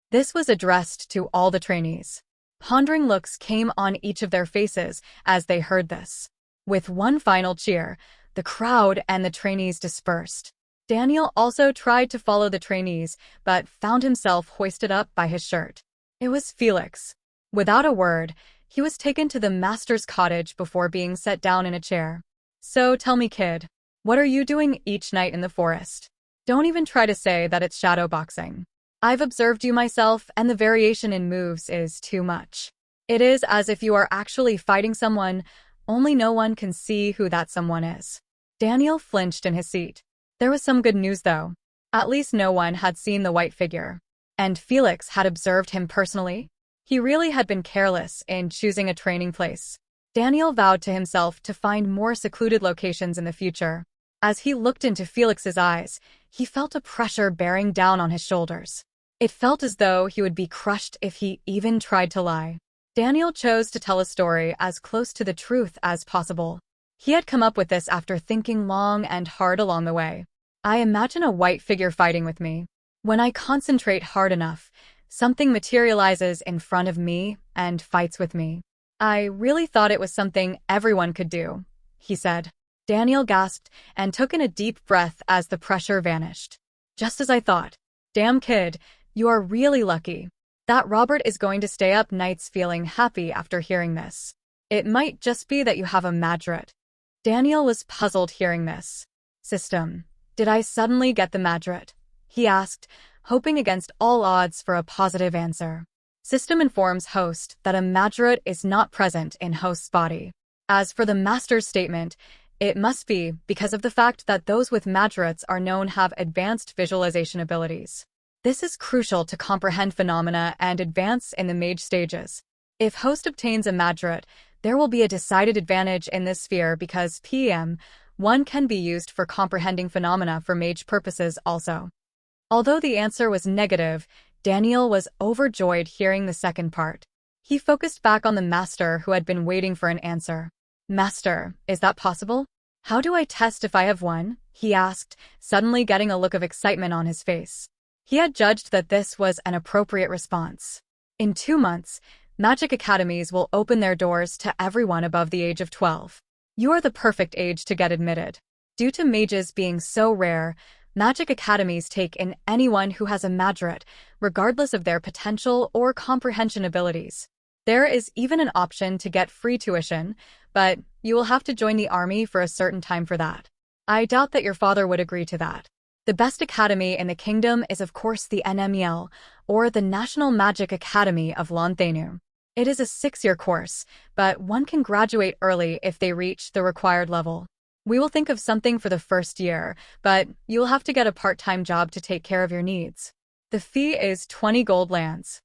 B: This was addressed to all the trainees. Pondering looks came on each of their faces as they heard this. With one final cheer, the crowd and the trainees dispersed. Daniel also tried to follow the trainees, but found himself hoisted up by his shirt. It was Felix. Without a word, he was taken to the master's cottage before being set down in a chair. So tell me, kid, what are you doing each night in the forest? Don't even try to say that it's shadow boxing. I've observed you myself, and the variation in moves is too much. It is as if you are actually fighting someone, only no one can see who that someone is. Daniel flinched in his seat. There was some good news, though. At least no one had seen the white figure. And Felix had observed him personally. He really had been careless in choosing a training place. Daniel vowed to himself to find more secluded locations in the future. As he looked into Felix's eyes, he felt a pressure bearing down on his shoulders. It felt as though he would be crushed if he even tried to lie. Daniel chose to tell a story as close to the truth as possible. He had come up with this after thinking long and hard along the way. I imagine a white figure fighting with me. When I concentrate hard enough, something materializes in front of me and fights with me. I really thought it was something everyone could do, he said. Daniel gasped and took in a deep breath as the pressure vanished. Just as I thought. Damn kid, you are really lucky. That Robert is going to stay up nights feeling happy after hearing this. It might just be that you have a Madrid. Daniel was puzzled hearing this. System, did I suddenly get the Madrid? He asked, hoping against all odds for a positive answer. System informs host that a Majorite is not present in host's body. As for the master's statement, it must be because of the fact that those with Majorites are known have advanced visualization abilities. This is crucial to comprehend phenomena and advance in the mage stages. If host obtains a Majorite, there will be a decided advantage in this sphere because PM1 can be used for comprehending phenomena for mage purposes also. Although the answer was negative, Daniel was overjoyed hearing the second part. He focused back on the master who had been waiting for an answer. Master, is that possible? How do I test if I have one? He asked, suddenly getting a look of excitement on his face. He had judged that this was an appropriate response. In 2 months, magic academies will open their doors to everyone above the age of 12. You are the perfect age to get admitted. Due to mages being so rare, magic academies take in anyone who has a Majorite, regardless of their potential or comprehension abilities. There is even an option to get free tuition, but you will have to join the army for a certain time for that. I doubt that your father would agree to that. The best academy in the kingdom is of course the NMEL, or the National Magic Academy of Lonthenu. It is a 6-year course, but one can graduate early if they reach the required level. We will think of something for the first year, but you will have to get a part-time job to take care of your needs. The fee is 20 gold lands.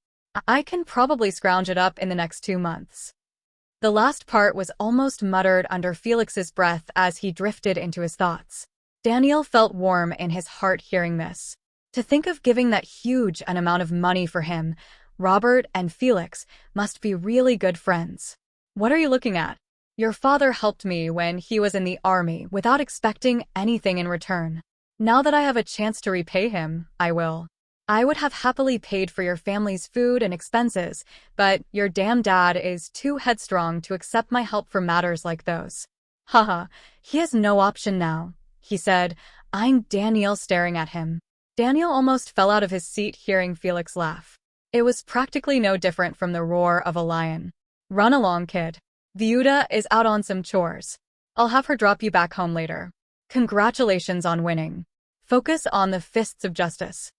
B: I can probably scrounge it up in the next 2 months. The last part was almost muttered under Felix's breath as he drifted into his thoughts. Daniel felt warm in his heart hearing this. To think of giving that huge an amount of money for him, Robert and Felix must be really good friends. What are you looking at? Your father helped me when he was in the army without expecting anything in return. Now that I have a chance to repay him, I will. I would have happily paid for your family's food and expenses, but your damn dad is too headstrong to accept my help for matters like those. Haha, he has no option now, he said, eyeing Daniel staring at him. Daniel almost fell out of his seat hearing Felix laugh. It was practically no different from the roar of a lion. Run along, kid. Viuda is out on some chores. I'll have her drop you back home later. Congratulations on winning. Focus on the fists of justice.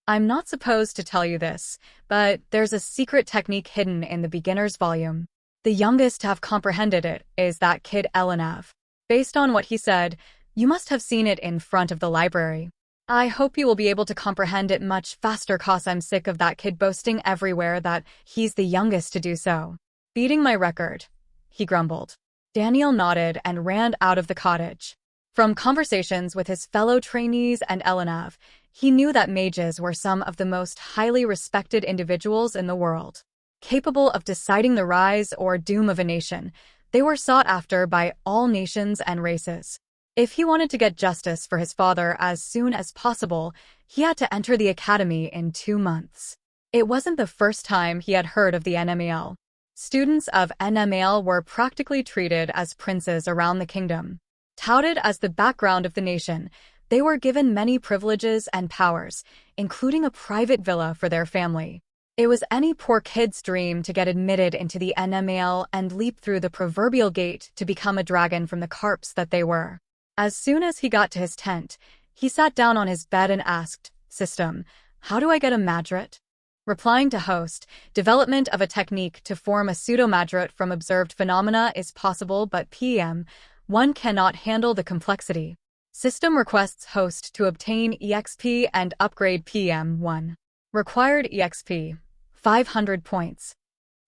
B: I'm not supposed to tell you this, but there's a secret technique hidden in the beginner's volume. The youngest to have comprehended it is that kid Elenav. Based on what he said, you must have seen it in front of the library. I hope you will be able to comprehend it much faster cause I'm sick of that kid boasting everywhere that he's the youngest to do so. Beating my record, he grumbled. Daniel nodded and ran out of the cottage. From conversations with his fellow trainees and Elenav, he knew that mages were some of the most highly respected individuals in the world. Capable of deciding the rise or doom of a nation, they were sought after by all nations and races. If he wanted to get justice for his father as soon as possible, he had to enter the academy in 2 months. It wasn't the first time he had heard of the NMAL. Students of NMAL were practically treated as princes around the kingdom. Touted as the background of the nation, they were given many privileges and powers, including a private villa for their family. It was any poor kid's dream to get admitted into the NMAL and leap through the proverbial gate to become a dragon from the carps that they were. As soon as he got to his tent, he sat down on his bed and asked, System, how do I get a Majorite? Replying to host, development of a technique to form a pseudo-Majorite from observed phenomena is possible but PM1 cannot handle the complexity. System requests host to obtain EXP and upgrade PM1. Required EXP, 500 points.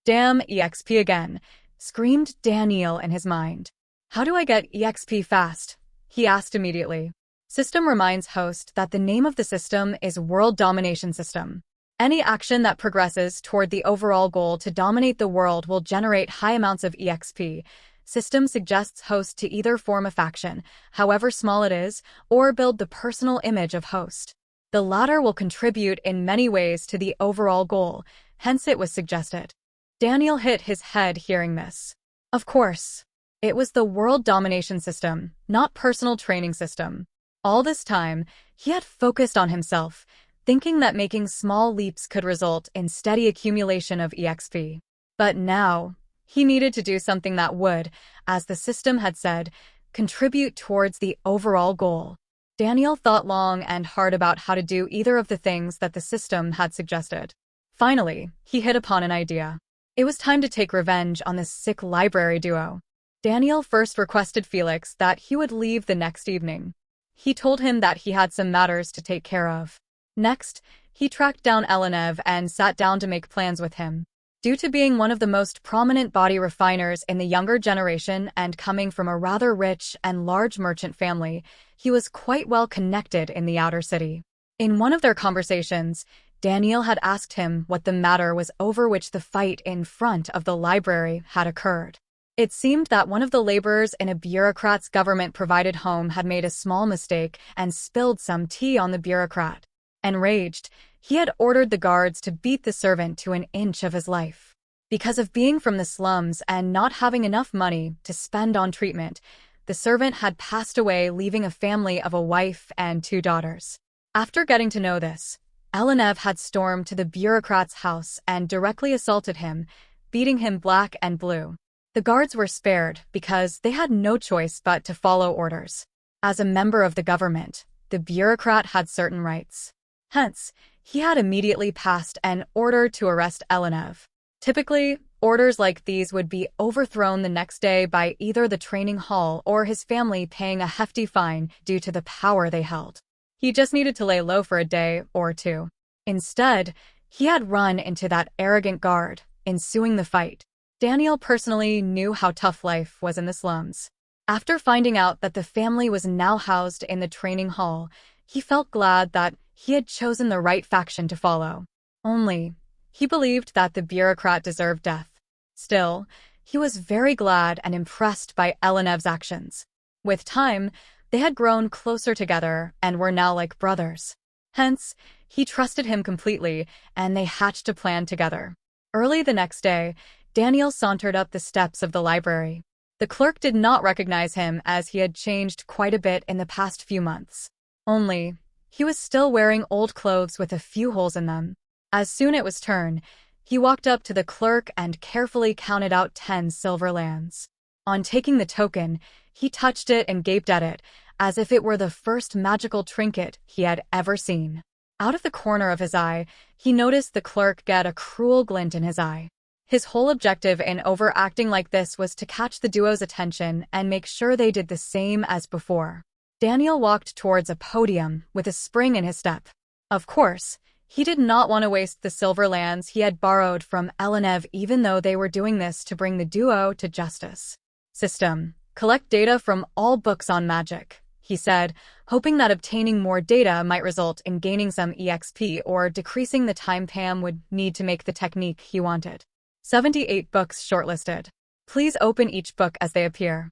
B: Damn EXP again, screamed Daniel in his mind. How do I get EXP fast? He asked immediately. System reminds host that the name of the system is World Domination System. Any action that progresses toward the overall goal to dominate the world will generate high amounts of EXP. System suggests host to either form a faction, however small it is, or build the personal image of host. The latter will contribute in many ways to the overall goal, hence it was suggested. Daniel hit his head hearing this. Of course. It was the World Domination System, not personal training system. All this time, he had focused on himself, thinking that making small leaps could result in steady accumulation of EXP. But now, he needed to do something that would, as the system had said, contribute towards the overall goal. Daniel thought long and hard about how to do either of the things that the system had suggested. Finally, he hit upon an idea. It was time to take revenge on this sick library duo. Daniel first requested Felix that he would leave the next evening. He told him that he had some matters to take care of. Next, he tracked down Elenev and sat down to make plans with him. Due to being one of the most prominent body refiners in the younger generation and coming from a rather rich and large merchant family, he was quite well connected in the outer city. In one of their conversations, Daniel had asked him what the matter was over which the fight in front of the library had occurred. It seemed that one of the laborers in a bureaucrat's government-provided home had made a small mistake and spilled some tea on the bureaucrat. Enraged, he had ordered the guards to beat the servant to an inch of his life. Because of being from the slums and not having enough money to spend on treatment, the servant had passed away, leaving a family of a wife and 2 daughters. After getting to know this, Elenev had stormed to the bureaucrat's house and directly assaulted him, beating him black and blue. The guards were spared because they had no choice but to follow orders. As a member of the government, the bureaucrat had certain rights. Hence, he had immediately passed an order to arrest Elenev. Typically, orders like these would be overthrown the next day by either the training hall or his family paying a hefty fine due to the power they held. He just needed to lay low for a day or two. Instead, he had run into that arrogant guard, ensuing the fight. Daniel personally knew how tough life was in the slums. After finding out that the family was now housed in the training hall, he felt glad that he had chosen the right faction to follow. Only, he believed that the bureaucrat deserved death. Still, he was very glad and impressed by Elenev's actions. With time, they had grown closer together and were now like brothers. Hence, he trusted him completely, and they hatched a plan together. Early the next day, Daniel sauntered up the steps of the library. The clerk did not recognize him as he had changed quite a bit in the past few months. Only, he was still wearing old clothes with a few holes in them. As soon as it was turn, he walked up to the clerk and carefully counted out 10 silver lands. On taking the token, he touched it and gaped at it, as if it were the first magical trinket he had ever seen. Out of the corner of his eye, he noticed the clerk get a cruel glint in his eye. His whole objective in overacting like this was to catch the duo's attention and make sure they did the same as before. Daniel walked towards a podium with a spring in his step. Of course, he did not want to waste the silver lands he had borrowed from Elenev, even though they were doing this to bring the duo to justice. System: collect data from all books on magic, he said, hoping that obtaining more data might result in gaining some EXP or decreasing the time Pam would need to make the technique he wanted. 78 books shortlisted. Please open each book as they appear.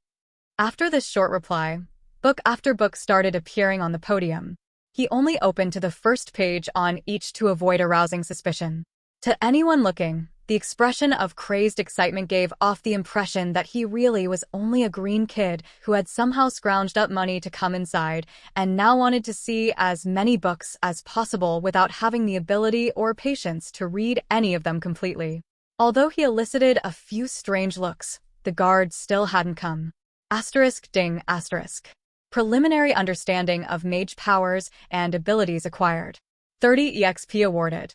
B: After this short reply, book after book started appearing on the podium. He only opened to the first page on each to avoid arousing suspicion. To anyone looking, the expression of crazed excitement gave off the impression that he really was only a green kid who had somehow scrounged up money to come inside and now wanted to see as many books as possible without having the ability or patience to read any of them completely. Although he elicited a few strange looks, the guard still hadn't come. Ding. Preliminary understanding of mage powers and abilities acquired. 30 EXP awarded.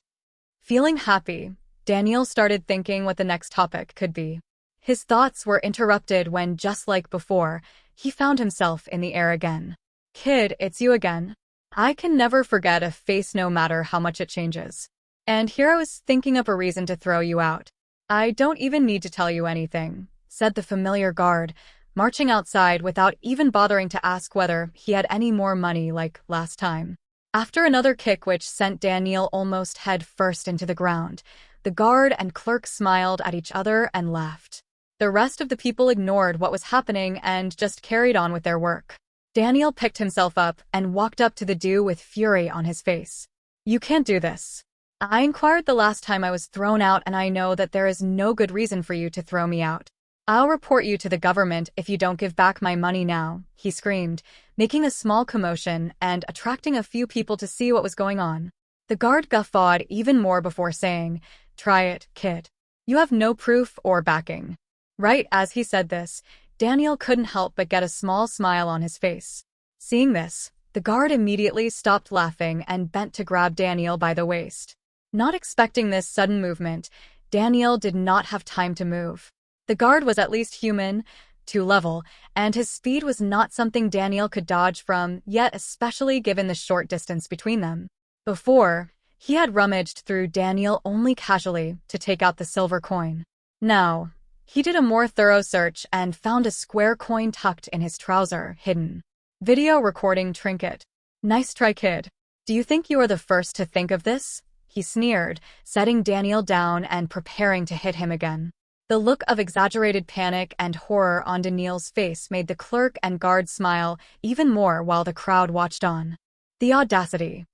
B: Feeling happy, Daniel started thinking what the next topic could be. His thoughts were interrupted when, just like before, he found himself in the air again. Kid, it's you again. I can never forget a face no matter how much it changes. And here I was thinking up a reason to throw you out. I don't even need to tell you anything, said the familiar guard, marching outside without even bothering to ask whether he had any more money like last time. After another kick which sent Daniel almost head first into the ground, the guard and clerk smiled at each other and laughed. The rest of the people ignored what was happening and just carried on with their work. Daniel picked himself up and walked up to the duo with fury on his face. You can't do this. I inquired the last time I was thrown out, and I know that there is no good reason for you to throw me out. I'll report you to the government if you don't give back my money now, he screamed, making a small commotion and attracting a few people to see what was going on. The guard guffawed even more before saying, Try it, kid. You have no proof or backing. Right as he said this, Daniel couldn't help but get a small smile on his face. Seeing this, the guard immediately stopped laughing and bent to grab Daniel by the waist. Not expecting this sudden movement, Daniel did not have time to move. The guard was at least human, to level, and his speed was not something Daniel could dodge from, yet especially given the short distance between them. Before, he had rummaged through Daniel only casually to take out the silver coin. Now, he did a more thorough search and found a square coin tucked in his trouser, hidden. Video recording trinket. Nice try, kid. Do you think you are the first to think of this? He sneered, setting Daniel down and preparing to hit him again. The look of exaggerated panic and horror on Daniel's face made the clerk and guard smile even more while the crowd watched on. The audacity.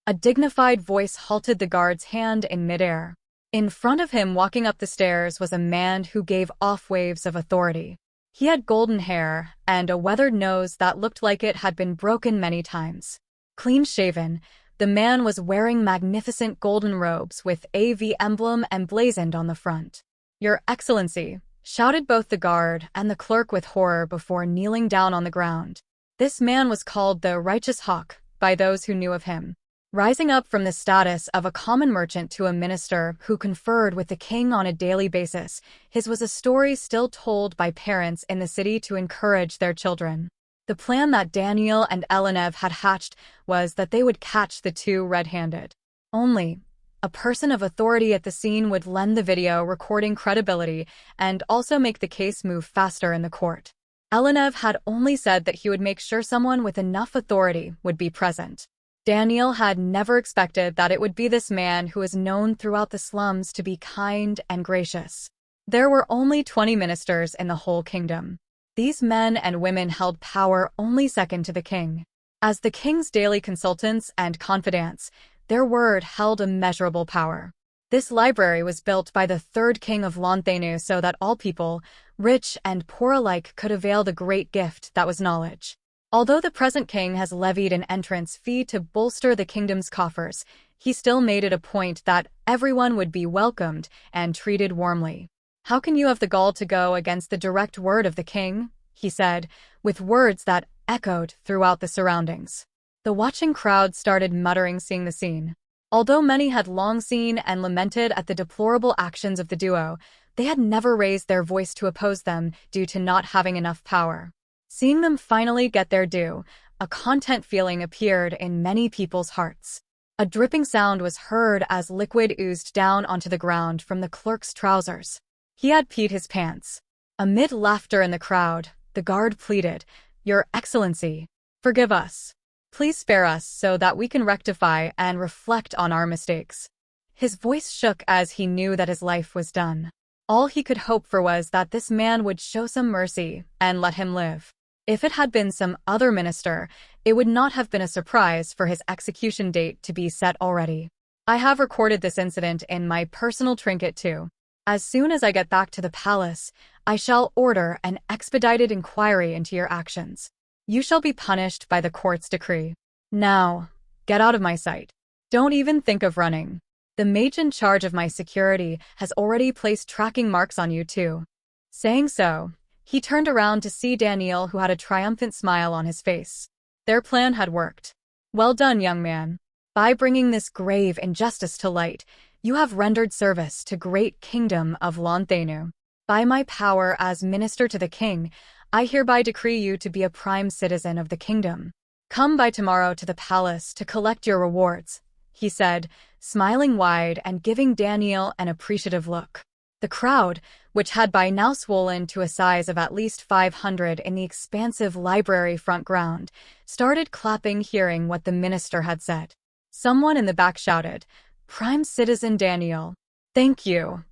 B: A dignified voice halted the guard's hand in midair. In front of him walking up the stairs was a man who gave off waves of authority. He had golden hair and a weathered nose that looked like it had been broken many times. Clean-shaven, the man was wearing magnificent golden robes with AV emblem emblazoned on the front. "Your Excellency," shouted both the guard and the clerk with horror before kneeling down on the ground. This man was called the Righteous Hawk by those who knew of him. Rising up from the status of a common merchant to a minister who conferred with the king on a daily basis, his was a story still told by parents in the city to encourage their children. The plan that Daniel and Elenev had hatched was that they would catch the two red-handed. Only, a person of authority at the scene would lend the video recording credibility and also make the case move faster in the court. Elenev had only said that he would make sure someone with enough authority would be present. Daniel had never expected that it would be this man who was known throughout the slums to be kind and gracious. There were only 20 ministers in the whole kingdom. These men and women held power only second to the king. As the king's daily consultants and confidants, their word held immeasurable power. This library was built by the third king of Lonthenu so that all people, rich and poor alike, could avail the great gift that was knowledge. Although the present king has levied an entrance fee to bolster the kingdom's coffers, he still made it a point that everyone would be welcomed and treated warmly. "How can you have the gall to go against the direct word of the king?" he said, with words that echoed throughout the surroundings. The watching crowd started muttering seeing the scene. Although many had long seen and lamented at the deplorable actions of the duo, they had never raised their voice to oppose them due to not having enough power. Seeing them finally get their due, a content feeling appeared in many people's hearts. A dripping sound was heard as liquid oozed down onto the ground from the clerk's trousers. He had peed his pants. Amid laughter in the crowd, the guard pleaded, "Your Excellency, forgive us. Please spare us so that we can rectify and reflect on our mistakes." His voice shook as he knew that his life was done. All he could hope for was that this man would show some mercy and let him live. If it had been some other minister, it would not have been a surprise for his execution date to be set already. "I have recorded this incident in my personal trinket too. As soon as I get back to the palace, I shall order an expedited inquiry into your actions. You shall be punished by the court's decree. Now, get out of my sight. Don't even think of running. The mage in charge of my security has already placed tracking marks on you too." Saying so, he turned around to see Daniel, who had a triumphant smile on his face. Their plan had worked. "Well done, young man. By bringing this grave injustice to light, you have rendered service to great kingdom of Lonthenu. By my power as minister to the king, I hereby decree you to be a prime citizen of the kingdom. Come by tomorrow to the palace to collect your rewards," he said, smiling wide and giving Daniel an appreciative look. The crowd, which had by now swollen to a size of at least 500 in the expansive library front ground, started clapping hearing what the minister had said. Someone in the back shouted, "Prime Citizen Daniel, thank you."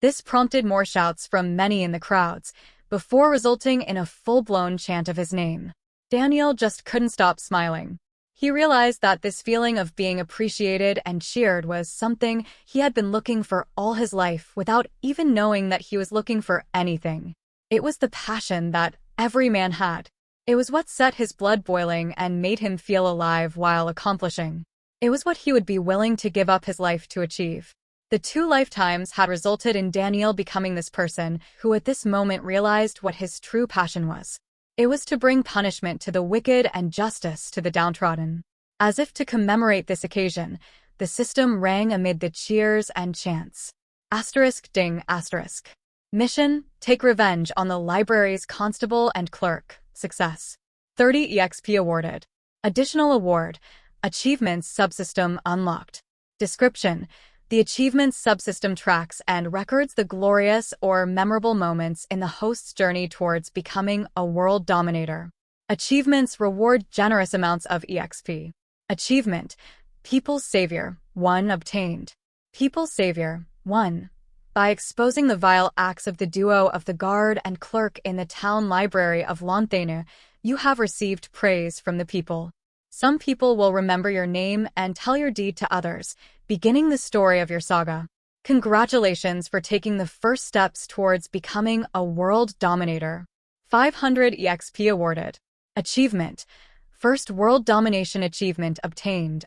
B: This prompted more shouts from many in the crowds, before resulting in a full-blown chant of his name. Daniel just couldn't stop smiling. He realized that this feeling of being appreciated and cheered was something he had been looking for all his life without even knowing that he was looking for anything. It was the passion that every man had. It was what set his blood boiling and made him feel alive while accomplishing. It was what he would be willing to give up his life to achieve. The 2 lifetimes had resulted in Daniel becoming this person who at this moment realized what his true passion was. It was to bring punishment to the wicked and justice to the downtrodden. As if to commemorate this occasion, The system rang amid the cheers and chants. Asterisk ding asterisk. Mission, take revenge on the library's constable and clerk. Success. 30 EXP awarded. Additional award. Achievements subsystem unlocked. Description. The achievements subsystem tracks and records the glorious or memorable moments in the host's journey towards becoming a world dominator. Achievements reward generous amounts of EXP. Achievement. People's Savior. 1 obtained. People's Savior. 1. By exposing the vile acts of the duo of the guard and clerk in the town library of Lonthene, you have received praise from the people. Some people will remember your name and tell your deed to others, beginning the story of your saga. Congratulations for taking the first steps towards becoming a world dominator. 500 EXP awarded. Achievement. First World Domination Achievement obtained.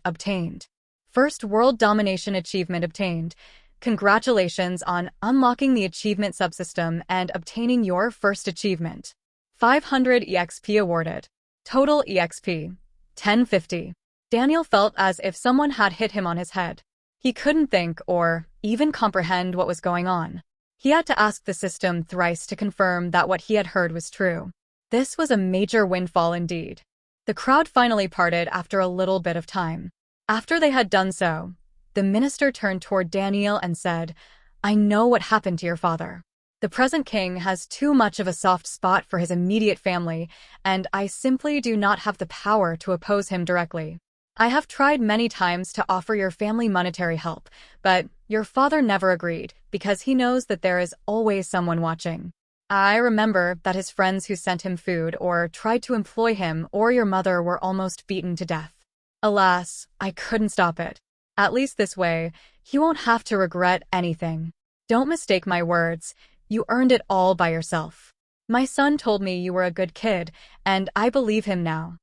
B: First World Domination Achievement obtained. Congratulations on unlocking the achievement subsystem and obtaining your first achievement. 500 EXP awarded. Total EXP. 1050. Daniel felt as if someone had hit him on his head. He couldn't think or even comprehend what was going on. He had to ask the system thrice to confirm that what he had heard was true. This was a major windfall indeed. The crowd finally parted after a little bit of time. After they had done so, the minister turned toward Daniel and said, "I know what happened to your father. The present king has too much of a soft spot for his immediate family, and I simply do not have the power to oppose him directly. I have tried many times to offer your family monetary help, but your father never agreed because he knows that there is always someone watching. I remember that his friends who sent him food or tried to employ him or your mother were almost beaten to death. Alas, I couldn't stop it. At least this way, you won't have to regret anything. Don't mistake my words. You earned it all by yourself. My son told me you were a good kid, and I believe him now."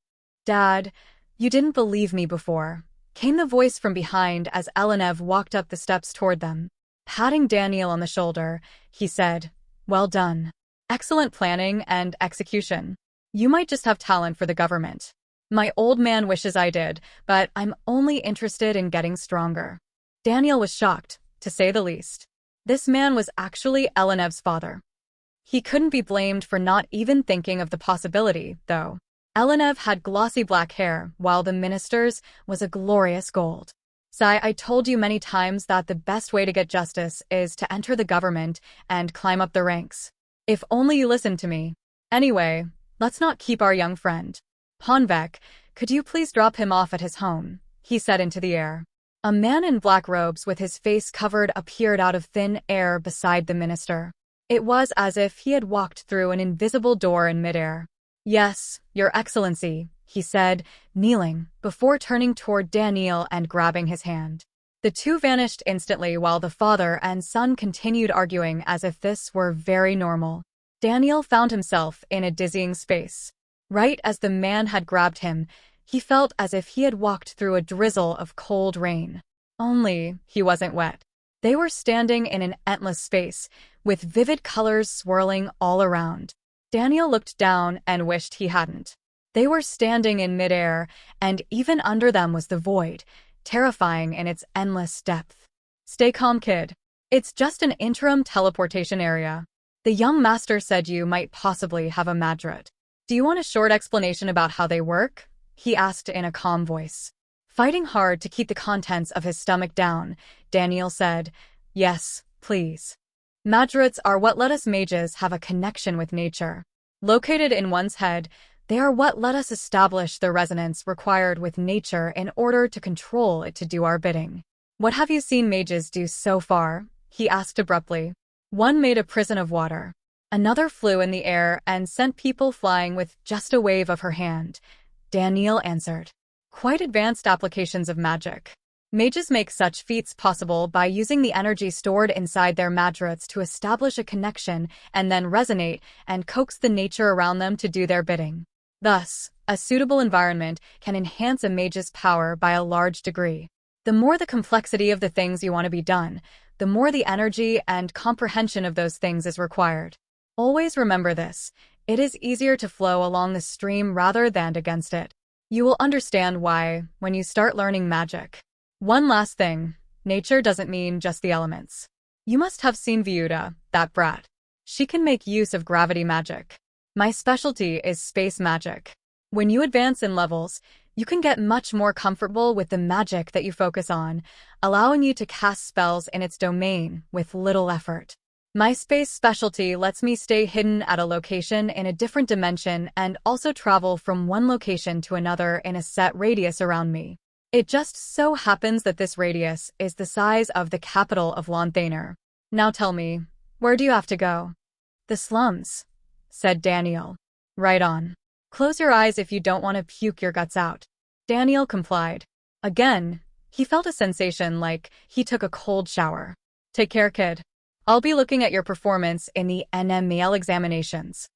B: "Dad, you didn't believe me before," came the voice from behind as Elenev walked up the steps toward them. Patting Daniel on the shoulder, he said, "Well done. Excellent planning and execution. You might just have talent for the government. My old man wishes I did, but I'm only interested in getting stronger." Daniel was shocked, to say the least. This man was actually Elenev's father. He couldn't be blamed for not even thinking of the possibility, though. Elenev had glossy black hair, while the minister's was a glorious gold. "Sai, I told you many times that the best way to get justice is to enter the government and climb up the ranks. If only you listened to me. Anyway, let's not keep our young friend. Ponvek, could you please drop him off at his home?" he said into the air. A man in black robes with his face covered appeared out of thin air beside the minister. It was as if he had walked through an invisible door in midair. "Yes, Your Excellency," he said, kneeling, before turning toward Daniel and grabbing his hand. The two vanished instantly while the father and son continued arguing as if this were very normal. Daniel found himself in a dizzying space. Right as the man had grabbed him, he felt as if he had walked through a drizzle of cold rain. Only, he wasn't wet. They were standing in an endless space, with vivid colors swirling all around. Daniel looked down and wished he hadn't. They were standing in midair, and even under them was the void, terrifying in its endless depth. "Stay calm, kid. It's just an interim teleportation area. The young master said you might possibly have a Madrat. Do you want a short explanation about how they work?" he asked in a calm voice. Fighting hard to keep the contents of his stomach down, Daniel said, "Yes, please. Madrats are what let us mages have a connection with nature. Located in one's head, they are what let us establish the resonance required with nature in order to control it to do our bidding. What have you seen mages do so far?" he asked abruptly. "One made a prison of water. Another flew in the air and sent people flying with just a wave of her hand," Daniel answered. "Quite advanced applications of magic. Mages make such feats possible by using the energy stored inside their madrats to establish a connection and then resonate and coax the nature around them to do their bidding. Thus, a suitable environment can enhance a mage's power by a large degree. The more the complexity of the things you want to be done, the more the energy and comprehension of those things is required. Always remember this. It is easier to flow along the stream rather than against it. You will understand why when you start learning magic." One last thing, nature doesn't mean just the elements. You must have seen Viuda, that brat. She can make use of gravity magic. My specialty is space magic. When you advance in levels, you can get much more comfortable with the magic that you focus on, allowing you to cast spells in its domain with little effort. My space specialty lets me stay hidden at a location in a different dimension and also travel from one location to another in a set radius around me. It just so happens that this radius is the size of the capital of Lonthaner. Now tell me, where do you have to go? The slums, said Daniel. Right on. Close your eyes if you don't want to puke your guts out. Daniel complied. Again, he felt a sensation like he took a cold shower. Take care, kid. I'll be looking at your performance in the NML examinations.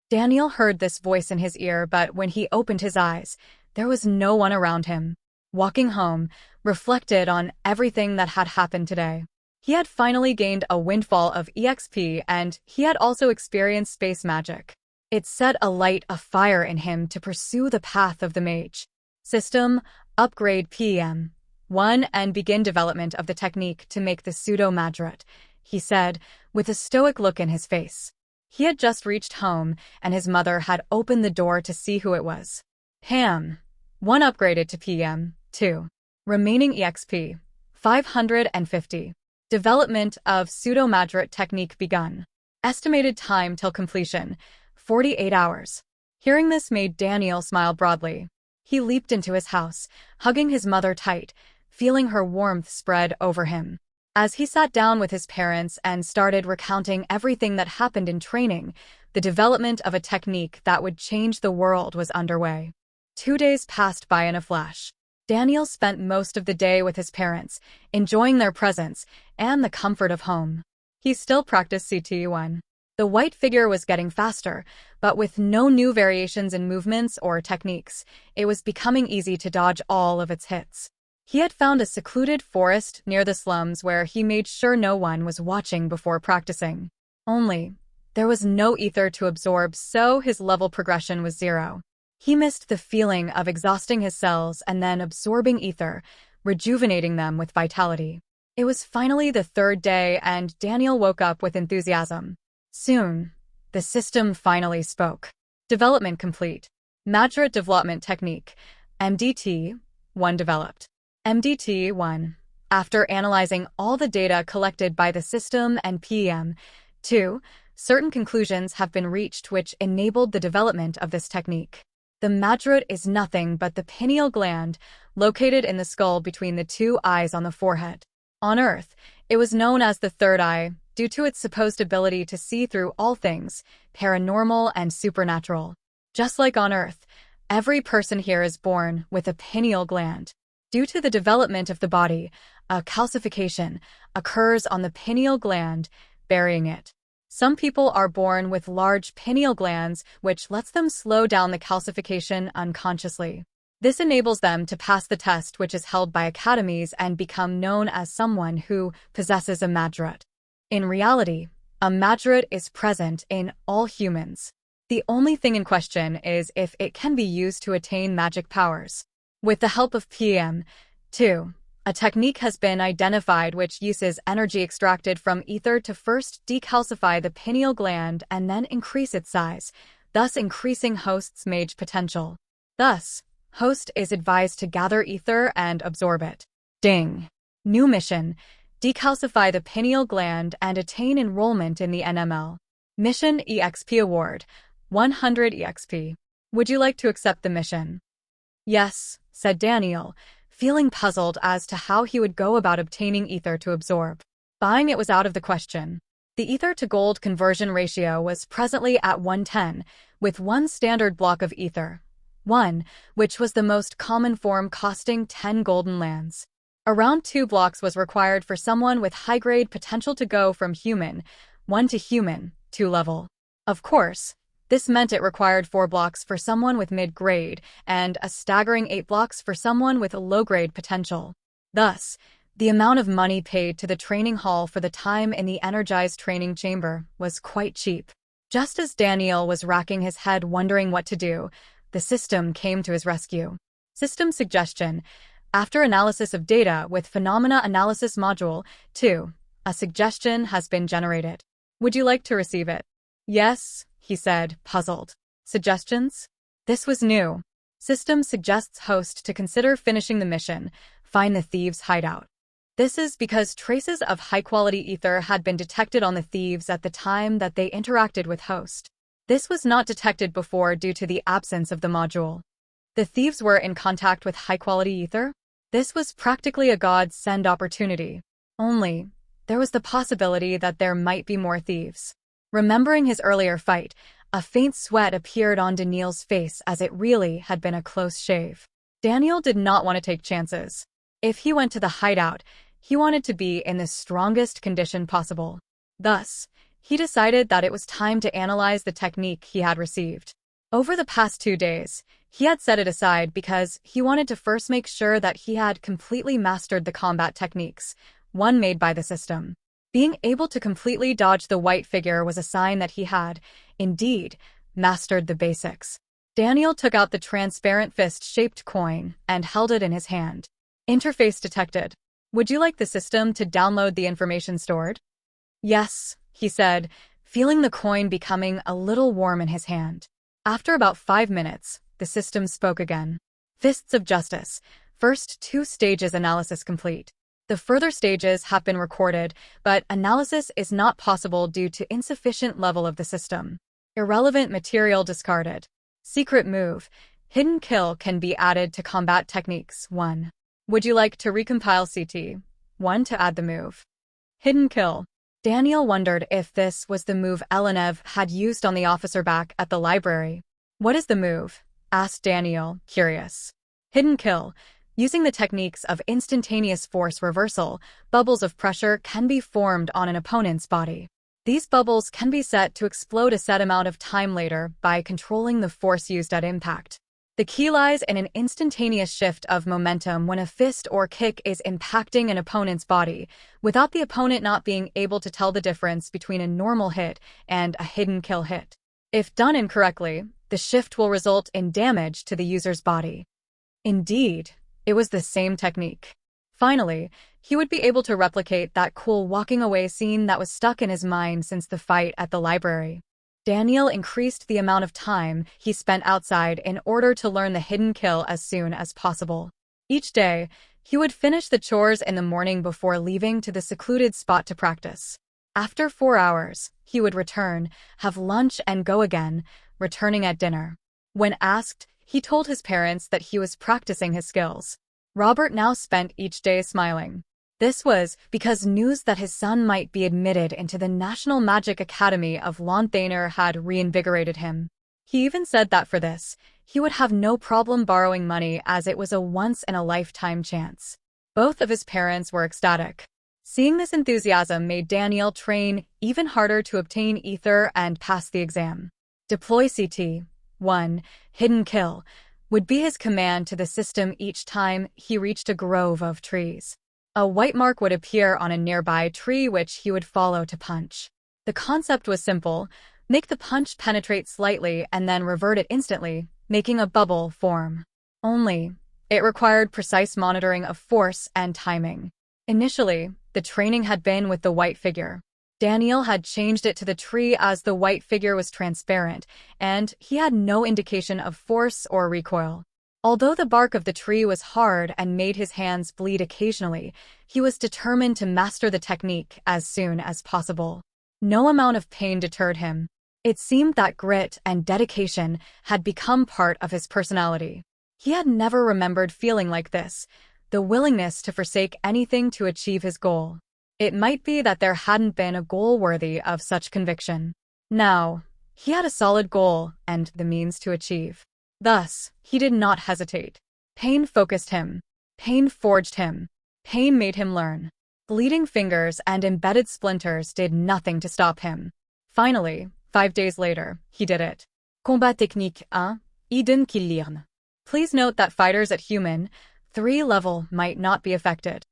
B: Daniel heard this voice in his ear, but when he opened his eyes, there was no one around him. Walking home, reflected on everything that had happened today. He had finally gained a windfall of EXP, and he had also experienced space magic. It set a light afire in him to pursue the path of the mage. System, upgrade PM 1 and begin development of the technique to make the pseudo-madrat, he said, with a stoic look in his face. He had just reached home, and his mother had opened the door to see who it was. Ham. 1 upgraded to PM 2. Remaining EXP 550. Development of pseudo-madrat technique begun. Estimated time till completion 48 hours. Hearing this made Daniel smile broadly. He leaped into his house, hugging his mother tight, feeling her warmth spread over him. As he sat down with his parents and started recounting everything that happened in training, the development of a technique that would change the world was underway. 2 days passed by in a flash. Daniel spent most of the day with his parents, enjoying their presence and the comfort of home. He still practiced CT1. The white figure was getting faster, but with no new variations in movements or techniques, it was becoming easy to dodge all of its hits. He had found a secluded forest near the slums where he made sure no one was watching before practicing. Only, there was no ether to absorb, so his level progression was 0. He missed the feeling of exhausting his cells and then absorbing ether, rejuvenating them with vitality. It was finally the 3rd day, and Daniel woke up with enthusiasm. Soon, the system finally spoke. Development complete. Madrat Development Technique, MDT-1 developed. MDT-1. After analyzing all the data collected by the system and PM-2, certain conclusions have been reached which enabled the development of this technique. The madrat is nothing but the pineal gland, located in the skull between the 2 eyes on the forehead. On Earth, it was known as the 3rd eye, due to its supposed ability to see through all things, paranormal and supernatural. Just like on Earth, every person here is born with a pineal gland. Due to the development of the body, a calcification occurs on the pineal gland, burying it. Some people are born with large pineal glands, which lets them slow down the calcification unconsciously. This enables them to pass the test, which is held by academies, and become known as someone who possesses a madrat. In reality, a madrat is present in all humans. The only thing in question is if it can be used to attain magic powers. With the help of PM-2, a technique has been identified which uses energy extracted from ether to first decalcify the pineal gland and then increase its size, thus increasing host's mage potential. Thus, host is advised to gather ether and absorb it. Ding! New mission. Decalcify the pineal gland and attain enrollment in the NML. Mission EXP Award, 100 EXP. Would you like to accept the mission? Yes, said Daniel, feeling puzzled as to how he would go about obtaining ether to absorb. Buying it was out of the question. The ether to gold conversion ratio was presently at 110, with 1 standard block of ether, 1, which was the most common form, costing 10 golden lands. Around 2 blocks was required for someone with high-grade potential to go from human 1 to human 2 level. Of course, this meant it required 4 blocks for someone with mid-grade and a staggering 8 blocks for someone with a low-grade potential. Thus, the amount of money paid to the training hall for the time in the energized training chamber was quite cheap. Just as Daniel was racking his head wondering what to do, the system came to his rescue. System suggestion: After analysis of data with Phenomena Analysis Module 2, a suggestion has been generated. Would you like to receive it? Yes, he said, puzzled. Suggestions? This was new. System suggests host to consider finishing the mission, find the thieves' hideout. This is because traces of high-quality ether had been detected on the thieves at the time that they interacted with host. This was not detected before due to the absence of the module. The thieves were in contact with high-quality ether? This was practically a godsend opportunity. Only, there was the possibility that there might be more thieves. Remembering his earlier fight, a faint sweat appeared on Daniel's face as it really had been a close shave. Daniel did not want to take chances. If he went to the hideout, he wanted to be in the strongest condition possible. Thus, he decided that it was time to analyze the technique he had received. Over the past 2 days, he had set it aside because he wanted to first make sure that he had completely mastered the combat techniques, one made by the system. Being able to completely dodge the white figure was a sign that he had, indeed, mastered the basics. Daniel took out the transparent fist-shaped coin and held it in his hand. Interface detected. Would you like the system to download the information stored? Yes, he said, feeling the coin becoming a little warm in his hand. After about 5 minutes, the system spoke again. Fists of Justice. First 2 stages analysis complete. The further stages have been recorded, but analysis is not possible due to insufficient level of the system. Irrelevant material discarded. Secret move. Hidden kill can be added to combat techniques 1. Would you like to recompile CT 1 to add the move? Hidden kill. Daniel wondered if this was the move Elenev had used on the officer back at the library. What is the move? Asked Daniel, curious. Hidden kill. Using the techniques of instantaneous force reversal, bubbles of pressure can be formed on an opponent's body. These bubbles can be set to explode a set amount of time later by controlling the force used at impact. The key lies in an instantaneous shift of momentum when a fist or kick is impacting an opponent's body, without the opponent not being able to tell the difference between a normal hit and a hidden kill hit. If done incorrectly, the shift will result in damage to the user's body. Indeed, it was the same technique. Finally, he would be able to replicate that cool walking away scene that was stuck in his mind since the fight at the library. Daniel increased the amount of time he spent outside in order to learn the hidden kill as soon as possible. Each day, he would finish the chores in the morning before leaving to the secluded spot to practice. After 4 hours, he would return, have lunch and go again, returning at dinner. When asked, he told his parents that he was practicing his skills. Robert now spent each day smiling. This was because news that his son might be admitted into the National Magic Academy of Lonthaner had reinvigorated him. He even said that for this, he would have no problem borrowing money as it was a once-in-a-lifetime chance. Both of his parents were ecstatic. Seeing this enthusiasm made Daniel train even harder to obtain ether and pass the exam. Deploy CT 1, hidden kill, would be his command to the system each time he reached a grove of trees. A white mark would appear on a nearby tree which he would follow to punch. The concept was simple: make the punch penetrate slightly and then revert it instantly, making a bubble form. Only, it required precise monitoring of force and timing. Initially, the training had been with the white figure. Daniel had changed it to the tree as the white figure was transparent, and he had no indication of force or recoil. Although the bark of the tree was hard and made his hands bleed occasionally, he was determined to master the technique as soon as possible. No amount of pain deterred him. It seemed that grit and dedication had become part of his personality. He had never remembered feeling like this, the willingness to forsake anything to achieve his goal. It might be that there hadn't been a goal worthy of such conviction. Now, he had a solid goal and the means to achieve. Thus, he did not hesitate. Pain focused him. Pain forged him. Pain made him learn. Bleeding fingers and embedded splinters did nothing to stop him. Finally, 5 days later, he did it. Combat technique 1, hidden kill. Please note that fighters at Human 3 level might not be affected.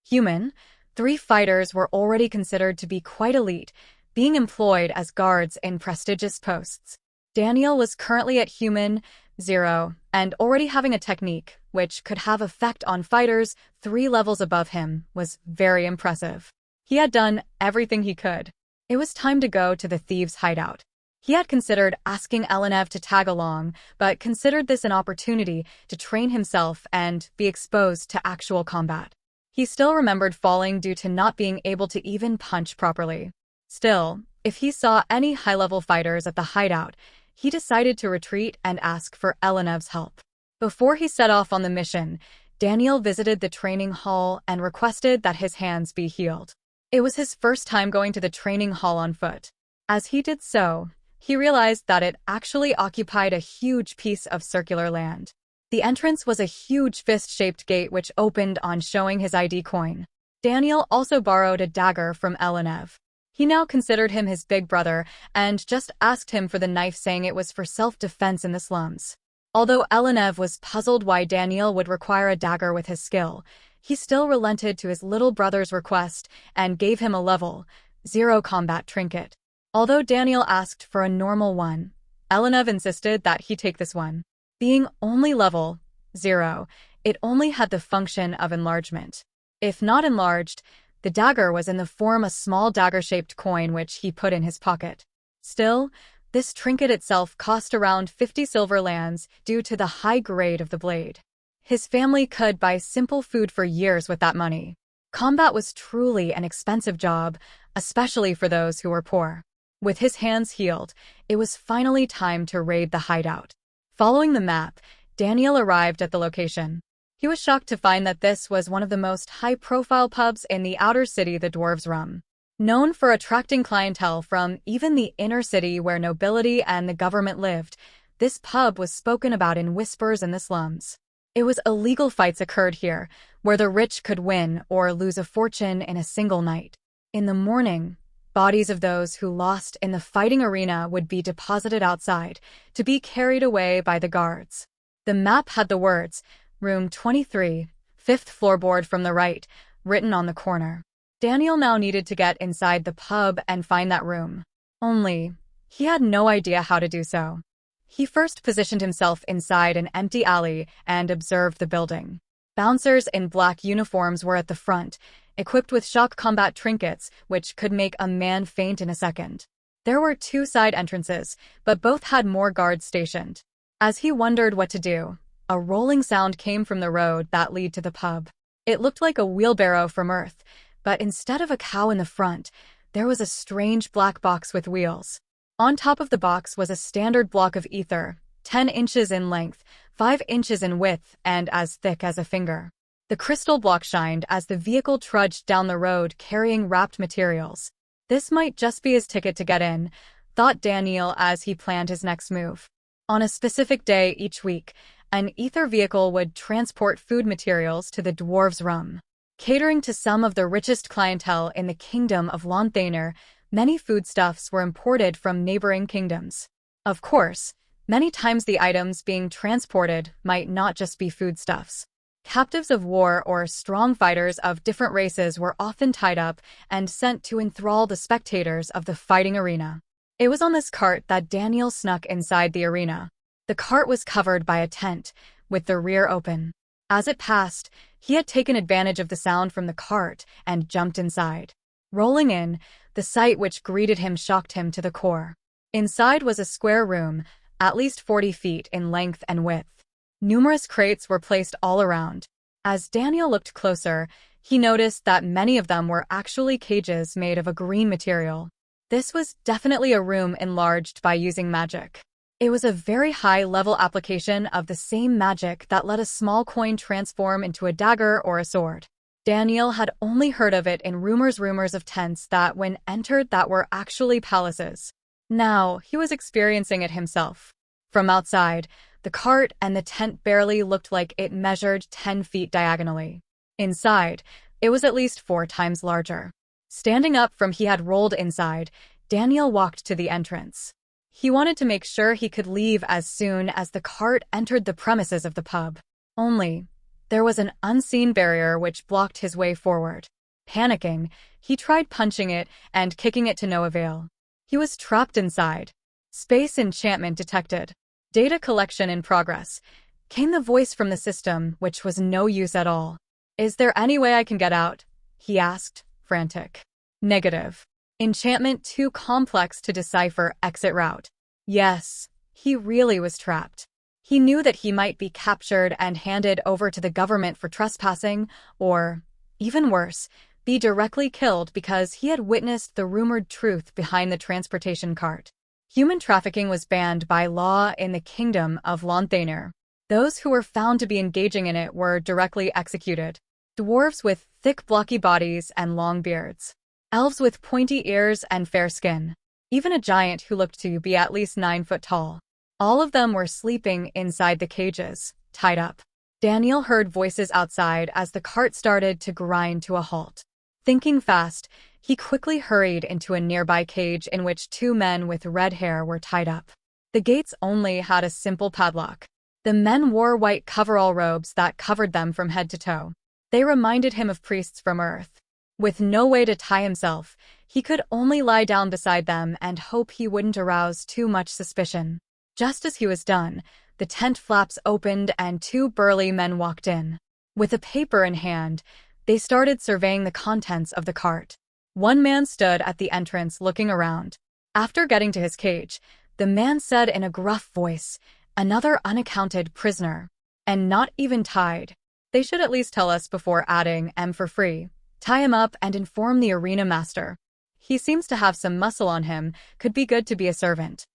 B: Human 3 fighters were already considered to be quite elite, being employed as guards in prestigious posts. Daniel was currently at Human 0, and already having a technique which could have effect on fighters 3 levels above him was very impressive. He had done everything he could. It was time to go to the thieves' hideout. He had considered asking Elenev to tag along, but considered this an opportunity to train himself and be exposed to actual combat. He still remembered falling due to not being able to even punch properly. Still, if he saw any high-level fighters at the hideout, he decided to retreat and ask for Elenev's help. Before he set off on the mission, Daniel visited the training hall and requested that his hands be healed. It was his first time going to the training hall on foot. As he did so, he realized that it actually occupied a huge piece of circular land. The entrance was a huge fist-shaped gate which opened on showing his ID coin. Daniel also borrowed a dagger from Elenev. He now considered him his big brother and just asked him for the knife, saying it was for self-defense in the slums. Although Elenev was puzzled why Daniel would require a dagger with his skill, he still relented to his little brother's request and gave him a level 0 combat trinket. Although Daniel asked for a normal one, Elenev insisted that he take this one. Being only level 0, it only had the function of enlargement. If not enlarged, the dagger was in the form a small dagger-shaped coin which he put in his pocket. Still, this trinket itself cost around 50 silver lands due to the high grade of the blade. His family could buy simple food for years with that money. Combat was truly an expensive job, especially for those who were poor. With his hands healed, it was finally time to raid the hideout. Following the map, Daniel arrived at the location. He was shocked to find that this was one of the most high-profile pubs in the outer city, the Dwarves' Room. Known for attracting clientele from even the inner city where nobility and the government lived, this pub was spoken about in whispers in the slums. It was illegal fights occurred here, where the rich could win or lose a fortune in a single night. In the morning, bodies of those who lost in the fighting arena would be deposited outside, to be carried away by the guards. The map had the words, Room 23, 5th floorboard from the right, written on the corner. Daniel now needed to get inside the pub and find that room. Only, he had no idea how to do so. He first positioned himself inside an empty alley and observed the building. Bouncers in black uniforms were at the front, equipped with shock combat trinkets, which could make a man faint in a second. There were 2 side entrances, but both had more guards stationed. As he wondered what to do, a rolling sound came from the road that led to the pub. It looked like a wheelbarrow from Earth, but instead of a cow in the front, there was a strange black box with wheels. On top of the box was a standard block of ether, 10 inches in length, 5 inches in width, and as thick as a finger. The crystal block shined as the vehicle trudged down the road carrying wrapped materials. This might just be his ticket to get in, thought Daniel as he planned his next move. On a specific day each week, an ether vehicle would transport food materials to the Dwarves' Room. Catering to some of the richest clientele in the kingdom of Lonthaner, many foodstuffs were imported from neighboring kingdoms. Of course, many times the items being transported might not just be foodstuffs. Captives of war or strong fighters of different races were often tied up and sent to enthrall the spectators of the fighting arena. It was on this cart that Daniel snuck inside the arena. The cart was covered by a tent, with the rear open. As it passed, he had taken advantage of the sound from the cart and jumped inside. Rolling in, the sight which greeted him shocked him to the core. Inside was a square room, at least 40 feet in length and width. Numerous crates were placed all around. As Daniel looked closer, he noticed that many of them were actually cages made of a green material. This was definitely a room enlarged by using magic. It was a very high-level application of the same magic that let a small coin transform into a dagger or a sword. Daniel had only heard of it in rumors of tents that when entered that were actually palaces. Now, he was experiencing it himself. From outside, the cart and the tent barely looked like it measured 10 feet diagonally. Inside, it was at least 4 times larger. Standing up from he had rolled inside, Daniel walked to the entrance. He wanted to make sure he could leave as soon as the cart entered the premises of the pub. Only, there was an unseen barrier which blocked his way forward. Panicking, he tried punching it and kicking it to no avail. He was trapped inside. Space enchantment detected. Data collection in progress. Came the voice from the system, which was no use at all. Is there any way I can get out? He asked, frantic. Negative. Enchantment too complex to decipher exit route. Yes, he really was trapped. He knew that he might be captured and handed over to the government for trespassing, or, even worse, be directly killed because he had witnessed the rumored truth behind the transportation cart. Human trafficking was banned by law in the kingdom of Lonthaner. Those who were found to be engaging in it were directly executed. Dwarves with thick blocky bodies and long beards. Elves with pointy ears and fair skin. Even a giant who looked to be at least 9 foot tall. All of them were sleeping inside the cages, tied up. Daniel heard voices outside as the cart started to grind to a halt. Thinking fast, he quickly hurried into a nearby cage in which 2 men with red hair were tied up. The gates only had a simple padlock. The men wore white coverall robes that covered them from head to toe. They reminded him of priests from Earth. With no way to tie himself, he could only lie down beside them and hope he wouldn't arouse too much suspicion. Just as he was done, the tent flaps opened and 2 burly men walked in. With a paper in hand, they started surveying the contents of the cart. One man stood at the entrance looking around. After getting to his cage, the man said in a gruff voice, "Another unaccounted prisoner. And not even tied. They should at least tell us before adding M for free. Tie him up and inform the arena master. He seems to have some muscle on him, could be good to be a servant."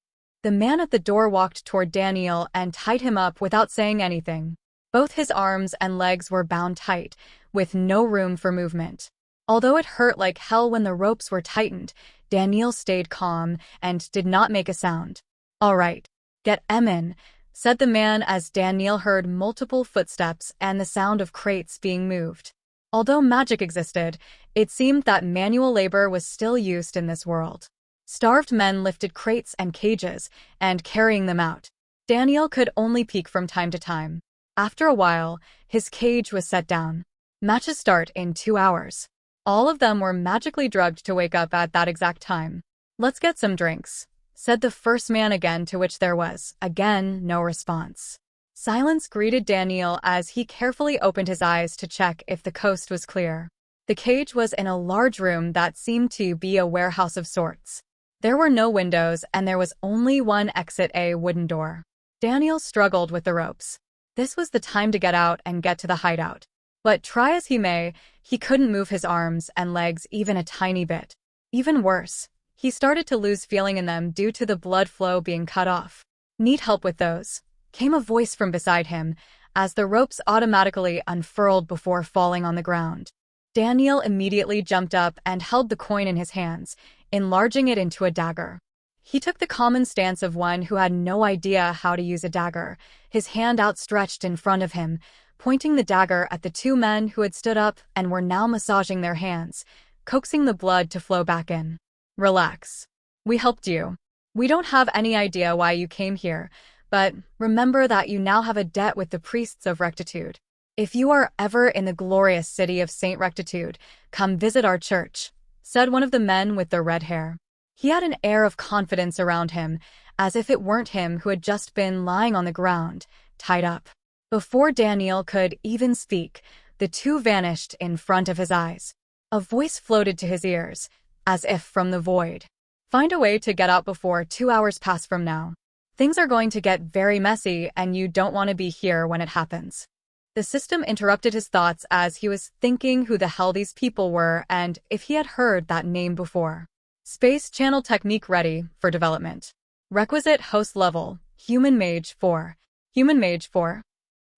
B: The man at the door walked toward Daniel and tied him up without saying anything. Both his arms and legs were bound tight, with no room for movement. Although it hurt like hell when the ropes were tightened, Daniel stayed calm and did not make a sound. "All right, get M in," said the man as Daniel heard multiple footsteps and the sound of crates being moved. Although magic existed, it seemed that manual labor was still used in this world. Starved men lifted crates and cages, and carrying them out. Daniel could only peek from time to time. After a while, his cage was set down. Matches start in 2 hours. All of them were magically drugged to wake up at that exact time. "Let's get some drinks," said the first man again, to which there was, again, no response. Silence greeted Daniel as he carefully opened his eyes to check if the coast was clear. The cage was in a large room that seemed to be a warehouse of sorts. There were no windows and there was only one exit, a wooden door. Daniel struggled with the ropes. This was the time to get out and get to the hideout. But try as he may, he couldn't move his arms and legs even a tiny bit. Even worse, he started to lose feeling in them due to the blood flow being cut off. "Need help with those?" came a voice from beside him, as the ropes automatically unfurled before falling on the ground. Daniel immediately jumped up and held the coin in his hands, enlarging it into a dagger. He took the common stance of one who had no idea how to use a dagger, his hand outstretched in front of him, pointing the dagger at the 2 men who had stood up and were now massaging their hands, coaxing the blood to flow back in. "Relax. We helped you. We don't have any idea why you came here, but remember that you now have a debt with the priests of Rectitude. If you are ever in the glorious city of Saint Rectitude, come visit our church," said one of the men with the red hair. He had an air of confidence around him, as if it weren't him who had just been lying on the ground, tied up. Before Daniel could even speak, the 2 vanished in front of his eyes. A voice floated to his ears, as if from the void. "Find a way to get out before 2 hours pass from now. Things are going to get very messy and you don't want to be here when it happens." The system interrupted his thoughts as he was thinking who the hell these people were and if he had heard that name before. Space Channel technique ready for development. Requisite host level, Human Mage 4. Human Mage 4.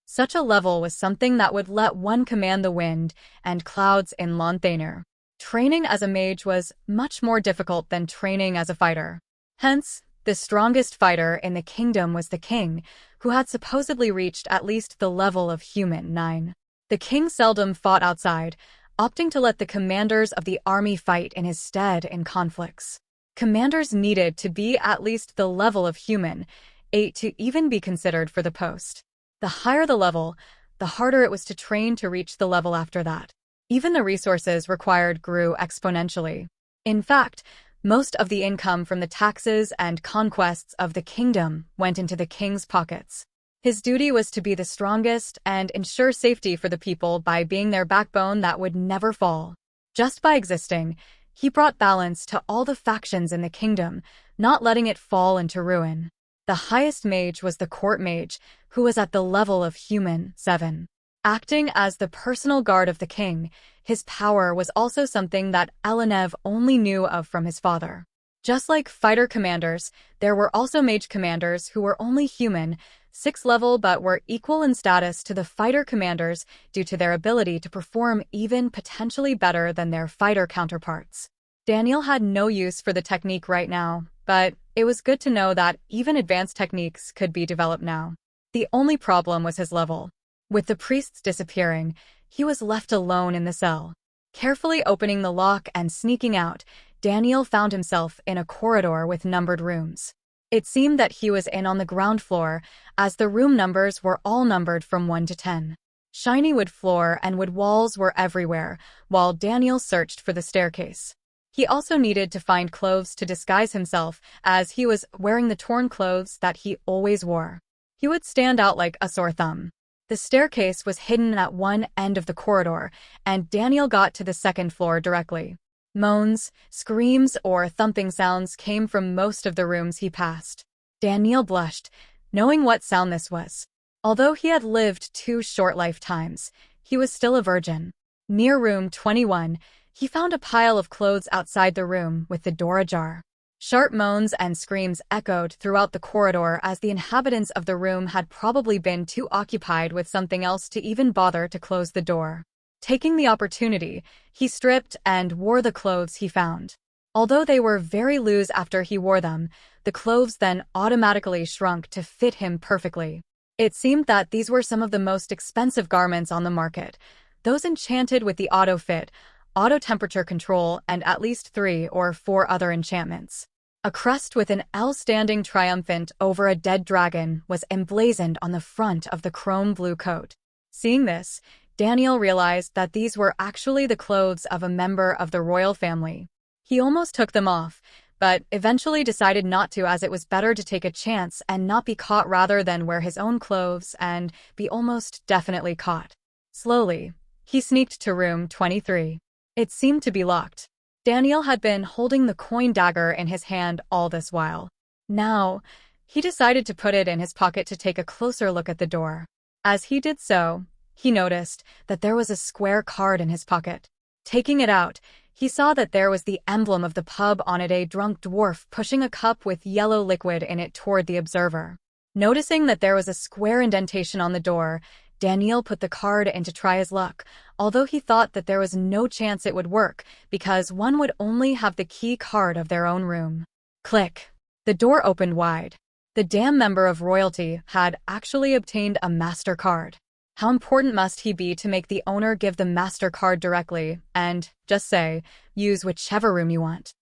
B: Such a level was something that would let one command the wind and clouds in Lonthaner. Training as a mage was much more difficult than training as a fighter. Hence, the strongest fighter in the kingdom was the king, who had supposedly reached at least the level of Human 9. The king seldom fought outside, opting to let the commanders of the army fight in his stead in conflicts. Commanders needed to be at least the level of Human 8 to even be considered for the post. The higher the level, the harder it was to train to reach the level after that. Even the resources required grew exponentially. In fact, Most of the income from the taxes and conquests of the kingdom went into the king's pockets. His duty was to be the strongest and ensure safety for the people by being their backbone that would never fall. Just by existing, he brought balance to all the factions in the kingdom, not letting it fall into ruin. The highest mage was the court mage, who was at the level of human 7. Acting as the personal guard of the king, his power was also something that Elenev only knew of from his father. Just like fighter commanders, there were also mage commanders who were only human, 6th level, but were equal in status to the fighter commanders due to their ability to perform even potentially better than their fighter counterparts. Daniel had no use for the technique right now, but it was good to know that even advanced techniques could be developed now. The only problem was his level. With the priests disappearing, he was left alone in the cell. Carefully opening the lock and sneaking out, Daniel found himself in a corridor with numbered rooms. It seemed that he was in on the ground floor, as the room numbers were all numbered from 1 to 10. Shiny wood floor and wood walls were everywhere, while Daniel searched for the staircase. He also needed to find clothes to disguise himself, as he was wearing the torn clothes that he always wore. He would stand out like a sore thumb. The staircase was hidden at one end of the corridor, and Daniel got to the 2nd floor directly. Moans, screams, or thumping sounds came from most of the rooms he passed. Daniel blushed, knowing what sound this was. Although he had lived 2 short lifetimes, he was still a virgin. Near room 21, he found a pile of clothes outside the room with the door ajar. Sharp moans and screams echoed throughout the corridor as the inhabitants of the room had probably been too occupied with something else to even bother to close the door. Taking the opportunity, he stripped and wore the clothes he found. Although they were very loose after he wore them, the clothes then automatically shrunk to fit him perfectly. It seemed that these were some of the most expensive garments on the market, those enchanted with the auto-fit, auto-temperature control, and at least 3 or 4 other enchantments. A crest with an L standing triumphant over a dead dragon was emblazoned on the front of the chrome blue coat. Seeing this, Daniel realized that these were actually the clothes of a member of the royal family. He almost took them off, but eventually decided not to, as it was better to take a chance and not be caught rather than wear his own clothes and be almost definitely caught. Slowly, he sneaked to room 23. It seemed to be locked. Daniel had been holding the coin dagger in his hand all this while. Now, he decided to put it in his pocket to take a closer look at the door. As he did so, he noticed that there was a square card in his pocket. Taking it out, he saw that there was the emblem of the pub on it, a drunk dwarf pushing a cup with yellow liquid in it toward the observer. Noticing that there was a square indentation on the door, Daniel put the card in to try his luck, although he thought that there was no chance it would work because one would only have the key card of their own room. Click. The door opened wide. The damn member of royalty had actually obtained a MasterCard. How important must he be to make the owner give the MasterCard directly and, just say, use whichever room you want?